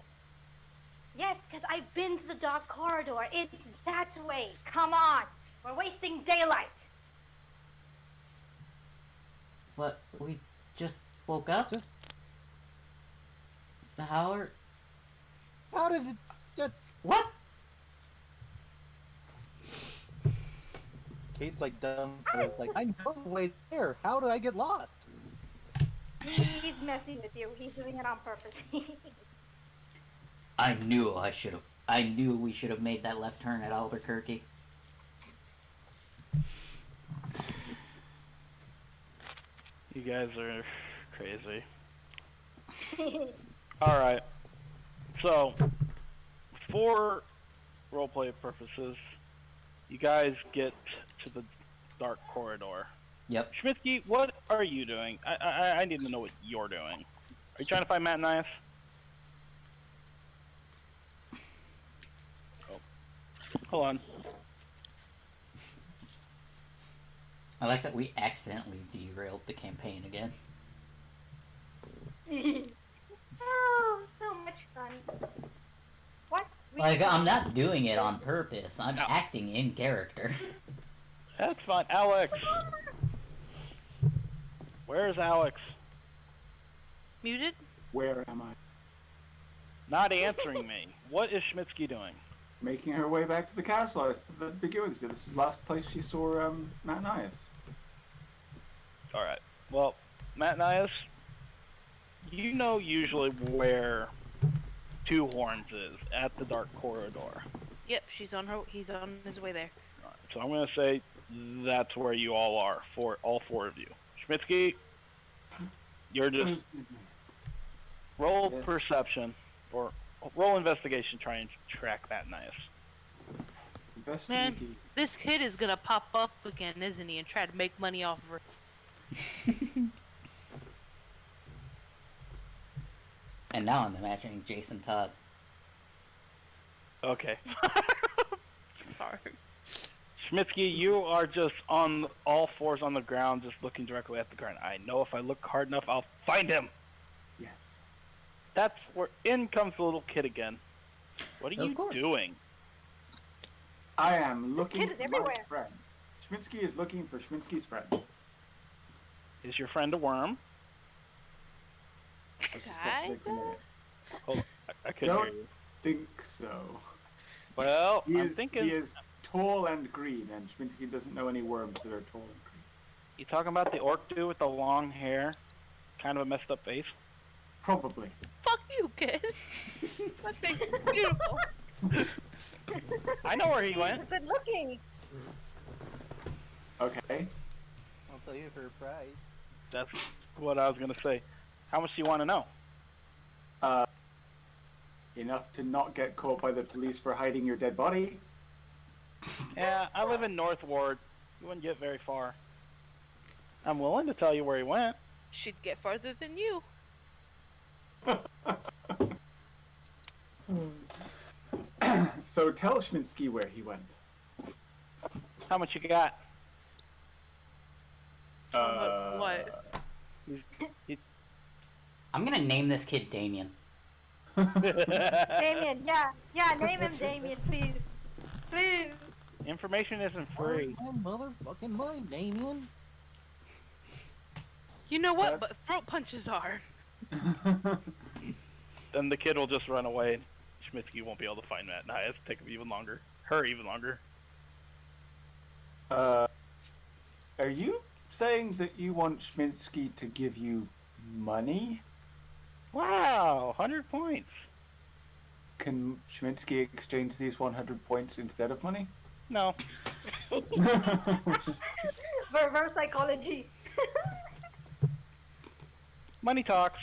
because I've been to the dark corridor. It's that way. Come on, we're wasting daylight. What? We just woke up? How did it get... What? Kate's like dumb. I was like, I know the way there. How did I get lost? He's messing with you. He's doing it on purpose. I knew we should have made that left turn at Albuquerque. You guys are crazy. Alright. So, for roleplay purposes, you guys get to the dark corridor. Yep. Schmitsky, what are you doing? I need to know what you're doing. Are you trying to find Matt and Nias? Oh. Hold on. I like that we accidentally derailed the campaign again. Oh, so much fun. What? Like, I'm not doing it on purpose. I'm acting in character. That's fine. Alex! Where's Alex? Muted? Where am I? Not answering me. What is Schmitsky doing? Making her way back to the castle. I thought that'd be good with you. This is the last place she saw Matt and Nias. Alright. Well, Matt and Nias, you know usually where Two Horns is, at the dark corridor. Yep, he's on his way there. Alright, so I'm gonna say that's where you all are, for all four of you. Schmitsky, you're just roll Yes. perception, or roll investigation, try and track Matt and Nias. Investigate. This kid is gonna pop up again, isn't he, and try to make money off of her. And now I'm imagining Jason Todd. Okay. Sorry. Schmitsky, you are just on all fours on the ground, just looking directly at the ground. I know if I look hard enough, I'll find him. Yes. That's where in comes the little kid again. What are Of you course. doing? I am looking kid is for everywhere. my friend. Schmitsky is looking for Schmitsky's friend. Is your friend a worm? I suspect they can hear it. Hold I couldn't hear Don't you. think so. Well, He I'm is, thinking. he is tall and green, and Schmitsky doesn't know any worms that are tall and green. You talking about the orc dude with the long hair, kind of a messed up face? Probably. Fuck you, kid. That face is beautiful. I know where he went. Good looking. Okay. I'll tell you for a prize. That's what I was gonna say. How much do you want to know? Enough to not get caught by the police for hiding your dead body. Yeah, I live in North Ward. You wouldn't get very far. I'm willing to tell you where he went. She'd get farther than you. So tell Schmitsky where he went. How much you got? What? He, I'm gonna name this kid Damien. Damien, yeah, name him Damien, please. Please. Information isn't free. My motherfucking mind, Damien. You know what? But throat punches are. Then the kid will just run away. Schmitsky won't be able to find Matt and I. It's take him even longer. Her even longer. Are you saying that you want Schminsky to give you money? Wow, 100 points. Can Schminsky exchange these 100 points instead of money? No. Reverse psychology. Money talks.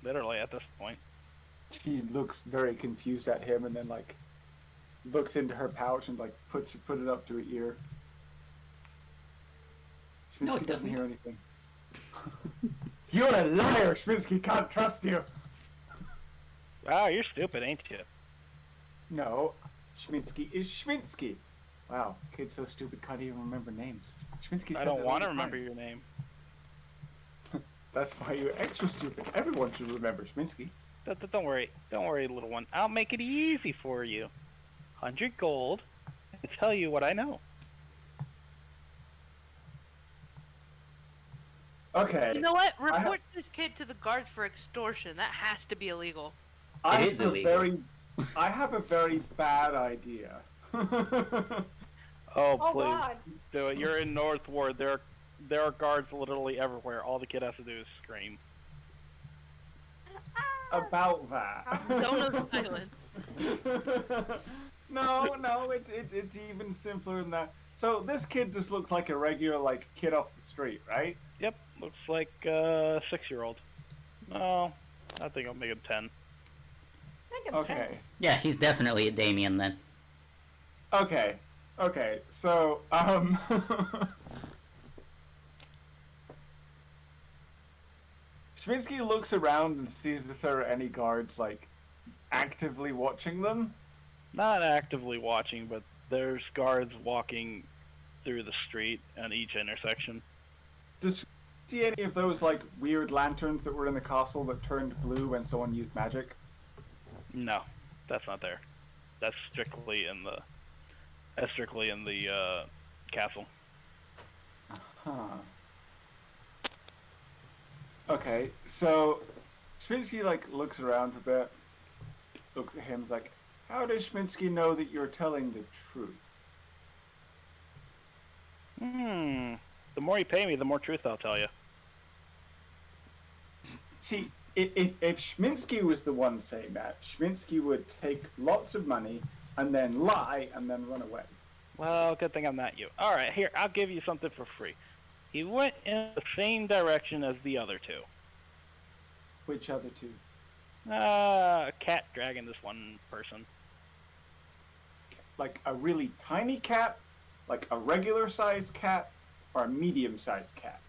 Literally at this point. She looks very confused at him and then like looks into her pouch and like put it up to her ear. No, it Schminsky doesn't doesn't. hear anything. You're a liar! Schminsky can't trust you! Wow, you're stupid, ain't you? No, Schminsky is Schminsky. Wow, kid's so stupid can't even remember names. Schminsky I says don't it want to all the remember time. your name. That's why you're extra stupid. Everyone should remember Schminsky. Don't worry. Don't worry, little one. I'll make it easy for you. 100 gold. And tell you what I know. Okay. You know what? Report this kid to the guards for extortion. That has to be illegal. I It is have illegal. I have a very bad idea. Oh, Oh please. God. Do it. You're in North Ward. There are guards literally everywhere. All the kid has to do is scream. About that. Zone of silence. No, it's even simpler than that. So this kid just looks like a regular like kid off the street, right? Yep, looks like a 6-year-old. No, I think I'll make him 10. Okay. Yeah, he's definitely a Damien then. Okay. So Schminsky looks around and sees if there are any guards like actively watching them. Not actively watching, but there's guards walking through the street at each intersection. Does he see any of those like weird lanterns that were in the castle that turned blue when someone used magic? No, that's not there. That's strictly in the castle. Huh. Okay, so Schminsky like looks around a bit, looks at him, is like, how does Schminsky know that you're telling the truth? The more you pay me, the more truth I'll tell you. See, if Schminsky was the one saying that, Schminsky would take lots of money and then lie and then run away. Well, good thing I'm not you. Alright, here, I'll give you something for free. He went in the same direction as the other two. Which other two? A cat dragging this one person. Like a really tiny cat, like a regular sized cat, or a medium sized cat?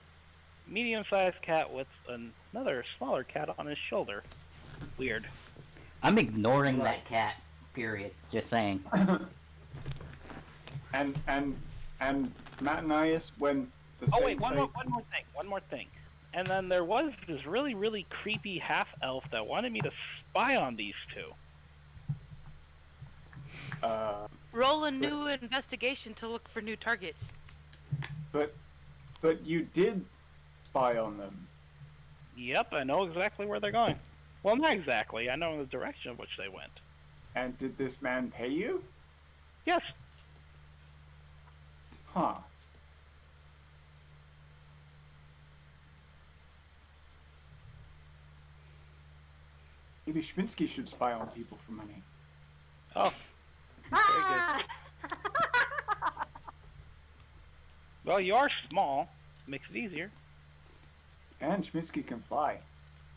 Medium-sized cat with another smaller cat on his shoulder. Weird. I'm ignoring that cat. Period. Just saying. And Matanias, when the Oh same wait, one place- more thing. And then there was this really, really creepy half-elf that wanted me to spy on these two. Roll a new investigation to look for new targets. But you did spy on them. Yep, I know exactly where they're going. Well, not exactly. I know the direction of which they went. And did this man pay you? Yes. Huh. Maybe Schminsky should spy on people for money. Oh. Ah! Well, you are small. Makes it easier. And Schminsky can fly.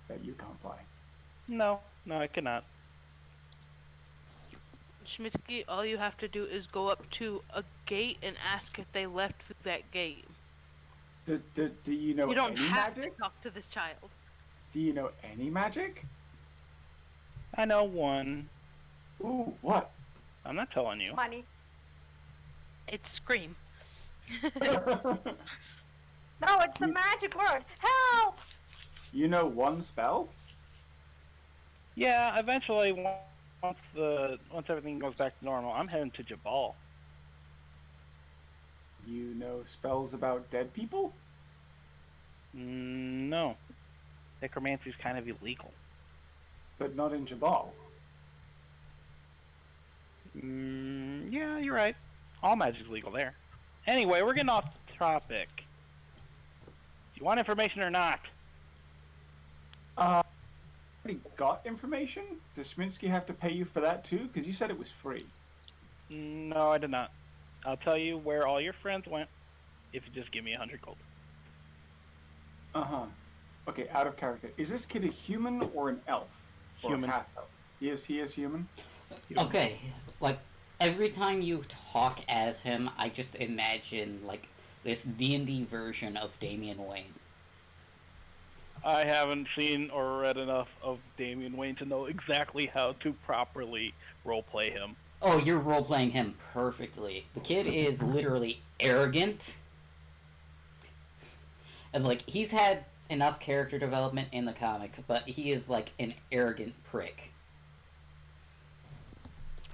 Bet you can't fly. No, I cannot. Schmitzky, all you have to do is go up to a gate and ask if they left through that gate. Do you know You don't any have magic? to talk to this child. Do you know any magic? I know one. Ooh, what? I'm not telling you. Money. It's Scream. No, it's the magic word. Help! You know one spell? Yeah, eventually, once everything goes back to normal, I'm heading to Jabal. You know spells about dead people? No, necromancy's kind of illegal. But not in Jabal. Yeah, you're right. All magic's legal there. Anyway, we're getting off the topic. Do you want information or not? Already got information? Does Sminsky have to pay you for that too? Because you said it was free. No, I did not. I'll tell you where all your friends went if you just give me 100 gold. Uh-huh. Okay, out of character. Is this kid a human or an elf? Human. Or a half elf? He is human? Okay, like every time you talk as him, I just imagine like this D&D version of Damian Wayne. I haven't seen or read enough of Damian Wayne to know exactly how to properly roleplay him. Oh, you're role-playing him perfectly. The kid is literally arrogant. And, like, he's had enough character development in the comic, but he is, like, an arrogant prick.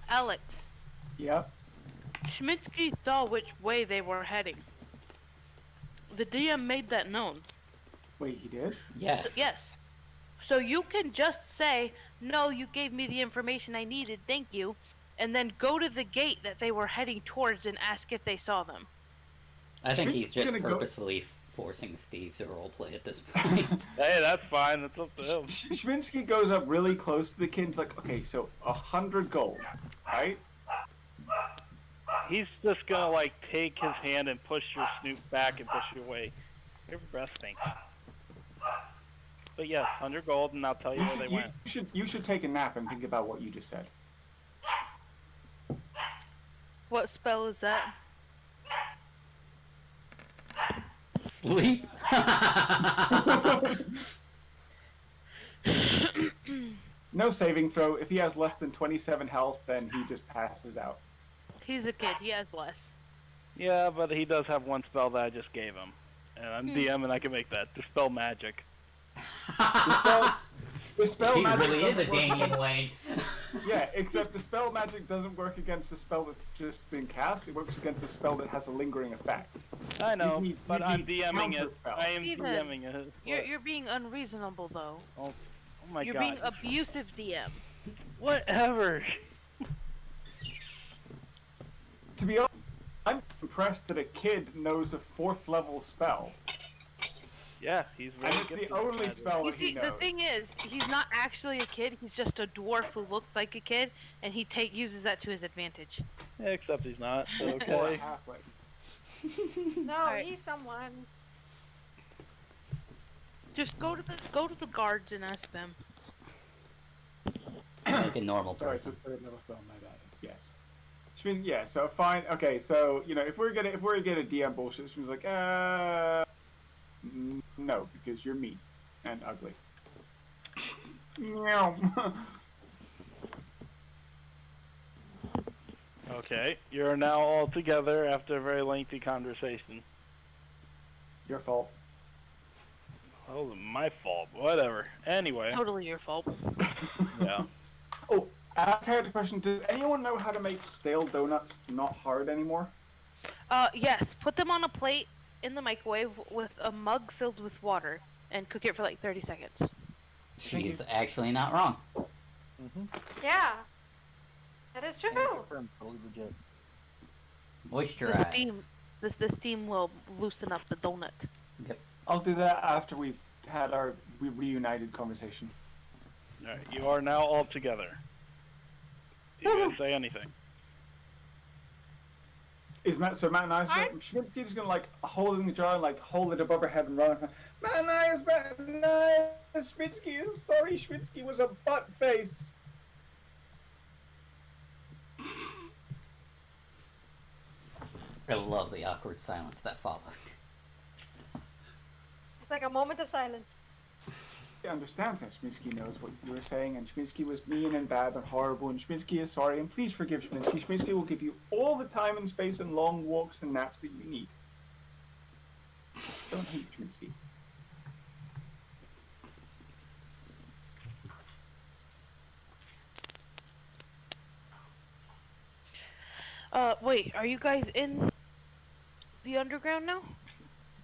Alex, Yep. Schmidsky saw which way they were heading. The DM made that known. Wait, he did? Yes. Yes. So you can just say, no, you gave me the information I needed, thank you, and then go to the gate that they were heading towards and ask if they saw them. I think he's Schmidsky's just gonna go- purposefully forcing Steve to roleplay at this point. Hey, that's fine. That's up to him. Schminsky goes up really close to the kid and's like, okay, so 100 gold, right? He's just gonna, like, take his hand and push your snoot back and push you away. Your breath stinks. But yes, 100 gold, and I'll tell you where they went. You should take a nap and think about what you just said. What spell is that? Sleep? No saving throw. If he has less than 27 health, then he just passes out. He's a kid, he has less. Yeah, but he does have one spell that I just gave him. And I'm DM and I can make that. Dispel magic. The spell He magic really is a doesn't work- Damian Wayne. Yeah, except the spell magic doesn't work against the spell that's just been cast. It works against a spell that has a lingering effect. I know, You but I'm need DMing it. counterspell. I am Steven, DMing it. You're being unreasonable though. Oh my You're god. being abusive DM. Whatever. To be honest, I'm impressed that a kid knows a 4th level spell. Yeah, he's And really it's good the at only magic. spell You that he see, knows. the thing is, he's not actually a kid, he's just a dwarf who looks like a kid, and he uses that to his advantage. Yeah, except he's not. So Or okay. halfway. No, Alright. he's someone. Just go to the guards and ask them. Like a normal Sorry, it's a person. 3rd level spell. My bad. Yes. Yeah. So fine. Okay. So if we're gonna get a DM bullshit, it's like no, because you're mean and ugly. Meow. Okay, you're now all together after a very lengthy conversation. Your fault. Oh, my fault. Whatever. Anyway, Totally your fault. yeah. Oh, character question. Does anyone know how to make stale donuts not hard anymore? Yes, put them on a plate in the microwave with a mug filled with water and cook it for like 30 seconds. She's actually not wrong. Mm-hmm. Yeah. That is true. Confirmed, totally legit. Moisturize. The steam will loosen up the donut. I'll do that after we've had our reunited conversation. Alright, you are now all together. You guys say anything? Matt and I? Schmitty's gonna like hold it in the jar and like hold it above her head and run. Matt and I, Schmitsky. Sorry, Schmitsky was a butt face. I love the awkward silence that followed. It's like a moment of silence. He understands that Schmitsky knows what you were saying, and Schmitsky was mean and bad and horrible, and Schmitsky is sorry, and please forgive Schmitsky. Schmitsky will give you all the time and space and long walks and naps that you need. Don't hate Schmitsky. Wait, are you guys in the underground now?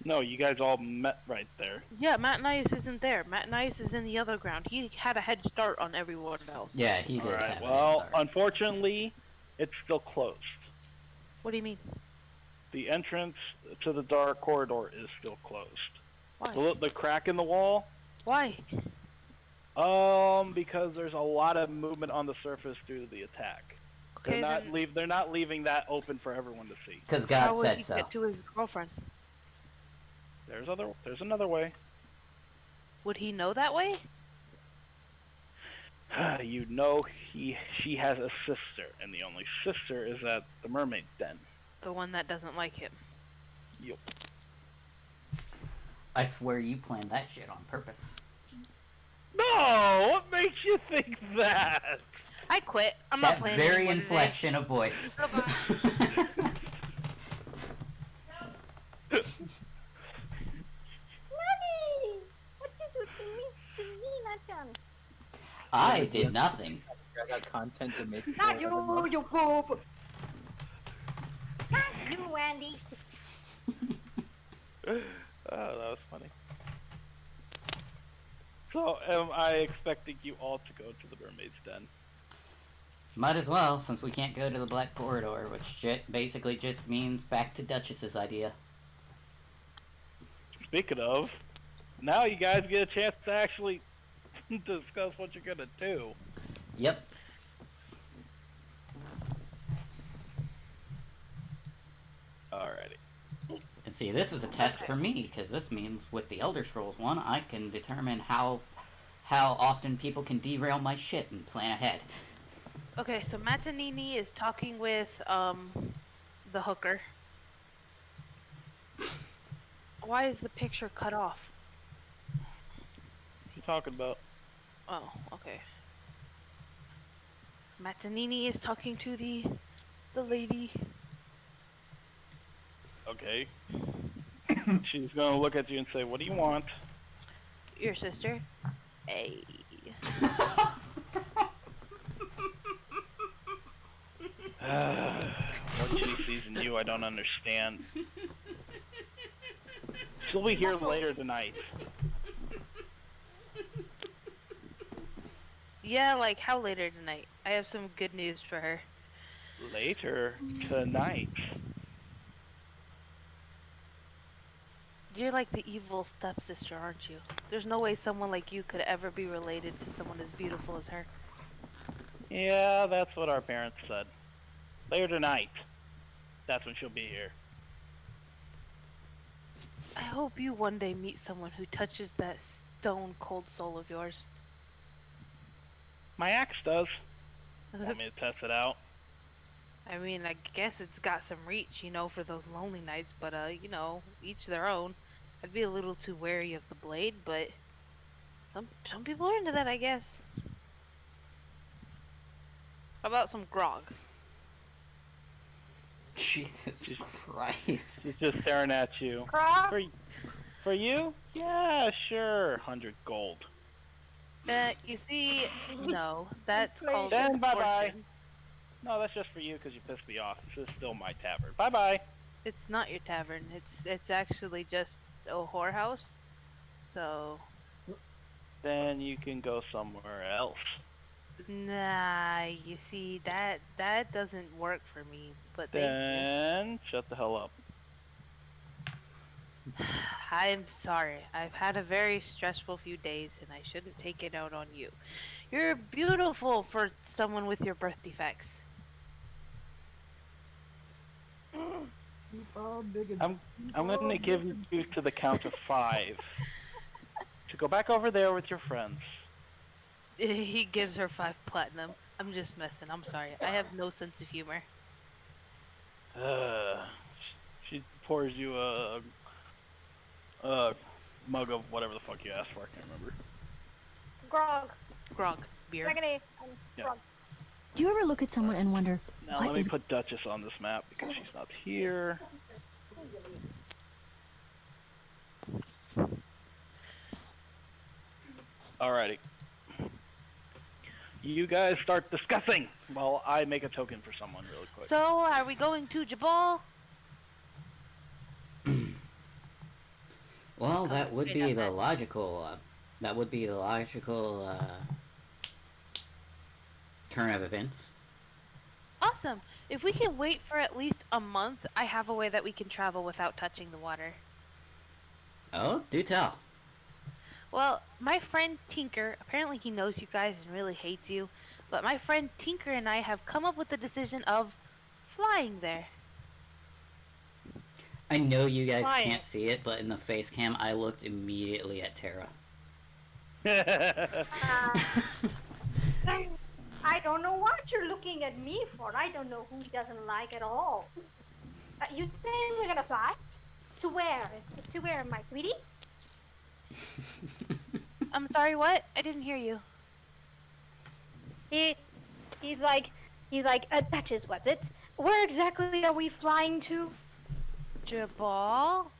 No, you guys all met right there. Yeah, Matt Nias isn't there. Matt Nias is in the other ground. He had a head start on everyone else. Yeah, he did Alright, have a head well, start. unfortunately, it's still closed. What do you mean? The entrance to the dark corridor is still closed. Why? The crack in the wall? Why? Because there's a lot of movement on the surface due to the attack. Okay, They're not leaving that open for everyone to see. Because how God would said he so. get to his girlfriend? There's another way. Would he know that way? You know she has a sister, and the only sister is at the mermaid den. The one that doesn't like him. Yup. I swear you planned that shit on purpose. No! What makes you think that? I quit. I'm not That playing very anymore inflection of voice. Mommy! What is it to me? Not done. I did nothing. I got content to make. Not you, you poop! Not you, Andy! Oh, that was funny. So, am I expecting you all to go to the mermaid's den? Might as well, since we can't go to the Black Corridor, which basically just means back to Duchess's idea. Speaking of, now you guys get a chance to actually discuss what you're gonna do. Yep. Alrighty. And see, this is a test for me, because this means with the Elder Scrolls one, I can determine how often people can derail my shit and plan ahead. Okay, so Matanini is talking with, the hooker. Why is the picture cut off? What you talking about? Oh, okay. Matanini is talking to the lady. Okay. She's gonna look at you and say, "What do you want?" Your sister. Hey. What she sees in you, I don't understand. She'll be here later tonight. Yeah, like how later tonight? I have some good news for her. Later tonight. You're like the evil stepsister, aren't you? There's no way someone like you could ever be related to someone as beautiful as her. Yeah, that's what our parents said. Later tonight. That's when she'll be here. I hope you one day meet someone who touches that stone cold soul of yours. My axe does. Want me to test it out? I mean, I guess it's got some reach, you know, for those lonely nights, but, you know, each their own. I'd be a little too wary of the blade, but some people are into that, I guess. How about some grog? Jesus Christ. She's just staring at you. Grog? For you? Yeah, sure. 100 gold. You see, no, that's called Then bye-bye. extortion. No, that's just for you because you pissed me off. This is still my tavern. Bye-bye. It's not your tavern. It's actually just a whorehouse. So, Then you can go somewhere else. nah, you see, that doesn't work for me. But thank you. Then shut the hell up. I'm sorry. I've had a very stressful few days and I shouldn't take it out on you. You're beautiful for someone with your birth defects. I'm gonna give you to the count of 5 to go back over there with your friends. He gives her 5 platinum. I'm just messing. I'm sorry. I have no sense of humor. She pours you a mug of whatever the fuck you asked for. I can't remember. Grog. Grog. Beer. Dragonade. Yeah. Grog. Do you ever look at someone and wonder, Now what let me is put Duchess on this map because she's not here. Alrighty. You guys start discussing while I make a token for someone really quick. So, are we going to Jabal? Well, that would be the that. logical. That would be the logical turn of events. Awesome. If we can wait for at least a month, I have a way that we can travel without touching the water. Oh, do tell. Well, my friend Tinker, apparently he knows you guys and really hates you, but my friend Tinker and I have come up with the decision of flying there. I know you guys Flying. can't see it, but in the face cam, I looked immediately at Tara. I don't know what you're looking at me for. I don't know who he doesn't like at all. You saying we're gonna fly? To where? To where, my sweetie? I'm sorry, what? I didn't hear you. He's like, Duchess, was it? Where exactly are we flying to? Jabal?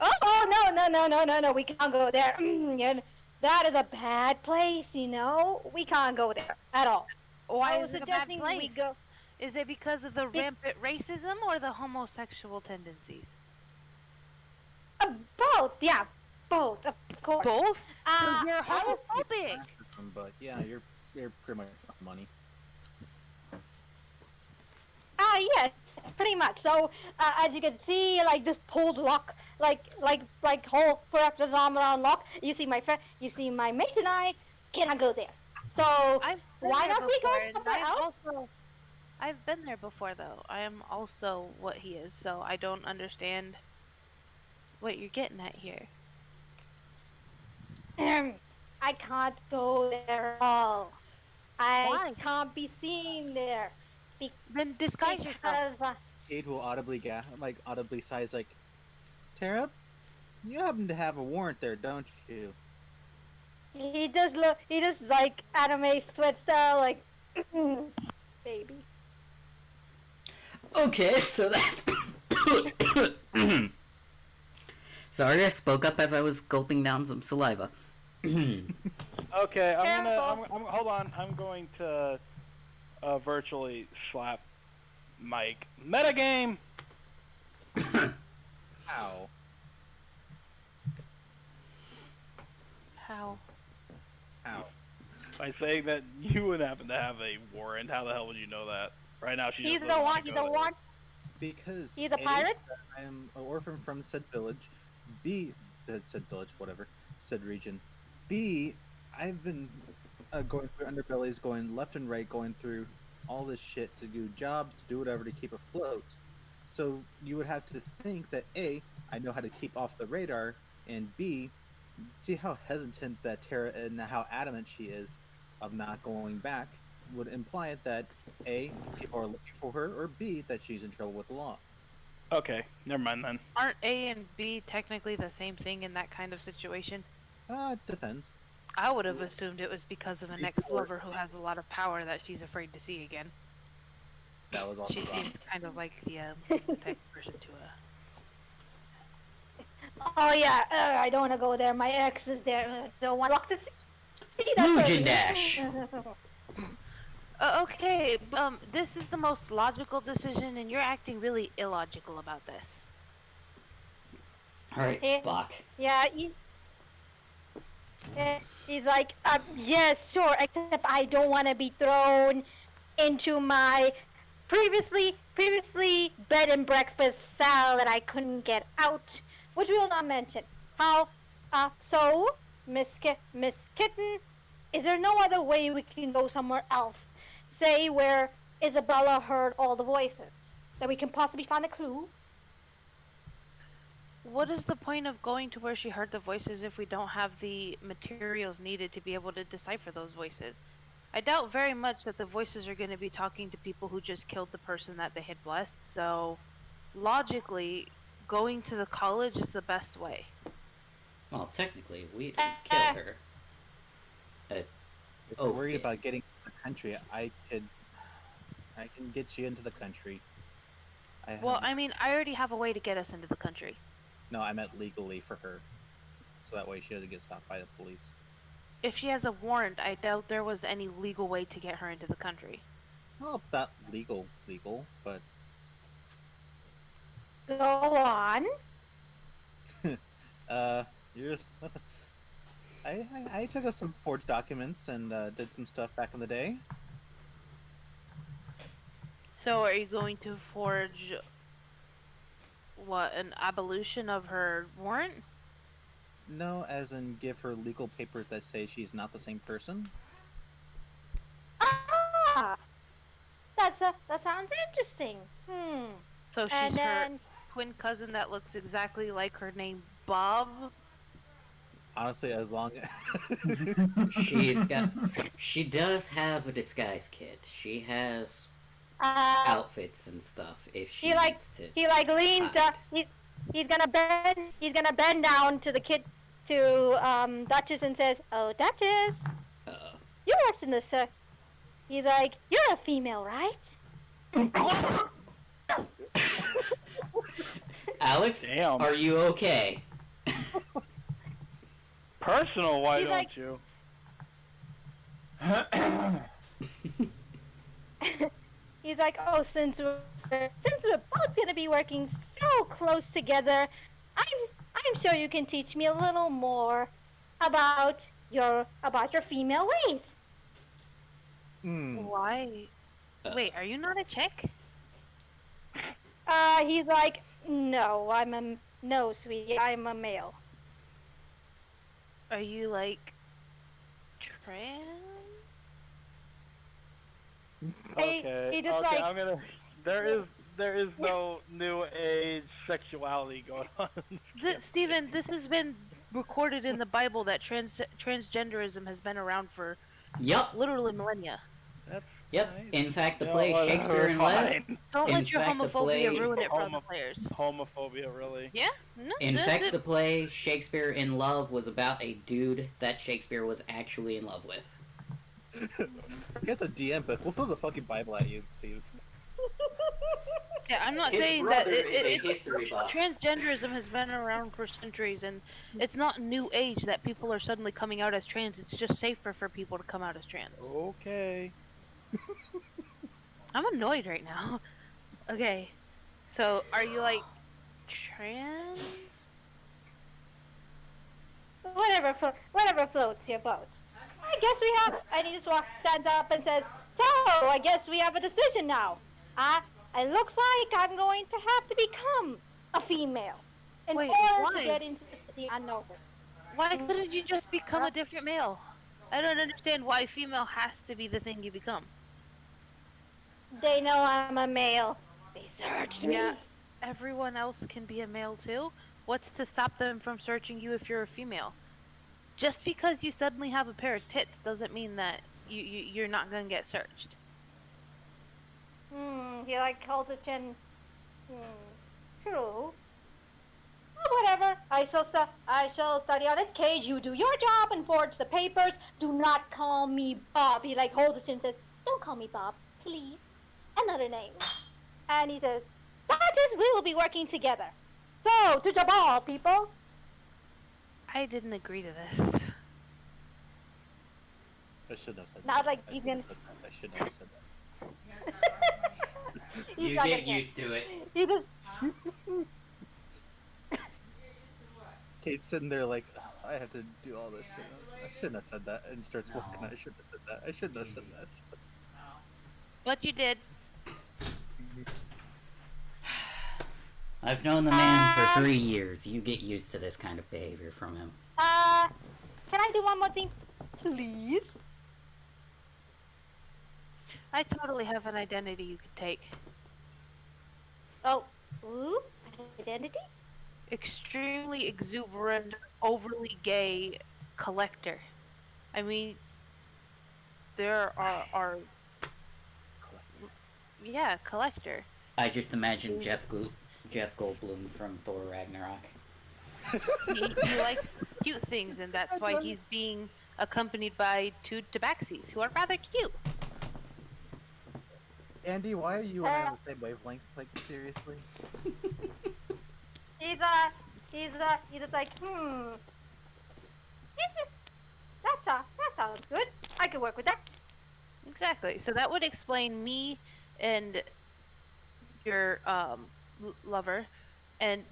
Oh, no, we can't go there. Yeah, that is a bad place, you know? We can't go there at all. Why I was is it a bad suggesting place? we go. Is it because of the rampant racism or the homosexual tendencies? Both, yeah, both, of course. Both? So you're I was- homophobic. But yeah, you're pretty much off money. Yes, pretty much. So, as you can see, like this pulled lock, like whole Forrealsies arm around lock. You see my friend, you see my mate and I cannot go there. So why not we go somewhere else? I've been there before though. I am also what he is, so I don't understand what you're getting at here. I can't go there at all. I Why? can't be seen there. Then disguise yourself. Because Cade will audibly sighs like, Tara, you happen to have a warrant there, don't you? he does look, he does like anime sweat style, like baby. Okay, so that. Sorry, I spoke up as I was gulping down some saliva. Okay, I'm hold on. I'm going to virtually slap Mike. Metagame. How? How? How? By saying that you would happen to have a warrant. How the hell would you know that? Right now, she's He's just the doesn't one. wanna He's go the there. one. Because He's a A, pirate? I am an orphan from said village. B, said village, whatever, said region. B, I've been going through underbellies, going left and right, going through all this shit to do jobs, do whatever to keep afloat. So you would have to think that A, I know how to keep off the radar, and B, see how hesitant that Tara and how adamant she is of not going back would imply that A, people are looking for her, or B, that she's in trouble with the law. Okay, never mind then. Aren't A and B technically the same thing in that kind of situation? It depends. I would have assumed it was because of an Before- ex-lover who has a lot of power that she's afraid to see again. That was also She wrong. seems kind of like the type of person to Oh yeah, I don't want to go there. My ex is there. Don't want to see that Smooch person. and dash. Okay, this is the most logical decision, and you're acting really illogical about this. Alright, Eh. Spock. Yeah, he's like, yes, sure, except I don't want to be thrown into my previously bed and breakfast cell that I couldn't get out, which we will not mention. How, so, Miss Kitten, is there no other way we can go somewhere else? Say where Isabella heard all the voices, that we can possibly find a clue? What is the point of going to where she heard the voices if we don't have the materials needed to be able to decipher those voices? I doubt very much that the voices are going to be talking to people who just killed the person that they had blessed, so logically, going to the college is the best way. Well, technically, we didn't kill her. If you're worried okay. about getting to the country, I can get you into the country. Well, I mean, I already have a way to get us into the country. No, I meant legally for her, so that way she doesn't get stopped by the police. If she has a warrant, I doubt there was any legal way to get her into the country. Well, not legal, but Go on. you're. I took up some forged documents and did some stuff back in the day. So are you going to forge what, an abolition of her warrant? No, as in give her legal papers that say she's not the same person. Ah, that sounds interesting. So she's And her then twin cousin that looks exactly like her name, Bob? Honestly, as long She does have a disguise kit. She has outfits and stuff if she needs to. he leans down. He's gonna bend down to the kid to Duchess and says, "Oh, Duchess, you worked in this, sir." He's like, "You're a female, right?" Alex, Damn. are you okay? Personal, why He's don't like- you? He's like, "Oh, since we're both gonna be working so close together, I'm sure you can teach me a little more about your female ways." Why? Wait, are you not a chick? He's like, "No, no, sweetie, I'm a male." Are you like trans? Okay. he just okay, like- I'm gonna. There is no new age sexuality going on. Steven, this has been recorded in the Bible that transgenderism has been around for Yup. literally millennia. That's Yep. nice. In fact, the Yeah, play whatever, Shakespeare in Love. fine. Don't In let your fact, the homophobia play- ruin it for other players. Homophobia, really? Yeah? No, In fact, the play Shakespeare in Love was about a dude that Shakespeare was actually in love with. forget the DM, but we'll throw the fucking Bible at you, Steve. Yeah, I'm not His saying that brother is a history buff. transgenderism has been around for centuries, and it's not new age that people are suddenly coming out as trans. It's just safer for people to come out as trans. Okay. I'm annoyed right now. Okay, so are you like trans? Whatever floats your boat. I guess we have. And he just stands up and says, "So I guess we have a decision now. It looks like I'm going to have to become a female in Wait, order why? to get into the city unnoticed." Why couldn't you just become a different male? I don't understand why female has to be the thing you become. They know I'm a male. They searched me. Yeah, everyone else can be a male too. What's to stop them from searching you if you're a female? Just because you suddenly have a pair of tits doesn't mean that you're not gonna get searched. He like holds his chin. True. Oh, whatever. I shall study out at Cage. You do your job and forge the papers. Do not call me Bob. He like holds his chin and says, "Don't call me Bob, please. Another name." And he says, "Duchess, we will be working together. So, to the ball, people." I didn't agree to this. I shouldn't have said Not that. like I he's shouldn't gonna- have said that. I shouldn't have said that. He's You not get gonna- used to it. He just Kate's sitting there like, "Oh, I have to do all this shit. I shouldn't have said that," and starts working. No. I shouldn't have said that. I shouldn't have said that. But you did. I've known the man for 3 years. You get used to this kind of behavior from him. can I do one more thing, please? I totally have an identity you could take. Oh, ooh, identity? Extremely exuberant, overly gay collector. I mean, there are yeah, collector. I just imagine Jeff Goldblum from Thor Ragnarok. He likes cute things, and that's why he's being accompanied by 2 tabaxis who are rather cute. Andy, why are you and I on the same wavelength? Like, seriously? He's just like, that's sounds good. I can work with that. Exactly. So that would explain me and your lover, and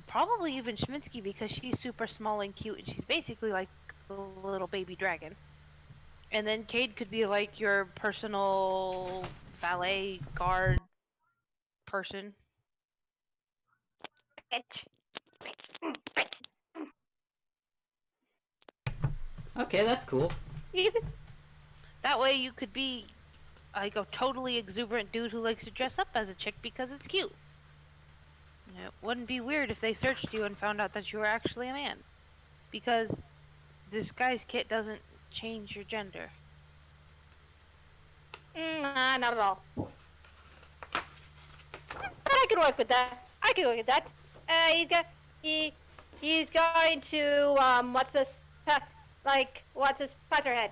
probably even Schminsky, because she's super small and cute, and she's basically like a little baby dragon. And then Cade could be like your personal valet guard person. Bitch. Bitch. Bitch. Okay, that's cool. Easy. That way you could be like a totally exuberant dude who likes to dress up as a chick because it's cute. It wouldn't be weird if they searched you and found out that you were actually a man. Because disguise kit doesn't change your gender. Nah, not at all. But I can work with that. I can work with that. He's going to what's this? What's this? Patterhead.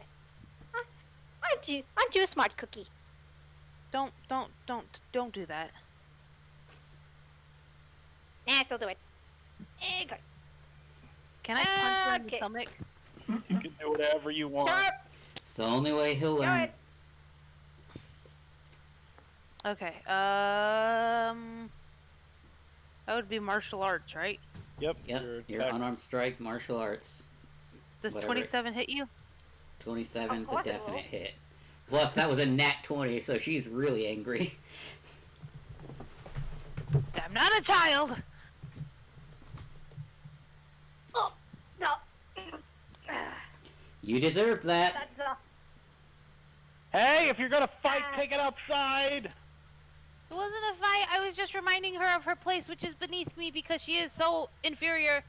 Aren't you a smart cookie? Don't do that. Nah, I still do it. Good. Can I punch you in the Okay. stomach? You can do whatever you want. Sharp. It's the only way he'll Do learn. it. Okay. That would be martial arts, right? Yep. Yep, your unarmed strike, martial arts. Does Whatever. 27 hit you? 27's Of a course it definite will. hit. Plus, that was a nat 20, so she's really angry. I'm not a child! Oh no. You deserved that. That's all. Hey, if you're gonna fight, take it outside. It wasn't a fight. I was just reminding her of her place, which is beneath me because she is so inferior.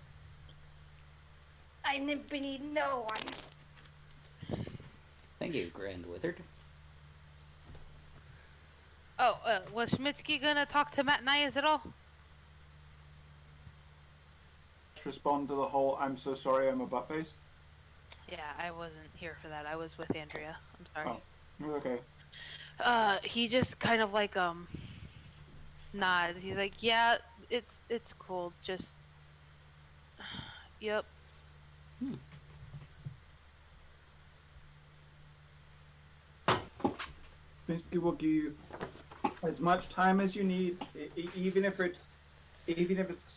I'm beneath no one. Thank you, Grand Wizard. Oh, was Schmitzky gonna talk to Matt Nyas at all? Respond to the whole "I'm so sorry, I'm a butt face." Yeah, I wasn't here for that. I was with Andrea. I'm sorry. Oh, okay. He just kind of like nods. He's like, yeah, it's cool. Just, yep. It will give you as much time as you need, even if it's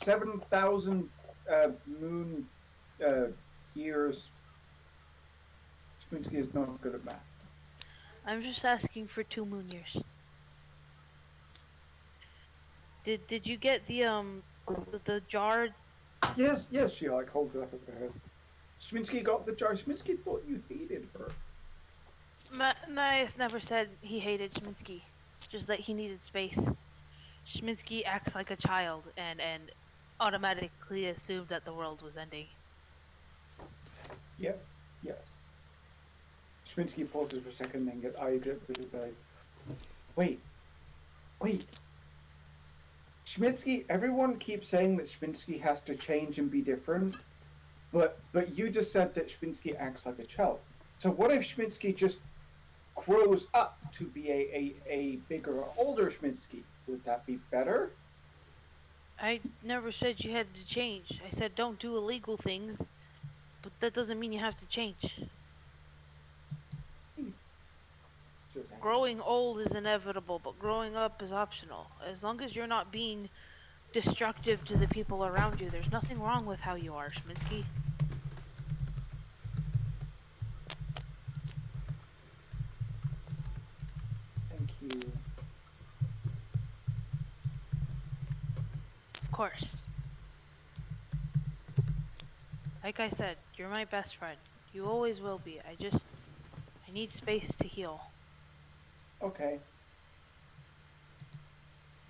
7,000 moon years. Spinsky is not good at math. I'm just asking for 2 moon years. Did you get the jar? Yes, she like holds it up at her head. Schminsky got the jar. Schminsky thought you hated her. Nias never said he hated Schminsky, just that he needed space. Schminsky acts like a child and automatically assumed that the world was ending. Yes. Schminsky pauses for a second, then gets eyed it with his eye. Wait. Schminsky, everyone keeps saying that Schminsky has to change and be different, but you just said that Schminsky acts like a child. So what if Schminsky just grows up to be a bigger, older Schminsky? Would that be better? I never said you had to change. I said don't do illegal things, but that doesn't mean you have to change. Growing old is inevitable, but growing up is optional. As long as you're not being destructive to the people around you, there's nothing wrong with how you are, Schminsky. Thank you. Of course. Like I said, you're my best friend. You always will be. I need space to heal. Okay.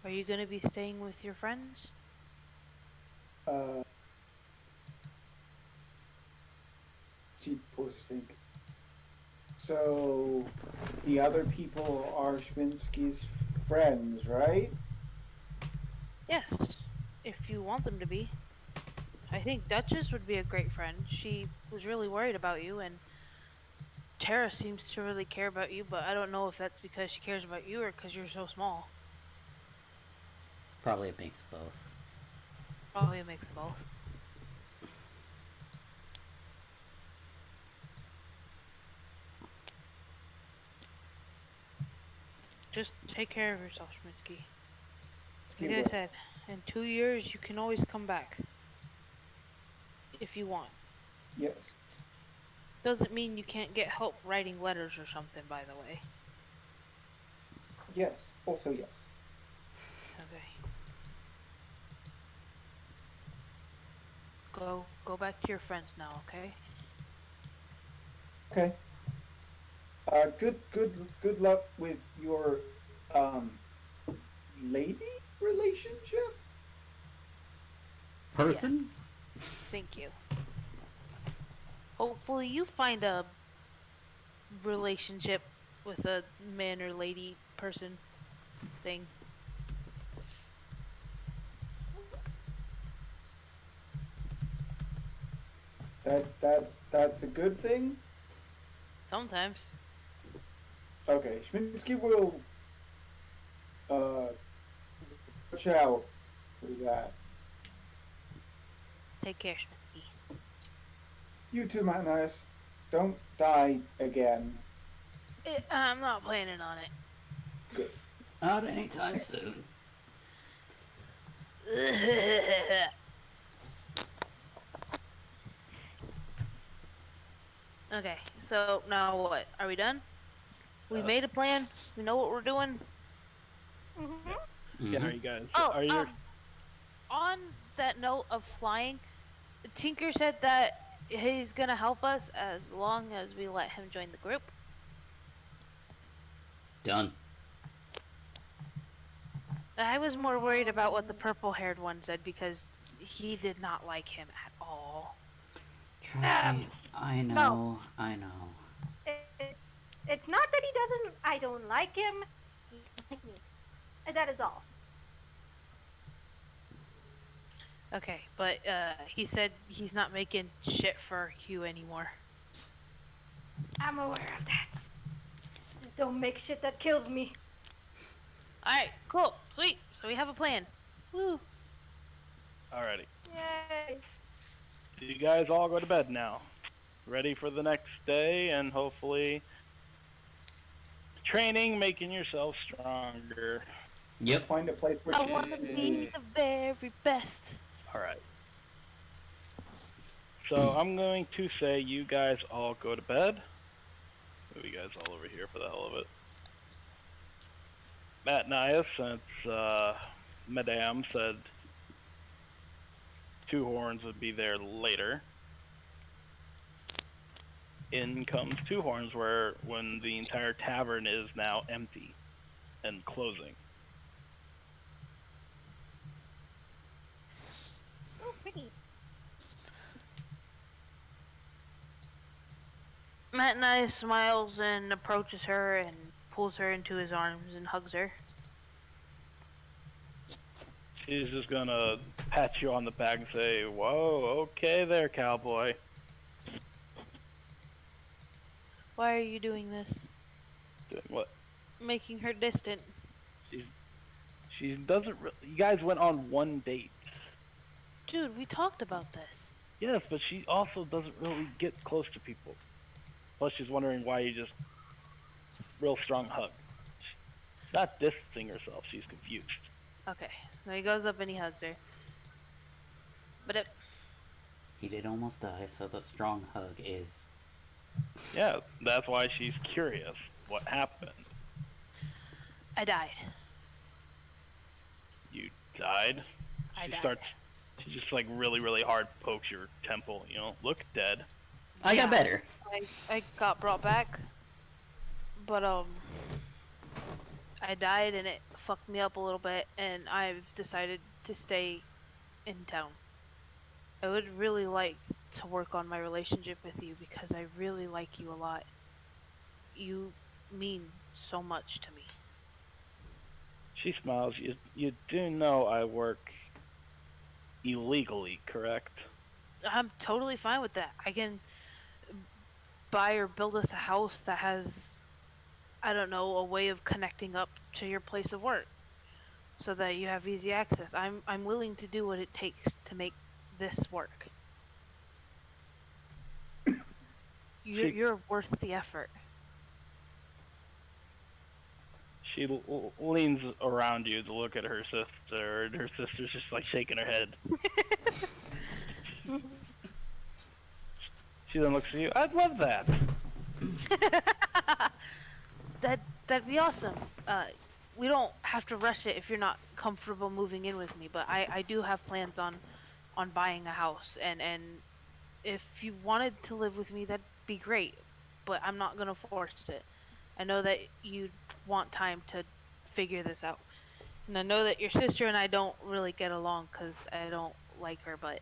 Are you gonna be staying with your friends? She pauses to think. So, the other people are Schminsky's friends, right? Yes, if you want them to be. I think Duchess would be a great friend. She was really worried about you, and Tara seems to really care about you, but I don't know if that's because she cares about you or because you're so small. Probably a mix of both. Probably a mix of both. just take care of yourself, Schmitzky. He Like I will. said, in 2 years you can always come back. If you want. Yes. Doesn't mean you can't get help writing letters or something, by the way. Yes. Also yes. Okay. Go back to your friends now, okay? Okay. Good luck with your lady relationship. Person? Yes. Thank you. Hopefully you find a relationship with a man or lady person thing. That's a good thing. Sometimes. Okay, Schminsky will uh watch out for that. Take care, Schmitzky. You too, Matt. Don't die again. I'm not planning on it. Good. Not anytime soon. Okay, so now what? Are we done? We made a plan? We know what we're doing? Mm-hmm. Yeah, are Mhm. you guys? Oh, Are you? on that note of flying, Tinker said that he's gonna help us as long as we let him join the group. Done. I was more worried about what the purple-haired one said because he did not like him at all. Trust me. I No. know. I know. It's not that he doesn't. I don't like him. He's like me. That is all. Okay, but he said he's not making shit for Hugh anymore. I'm aware of that. Just don't make shit that kills me. Alright, cool, sweet. So we have a plan. Woo. Alrighty. Yay. So you guys all go to bed now. Ready for the next day and hopefully training, making yourself stronger. Yep. Find a place where I want to be the very best. Alright. So I'm going to say you guys all go to bed. Move you guys all over here for the hell of it. Matt and I, since Madame said Two Horns would be there later, in comes Two Horns, when the entire tavern is now empty and closing. Oh, pretty. Matt and I smiles and approaches her and pulls her into his arms and hugs her. She's just gonna pat you on the back and say, "Whoa, okay there, cowboy." Why are you doing this? Doing what? Making her distant. She doesn't. You guys went on one date. Dude, we talked about this. Yes, but she also doesn't really get close to people. Plus, she's wondering why you just real strong hug. She's not distancing herself. She's confused. Okay, so he goes up and he hugs her. But He did almost die, so the strong hug is. Yeah, that's why she's curious. What happened? I died. You died? I died. She just like really, really hard pokes your temple. You know, look dead. I got better. I got brought back, but I died and it fucked me up a little bit, and I've decided to stay in town. I would really like to work on my relationship with you because I really like you a lot. You mean so much to me. She smiles. You do know I work illegally, correct? I'm totally fine with that. I can buy or build us a house that has, I don't know, a way of connecting up to your place of work so that you have easy access. I'm willing to do what it takes to make this work. You're worth the effort. She leans around you to look at her sister, and her sister's just like shaking her head. She then looks at you. I'd love that. That'd be awesome. We don't have to rush it if you're not comfortable moving in with me, but I do have plans on buying a house, and if you wanted to live with me, that'd be great, but I'm not gonna force it. I know that you want time to figure this out, and I know that your sister and I don't really get along because I don't like her, but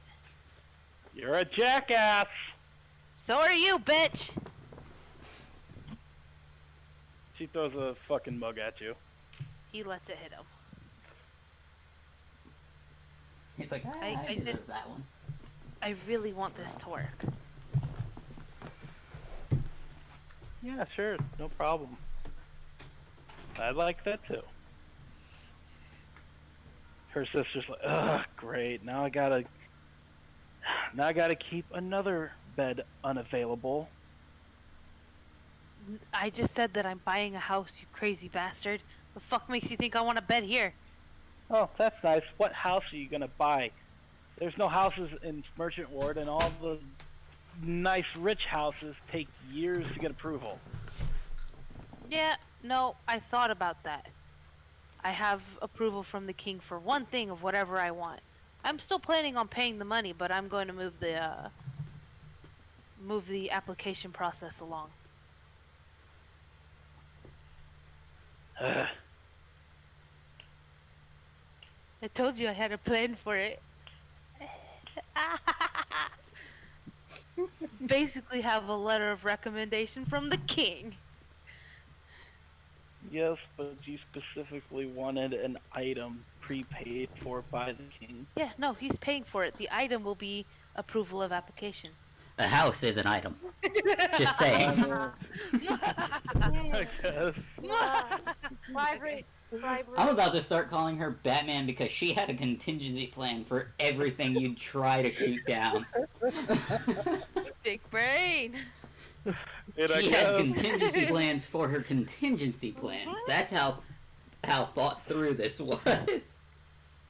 You're a jackass. so are you, bitch. She throws a fucking mug at you. He lets it hit him. He's like, I I deserve just- that one. I really want this to work. Yeah, sure, no problem. I like that too. Her sister's like, ugh, great. Now I gotta keep another bed unavailable. I just said that I'm buying a house, you crazy bastard. The fuck makes you think I want a bed here? Oh, that's nice. What house are you gonna buy? There's no houses in Merchant Ward, and all the nice rich houses take years to get approval. Yeah, no, I thought about that. I have approval from the king for one thing of whatever I want. I'm still planning on paying the money, but I'm going to move the application process along. Ugh. I told you I had a plan for it. Basically have a letter of recommendation from the king. Yes, but you specifically wanted an item prepaid for by the king. Yeah, no, he's paying for it. The item will be approval of application. A house is an item. Just saying. I guess. Library. I'm about to start calling her Batman because she had a contingency plan for everything you'd try to shoot down. Big brain. She had contingency plans for her contingency plans. That's how thought through this was.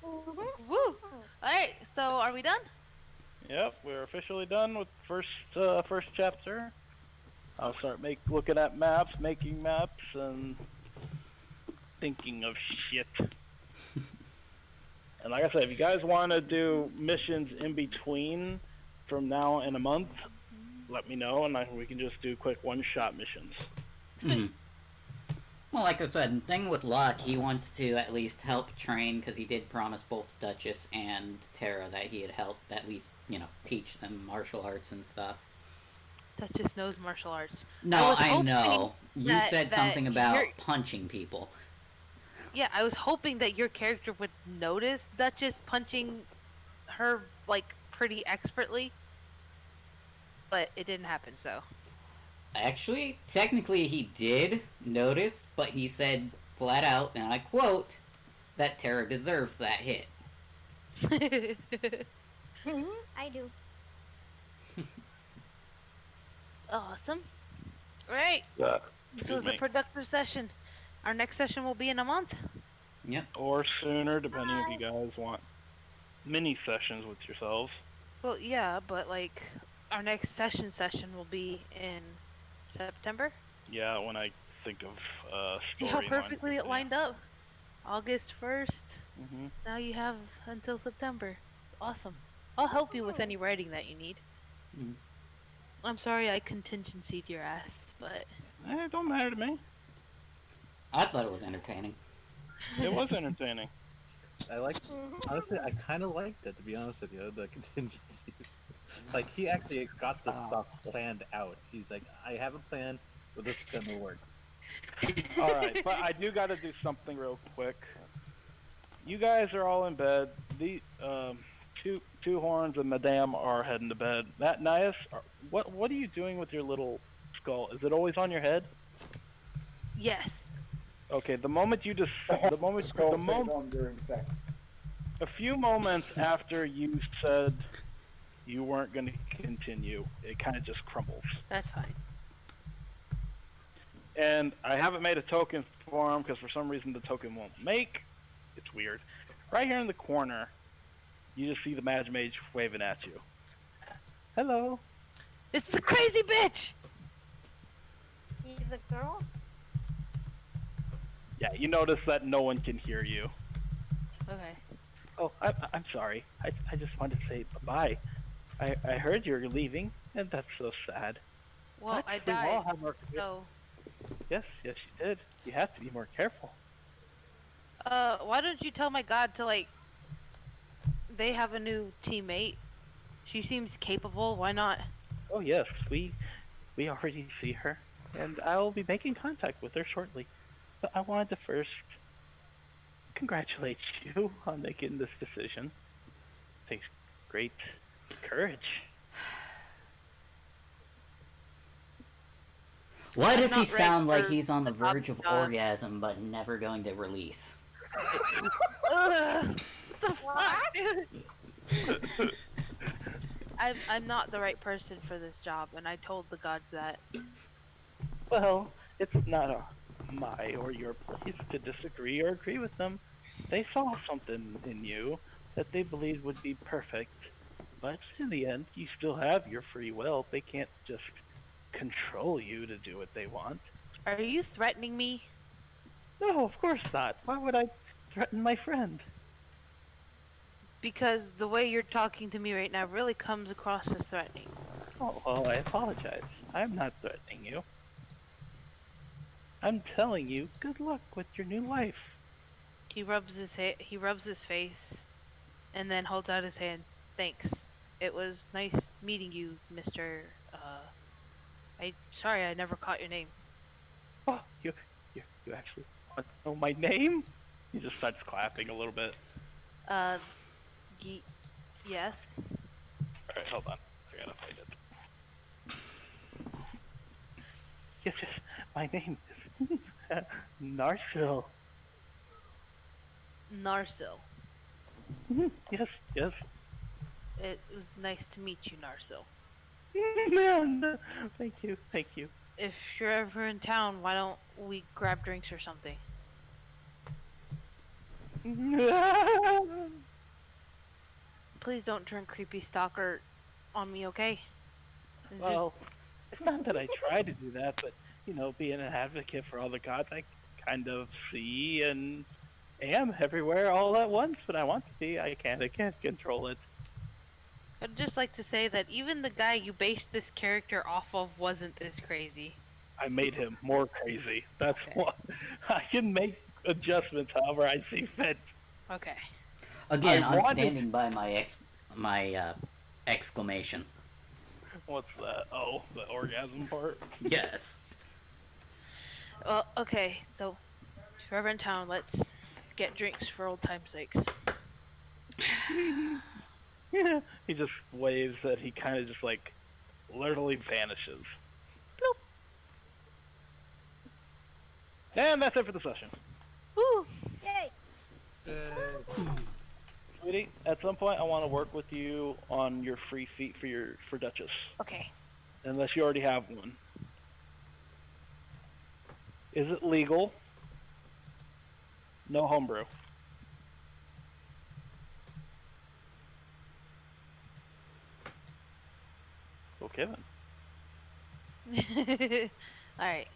Woo! Alright, so are we done? Yep, we're officially done with first chapter. I'll start looking at maps, making maps, and thinking of shit. And like I said, if you guys want to do missions in between from now and a month, let me know, and we can just do quick one-shot missions. Hmm. Well, like I said, the thing with Locke, he wants to at least help train, because he did promise both Duchess and Tara that he'd help at least, teach them martial arts and stuff. Duchess knows martial arts. No, was I hoping know. You that- said that something about you're- punching people. Yeah, I was hoping that your character would notice Duchess punching her, pretty expertly. But it didn't happen, so. Actually, technically he did notice, but he said flat out, and I quote, that Tara deserves that hit. I do. Awesome. Alright, this was a productive session. Our next session will be in a month. Yep. Or sooner, depending if you guys want mini sessions with yourselves. Well, yeah, but our next session will be in September. Yeah, when I think of See how storyline. perfectly it lined up? August 1st. Mm-hmm. Now you have until September. Awesome. I'll help you with any writing that you need. Mhm. I'm sorry I contingency'd your ass, but It don't matter to me. I thought it was entertaining. It was entertaining. Honestly, I kind of liked it, to be honest with you, the contingencies. He actually got this stuff planned out. He's like, I have a plan, but this is gonna work. Alright, but I do gotta do something real quick. You guys are all in bed. The two horns and Madame are heading to bed. That Nias, what are you doing with your little skull? Is it always on your head? yes. Okay, the moment Skull stays on during sex. a few moments after you said you weren't going to continue, it kind of just crumbles. That's fine. And I haven't made a token for him because for some reason the token won't make. It's weird. Right here in the corner, you just see the Mad Mage waving at you. Hello. It's the crazy bitch! He's a girl? Yeah, you notice that no one can hear you. Okay. Oh, I'm sorry. I just wanted to say bye-bye. I heard you're leaving, and that's so sad. Well, But I we all died, have our... so... Yes, you did. You have to be more careful. Why don't you tell my god to, like... They have a new teammate. She seems capable, why not? Oh yes, we already see her, and I will be making contact with her shortly. But I wanted to first congratulate you on making this decision. It takes great courage. Why I'm does he not ready sound like for he's on the the top verge of job. orgasm but never going to release? Ugh, what the fuck, dude? I'm not the right person for this job, and I told the gods that. Well, it's not my or your place to disagree or agree with them. They saw something in you that they believed would be perfect. But in the end, you still have your free will. They can't just control you to do what they want. Are you threatening me? No, of course not. Why would I threaten my friend? Because the way you're talking to me right now really comes across as threatening. Oh, well, I apologize. I'm not threatening you. I'm telling you, good luck with your new life. He rubs his face, and then holds out his hand. Thanks. It was nice meeting you, Mr. Sorry I never caught your name. Oh, you actually want to know my name? He just starts clapping a little bit. Yes. Alright, hold on. I gotta find it. Yes, my name is Narsil. Narsil. Yes. It was nice to meet you, Narsil. No, thank you. If you're ever in town, why don't we grab drinks or something? Please don't turn creepy stalker on me, okay? And Well, it's not that I try to do that, but, being an advocate for all the gods, I kind of see and am everywhere all at once when I want to be. I can't control it. I'd just like to say that even the guy you based this character off of wasn't this crazy. I made him more crazy. That's what I can make adjustments however I see fit. Okay. Again, I'm standing by my exclamation. What's that? Oh, the orgasm part? Yes. Well, okay, so if you're ever in town, let's get drinks for old time's sakes. Yeah. He just waves that he kind of just literally vanishes. Bloop. And that's it for the session. Woo! Yay! Sweetie, at some point I want to work with you on your free feat for Duchess. Okay. Unless you already have one. Is it legal? No homebrew. Okay then. Alright.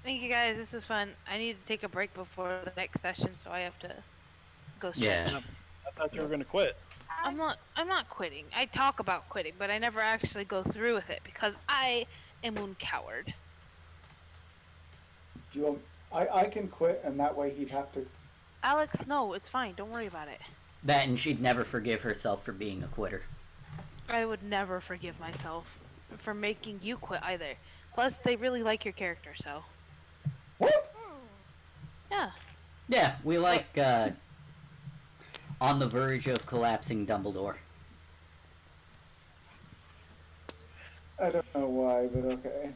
Thank you guys, this is fun. I need to take a break before the next session, so I have to go stretch. Yeah. I thought you were gonna quit. I'm not quitting. I talk about quitting, but I never actually go through with it because I am one coward. Do you want, I can quit, and that way he'd have to. Alex, no, it's fine. Don't worry about it. That and she'd never forgive herself for being a quitter. I would never forgive myself for making you quit either. Plus, they really like your character, so. What? Yeah. Yeah, we like, on the verge of collapsing Dumbledore. I don't know why, but okay.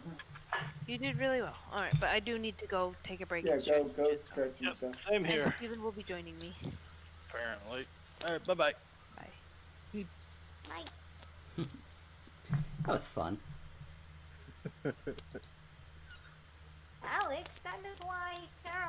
You did really well. Alright, but I do need to go take a break. Yeah, and stretch. go stretch and stuff. Same here. And Steven will be joining me. Apparently. Alright, bye-bye. Bye. Bye. That was fun. Alex, that is why Sarah